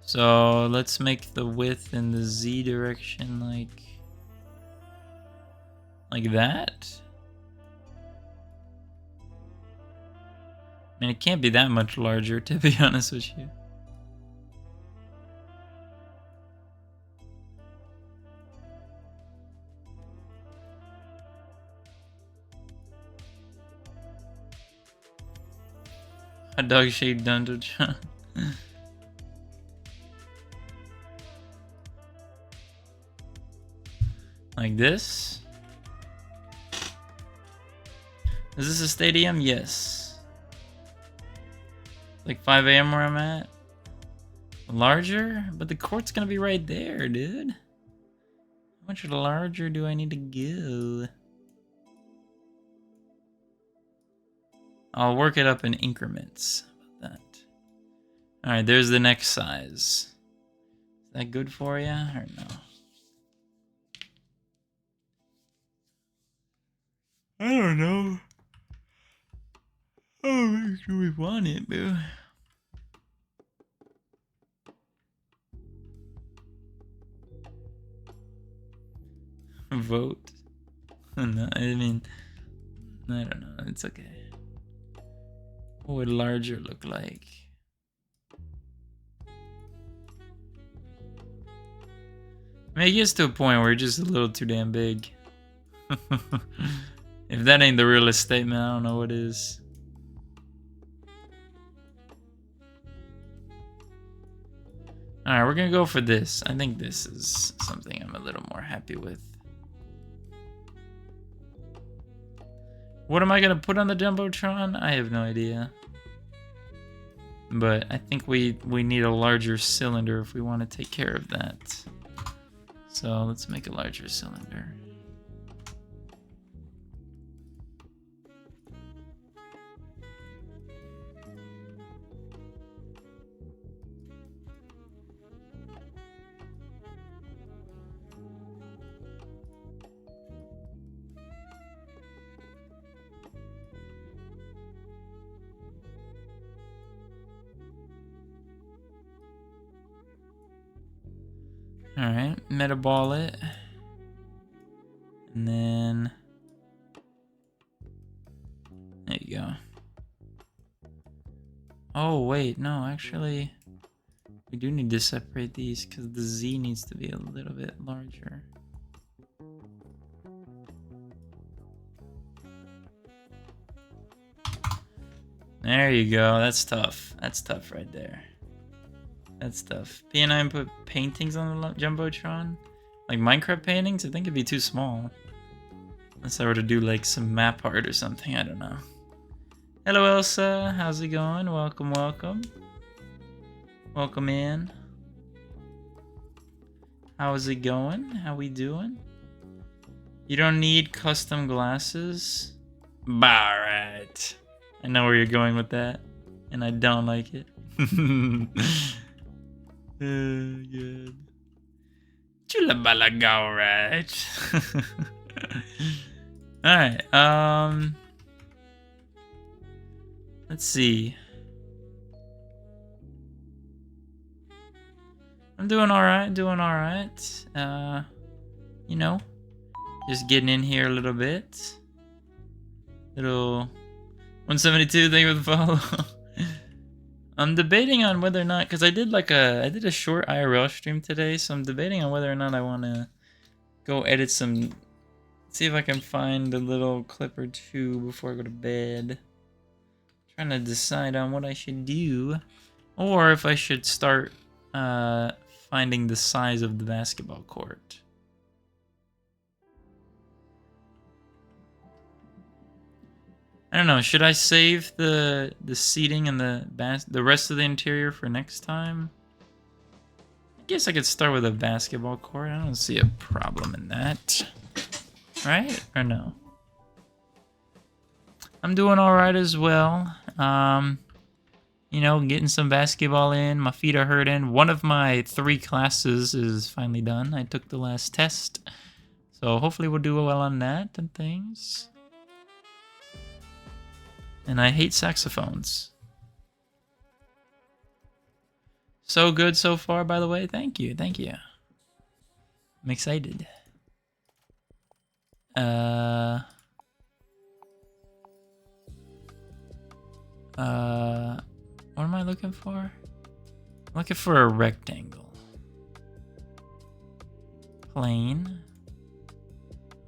So let's make the width in the Z direction like that. I mean, it can't be that much larger, to be honest with you. A dog-shaped dungeon. Like this. Is this a stadium? Yes. Like 5 a.m. where I'm at. Larger? But the court's gonna be right there, dude. How much larger do I need to go? I'll work it up in increments. How about that? Alright, there's the next size. Is that good for you or no? I don't know. Oh, make sure we want it, boo. Vote? No, I mean, I don't know. It's okay. What would larger look like? I mean, it gets to a point where it's just a little too damn big. If that ain't the realest statement, I don't know what is. Alright, we're gonna go for this. I think this is something I'm a little more happy with. What am I gonna put on the Jumbotron? I have no idea. But I think we need a larger cylinder if we want to take care of that. So let's make a larger cylinder. Alright, metaball it. And then... there you go. Oh, wait, no, actually... we do need to separate these because the Z needs to be a little bit larger. There you go. That's tough. That's tough right there. That's tough. P&I put paintings on the Jumbotron? Like Minecraft paintings? I think it'd be too small. Unless I were to do like some map art or something. I don't know. Hello, Elsa. How's it going? Welcome, welcome. Welcome in. How is it going? How we doing? You don't need custom glasses? Alright. I know where you're going with that. And I don't like it. Good. Chulabalaga, alright. Alright, let's see. I'm doing alright, you know, just getting in here a little bit. Little 172, thank you for the follow. I'm debating on whether or not, because I did a short IRL stream today, so I'm debating on whether or not I want to go edit some, see if I can find a little clip or two before I go to bed. Trying to decide on what I should do, or if I should start finding the size of the basketball court. I don't know. Should I save the seating and the rest of the interior for next time? I guess I could start with a basketball court. I don't see a problem in that, right? Or no? I'm doing all right as well. You know, getting some basketball in. My feet are hurting. One of my 3 classes is finally done. I took the last test, so hopefully we'll do well on that and things. And I hate saxophones. So good so far, by the way. Thank you, thank you. I'm excited. What am I looking for? I'm looking for a rectangle. Plane.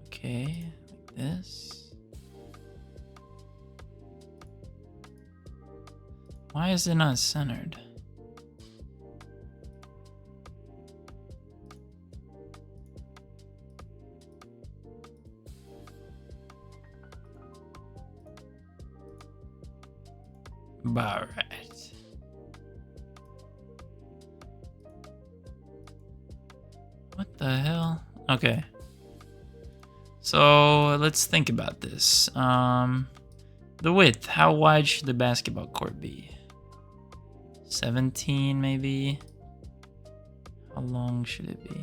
Okay, like this. Why is it not centered? Alright. What the hell? Okay. So let's think about this. The width. How wide should the basketball court be? 17 maybe? How long should it be?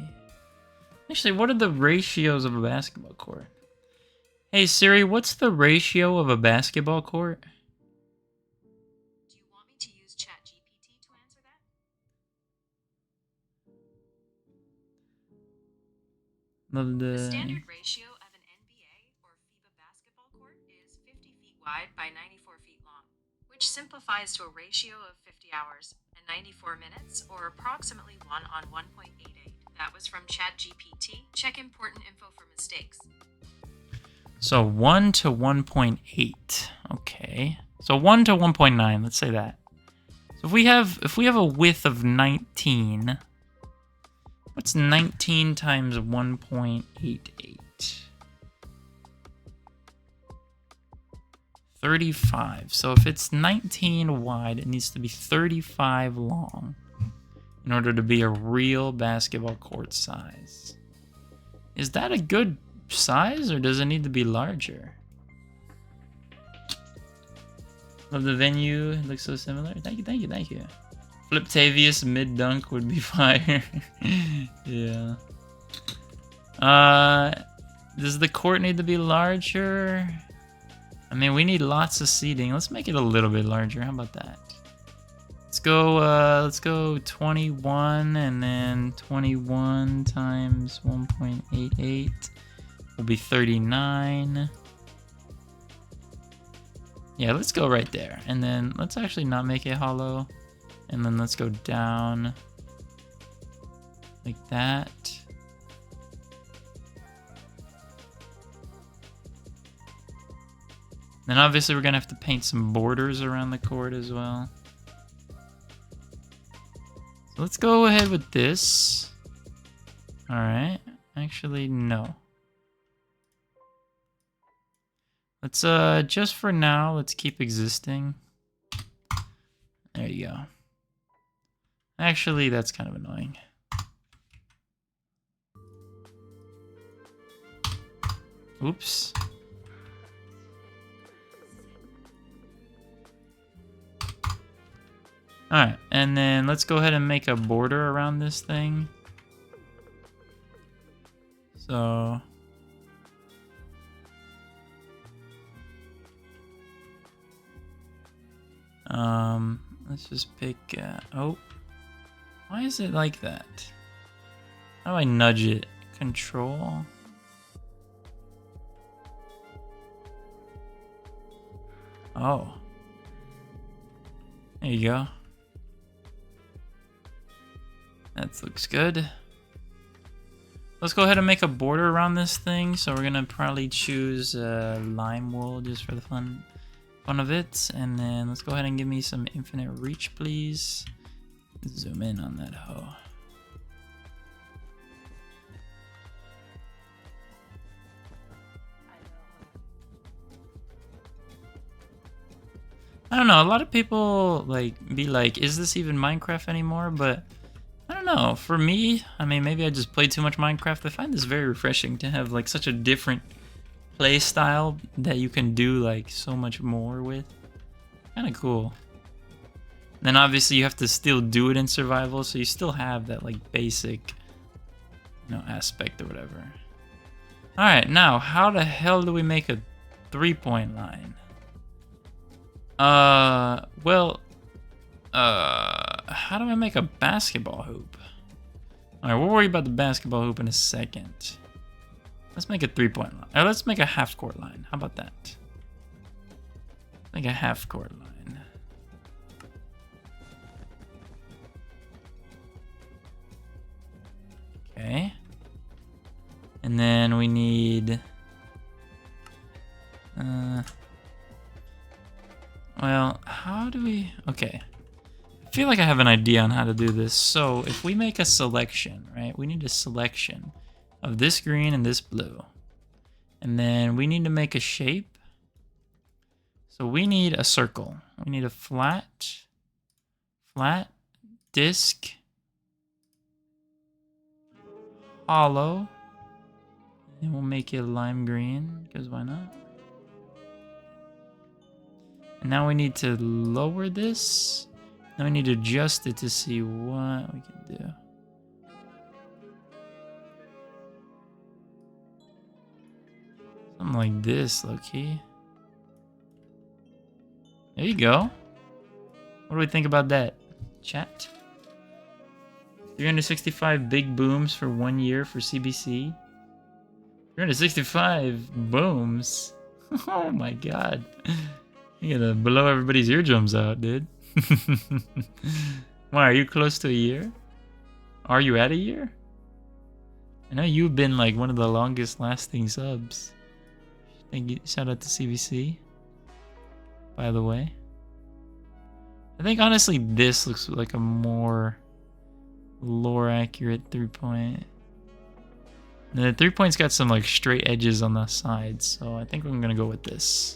Actually, what are the ratios of a basketball court? Hey Siri, what's the ratio of a basketball court? Do you want me to use ChatGPT to answer that? The standard ratio of an NBA or FIBA basketball court is 50 feet wide by 94 feet long, which simplifies to a ratio of 50 hours and 94 minutes, or approximately 1 on 1.88. That was from ChatGPT. Check important info for mistakes. So 1 to 1.8. Okay. So 1 to 1.9, let's say that. So if we have a width of 19, what's 19 times 1.88? 35. So if it's 19 wide, it needs to be 35 long in order to be a real basketball court size. Is that a good size, or does it need to be larger? Love the venue. It looks so similar. Thank you, thank you, thank you. Fliptavius mid-dunk would be fire. Yeah. Does the court need to be larger? I mean, we need lots of seating. Let's make it a little bit larger. How about that? Let's go 21, and then 21 times 1.88 will be 39. Yeah, let's go right there. And then let's actually not make it hollow. And then let's go down like that. Then obviously we're gonna have to paint some borders around the court as well. So let's go ahead with this. Alright. Actually, no. Let's, just for now, let's keep existing. There you go. Actually, that's kind of annoying. Oops. Alright, and then let's go ahead and make a border around this thing. So... let's just pick, oh. Why is it like that? How do I nudge it? Control? Oh. There you go. That looks good. Let's go ahead and make a border around this thing. So we're gonna probably choose lime wool just for the fun of it. And then let's go ahead and give me some infinite reach, please. Zoom in on that hoe. I don't know, a lot of people be like, is this even Minecraft anymore? But I don't know, for me, I mean, maybe I just played too much Minecraft. I find this very refreshing to have like such a different play style that you can do like so much more with. Kind of cool. Then obviously you have to still do it in survival, so you still have that like basic, you know, aspect or whatever. All right, now how the hell do we make a 3-point line? Well, how do I make a basketball hoop? All right, we'll worry about the basketball hoop in a second. Let's make a 3-point line. Or let's make a half-court line. How about that? Make a half-court line. Okay. And then we need... well, how do we... Okay. I feel like I have an idea on how to do this. So if we make a selection, right? We need a selection of this green and this blue. And then we need to make a shape. So we need a circle. We need a flat disc, hollow. And we'll make it lime green, because why not? And now we need to lower this. Now we need to adjust it to see what we can do. Something like this, low-key. There you go. What do we think about that, chat? 365 big booms for 1 year for CBC. 365 booms. Oh my god. You're gonna blow everybody's eardrums out, dude. Why, are you close to a year? Are you at a year? I know you've been like one of the longest lasting subs. Thank you. Shout out to CBC. By the way. I think honestly this looks like a more lore accurate 3-point. The 3-point's got some like straight edges on the sides, so I think I'm gonna go with this.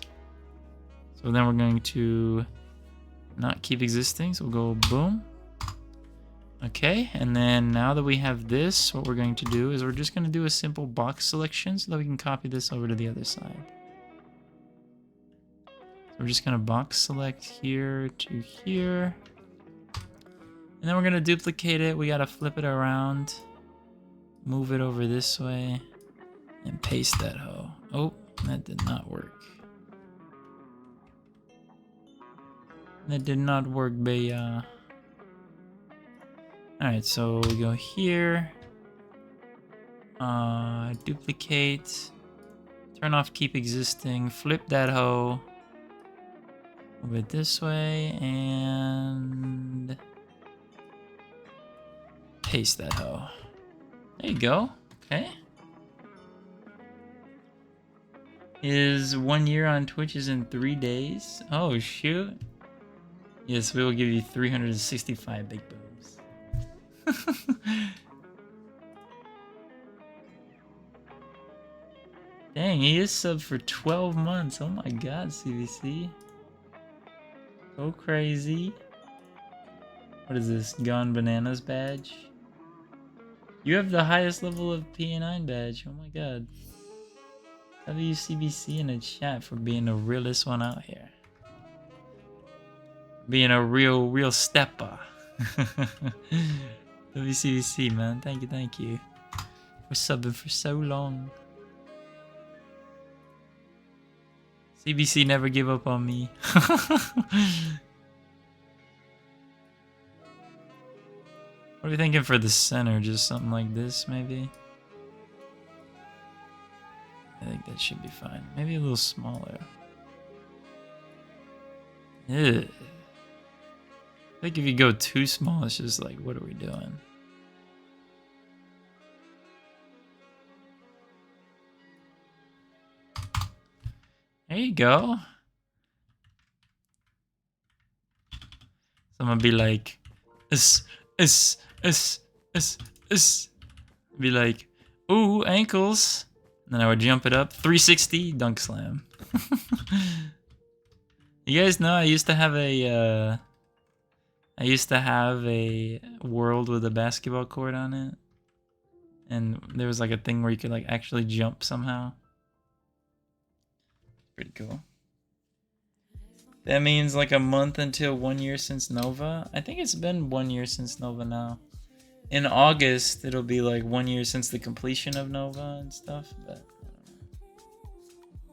So then we're going to not keep existing, so we'll go boom. Okay, and then now that we have this, what we're going to do is we're just going to do a simple box selection so that we can copy this over to the other side. So we're just going to box select here to here. And then we're going to duplicate it. We got to flip it around, move it over this way, and paste that hoe. Oh, that did not work. That did not work, Baya. Alright, so we go here. Duplicate. Turn off keep existing. Flip that hoe. Move it this way. And paste that hoe. There you go. Okay. His 1 year on Twitch is in 3 days. Oh, shoot. Yes, we will give you 365 big boobs. Dang, he is sub for 12 months. Oh my god, CVC. Go crazy. What is this? Gone Bananas badge? You have the highest level of PA9 badge. Oh my god. WCBC in the chat for being the realest one out here. Being a real stepper. WCBC, man. Thank you. For subbing for so long. CBC never give up on me. What are we thinking for the center? Just something like this, maybe? I think that should be fine. Maybe a little smaller. Ugh. I think if you go too small, it's just like, what are we doing? There you go. So I'm gonna be like, be like, ooh, ankles. And then I would jump it up, 360, dunk slam. You guys know I used to have a world with a basketball court on it. And there was like a thing where you could like actually jump somehow. Pretty cool. That means like a month until 1 year since Nova. I think it's been 1 year since Nova now. In August, it'll be like 1 year since the completion of Nova and stuff. But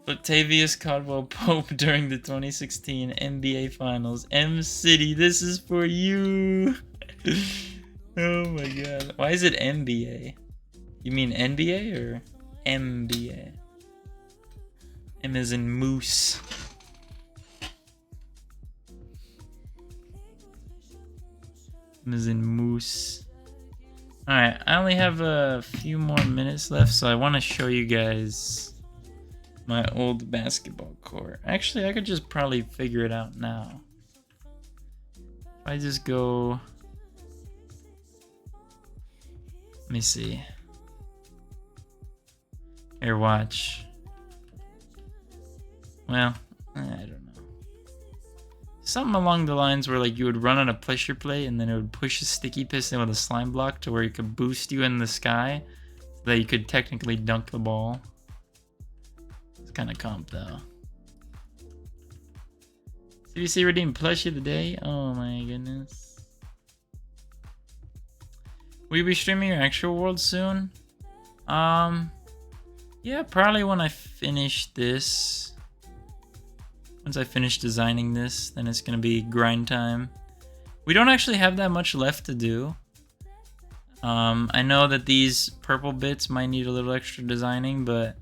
Octavius Caldwell Pope during the 2016 NBA Finals. M City, this is for you. Oh my god. Why is it NBA? You mean NBA or MBA? M is in moose. M is in moose. Alright, I only have a few more minutes left, so I want to show you guys my old basketball court. Actually, I could just probably figure it out now. If I just go... Let me see. Here, watch. Well, I don't know. Something along the lines where like you would run on a pressure plate and then it would push a sticky piston with a slime block to where it could boost you in the sky so that you could technically dunk the ball. It's kind of comp though. CBC redeemed plushie of the day. Oh my goodness. Will you be streaming your actual world soon? Yeah, probably when I finish this. Once I finish designing this, then it's going to be grind time. We don't actually have that much left to do. I know that these purple bits might need a little extra designing, but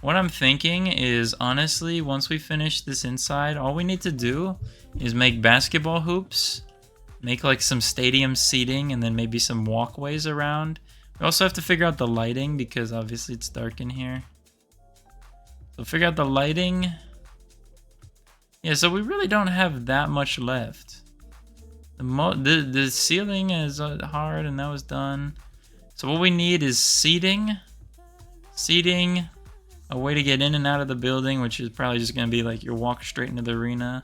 what I'm thinking is, honestly, once we finish this inside, all we need to do is make basketball hoops, make like some stadium seating, and then maybe some walkways around. We also have to figure out the lighting because obviously it's dark in here. So figure out the lighting. Yeah, so we really don't have that much left. The ceiling is hard and that was done. So what we need is seating, a way to get in and out of the building, which is probably just going to be like you walk straight into the arena.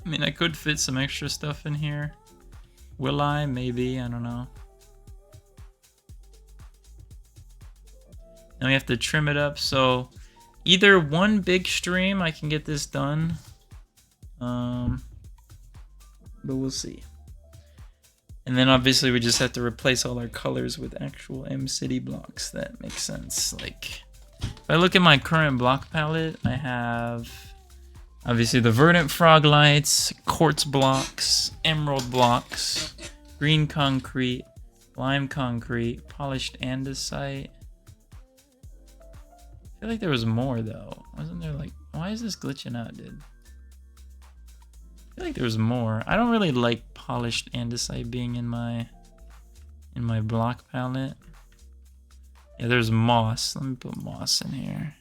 I mean, I could fit some extra stuff in here. Will I? Maybe. I don't know. Now we have to trim it up. So either one big stream, I can get this done. But we'll see. And then obviously we just have to replace all our colors with actual M-City blocks. That makes sense. Like, if I look at my current block palette, I have obviously the verdant frog lights, quartz blocks, emerald blocks, green concrete, lime concrete, polished andesite. I feel like there was more though. Wasn't there like, why is this glitching out, dude? I feel like there was more. I don't really like polished andesite being in my block palette. Yeah, there's moss. Let me put moss in here.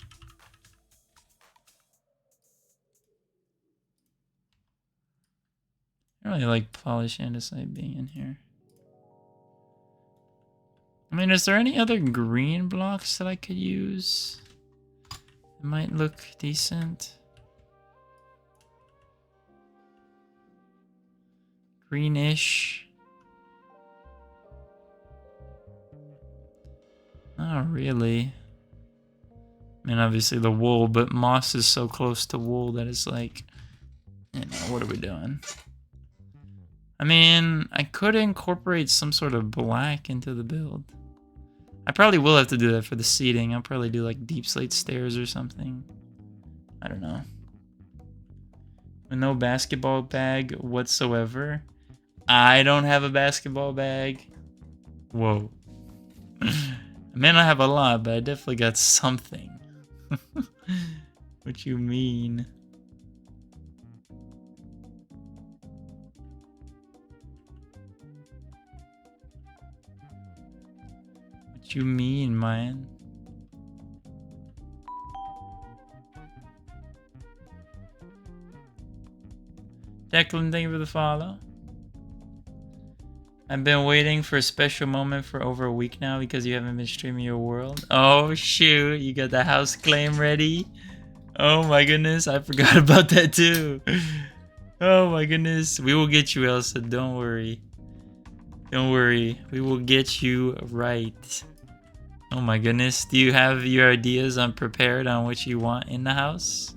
I really like polish andesite being in here. I mean, is there any other green blocks that I could use? It might look decent. Greenish. Not really. I mean, obviously the wool, but moss is so close to wool that it's like, you know, what are we doing? I mean, I could incorporate some sort of black into the build. I probably will have to do that for the seating. I'll probably do like deep slate stairs or something. I don't know. With no basketball bag whatsoever. I don't have a basketball bag. Whoa. I may not have a lot, but I definitely got something. What you mean? What you mean, man? Declan, thank you for the follow. I've been waiting for a special moment for over a week now because you haven't been streaming your world. Oh shoot, you got the house claim ready? Oh my goodness, I forgot about that too. Oh my goodness, we will get you, Elsa, don't worry. Don't worry, we will get you right. Oh my goodness, do you have your ideas prepared on what you want in the house?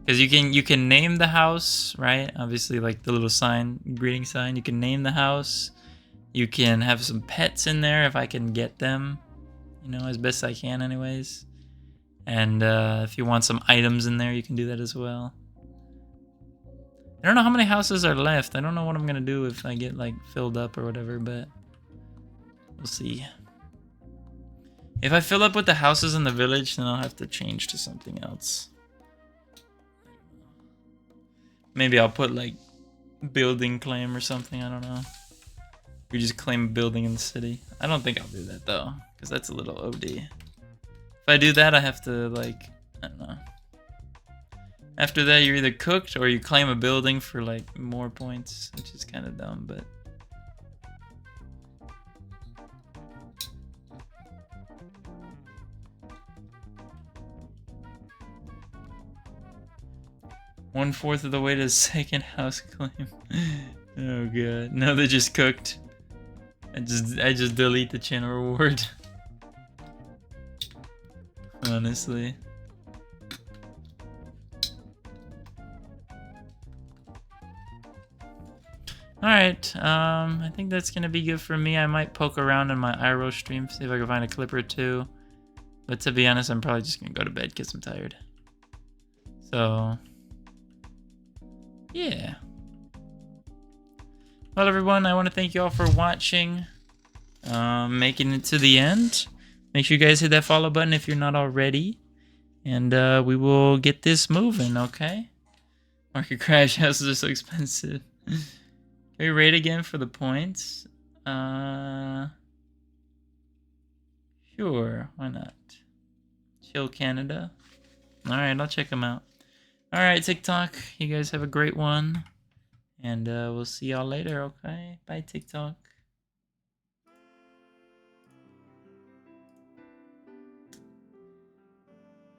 Because you can name the house, right? Obviously, like the little sign, greeting sign, you can name the house. You can have some pets in there if I can get them, you know, as best I can anyways. And if you want some items in there, you can do that as well. I don't know how many houses are left. I don't know what I'm gonna do if I get like filled up or whatever, but we'll see. If I fill up with the houses in the village, then I'll have to change to something else. Maybe I'll put like building claim or something, I don't know. We just claim a building in the city. I don't think I'll do that though, because that's a little OD. If I do that, I have to like, I don't know. After that, you're either cooked or you claim a building for like more points, which is kind of dumb, but. One-fourth of the way to the second house claim. Oh god, no, they're just cooked. I just delete the channel reward. Honestly. Alright, I think that's gonna be good for me. I might poke around in my IRL stream, see if I can find a clip or two. But to be honest, I'm probably just gonna go to bed because I'm tired. So, yeah. Well, everyone, I want to thank you all for watching, making it to the end. Make sure you guys hit that follow button if you're not already. And we will get this moving, okay? Market crash houses are so expensive. Can we rate again for the points? Sure, why not? Chill Canada. Alright, I'll check them out. Alright, TikTok, you guys have a great one. And we'll see y'all later, okay? Bye, TikTok.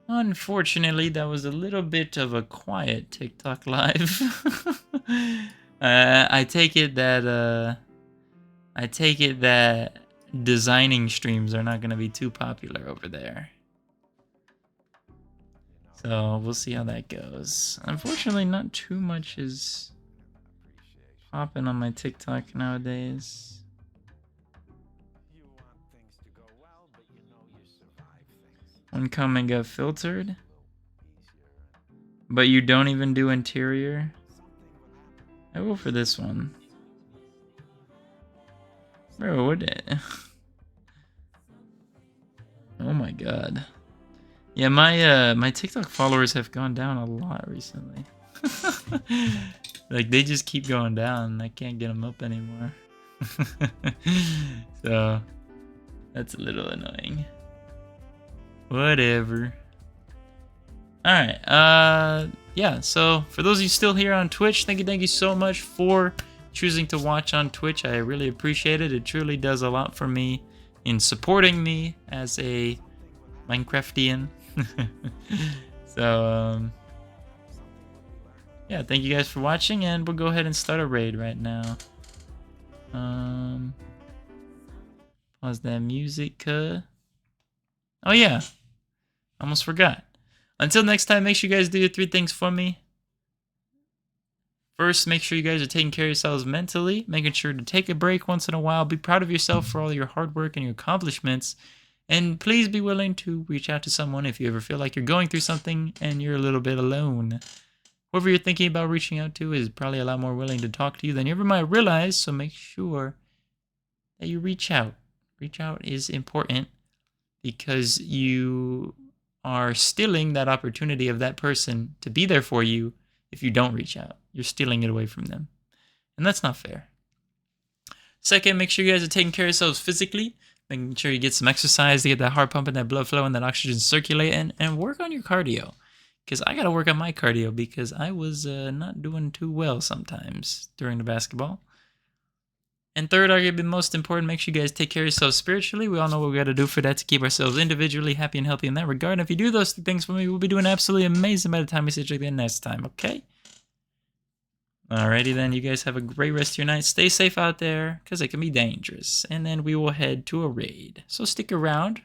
Unfortunately, that was a little bit of a quiet TikTok live. I take it that designing streams are not going to be too popular over there. So we'll see how that goes. Unfortunately, not too much is popping on my TikTok nowadays. One comment got filtered, but you don't even do interior. I will for this one. Bro, what the... Oh my god. Yeah, my TikTok followers have gone down a lot recently. Like, they just keep going down. I can't get them up anymore. So, that's a little annoying. Whatever. Alright, yeah, so for those of you still here on Twitch, thank you so much for choosing to watch on Twitch. I really appreciate it. It truly does a lot for me in supporting me as a Minecraftian. So, yeah, thank you guys for watching, and we'll go ahead and start a raid right now. Pause that music, Oh yeah, almost forgot. Until next time, make sure you guys do your 3 things for me. First, make sure you guys are taking care of yourselves mentally, making sure to take a break once in a while, be proud of yourself for all your hard work and your accomplishments, and please be willing to reach out to someone if you ever feel like you're going through something and you're a little bit alone. Whoever you're thinking about reaching out to is probably a lot more willing to talk to you than you ever might realize, so make sure that you reach out. Reach out is important because you are stealing that opportunity of that person to be there for you if you don't reach out. You're stealing it away from them. And that's not fair. Second, make sure you guys are taking care of yourselves physically. Making sure you get some exercise to get that heart pumping, that blood flowing, that oxygen circulating, and work on your cardio. Because I got to work on my cardio because I was not doing too well sometimes during the basketball. And third, arguably most important, make sure you guys take care of yourselves spiritually. We all know what we got to do for that to keep ourselves individually happy and healthy in that regard. And if you do those 2 things for me, we'll be doing absolutely amazing by the time we see each other next time, okay? Alrighty then, you guys have a great rest of your night. Stay safe out there, because it can be dangerous. And then we will head to a raid. So stick around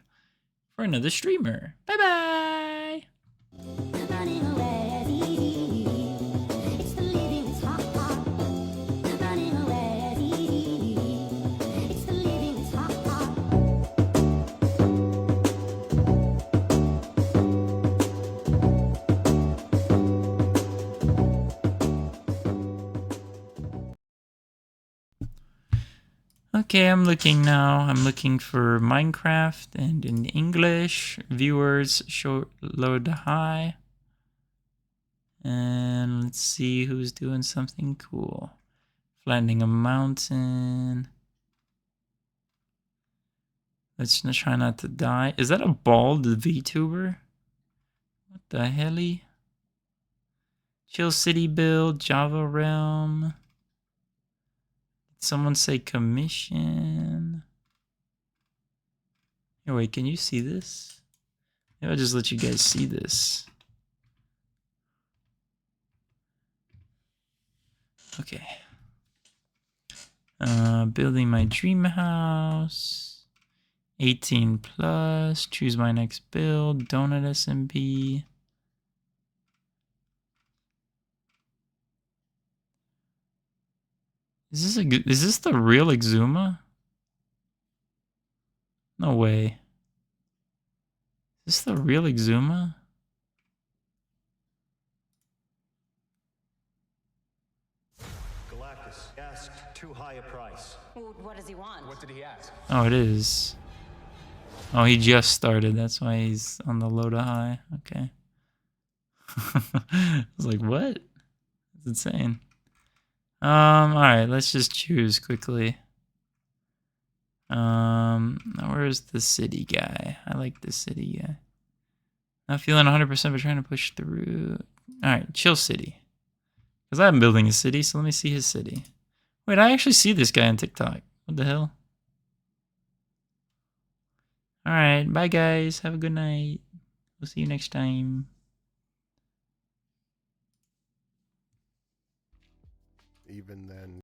for another streamer. Bye-bye! Okay, I'm looking now. I'm looking for Minecraft and in English. Viewers show load high. And let's see who's doing something cool. Flattening a mountain. Let's try not to die. Is that a bald VTuber? What the helly? Chill City build, Java Realm. Someone say commission. Here, wait, can you see this? Maybe I'll just let you guys see this. Okay. Building my dream house. 18 plus. Choose my next build. Donut SMP. Is this the real Exuma? No way. Is this the real Exuma? Galactus asked too high a price. Well, what does he want? What did he ask? Oh, it is. Oh, he just started. That's why he's on the low to high. Okay. I was like, what? That's insane. Alright, let's just choose quickly. Where's the city guy? I like the city guy. Not feeling 100% but trying to push through. Alright, chill city. Because I'm building a city, so let me see his city. Wait, I actually see this guy on TikTok. What the hell? Alright, bye guys. Have a good night. We'll see you next time. Even then.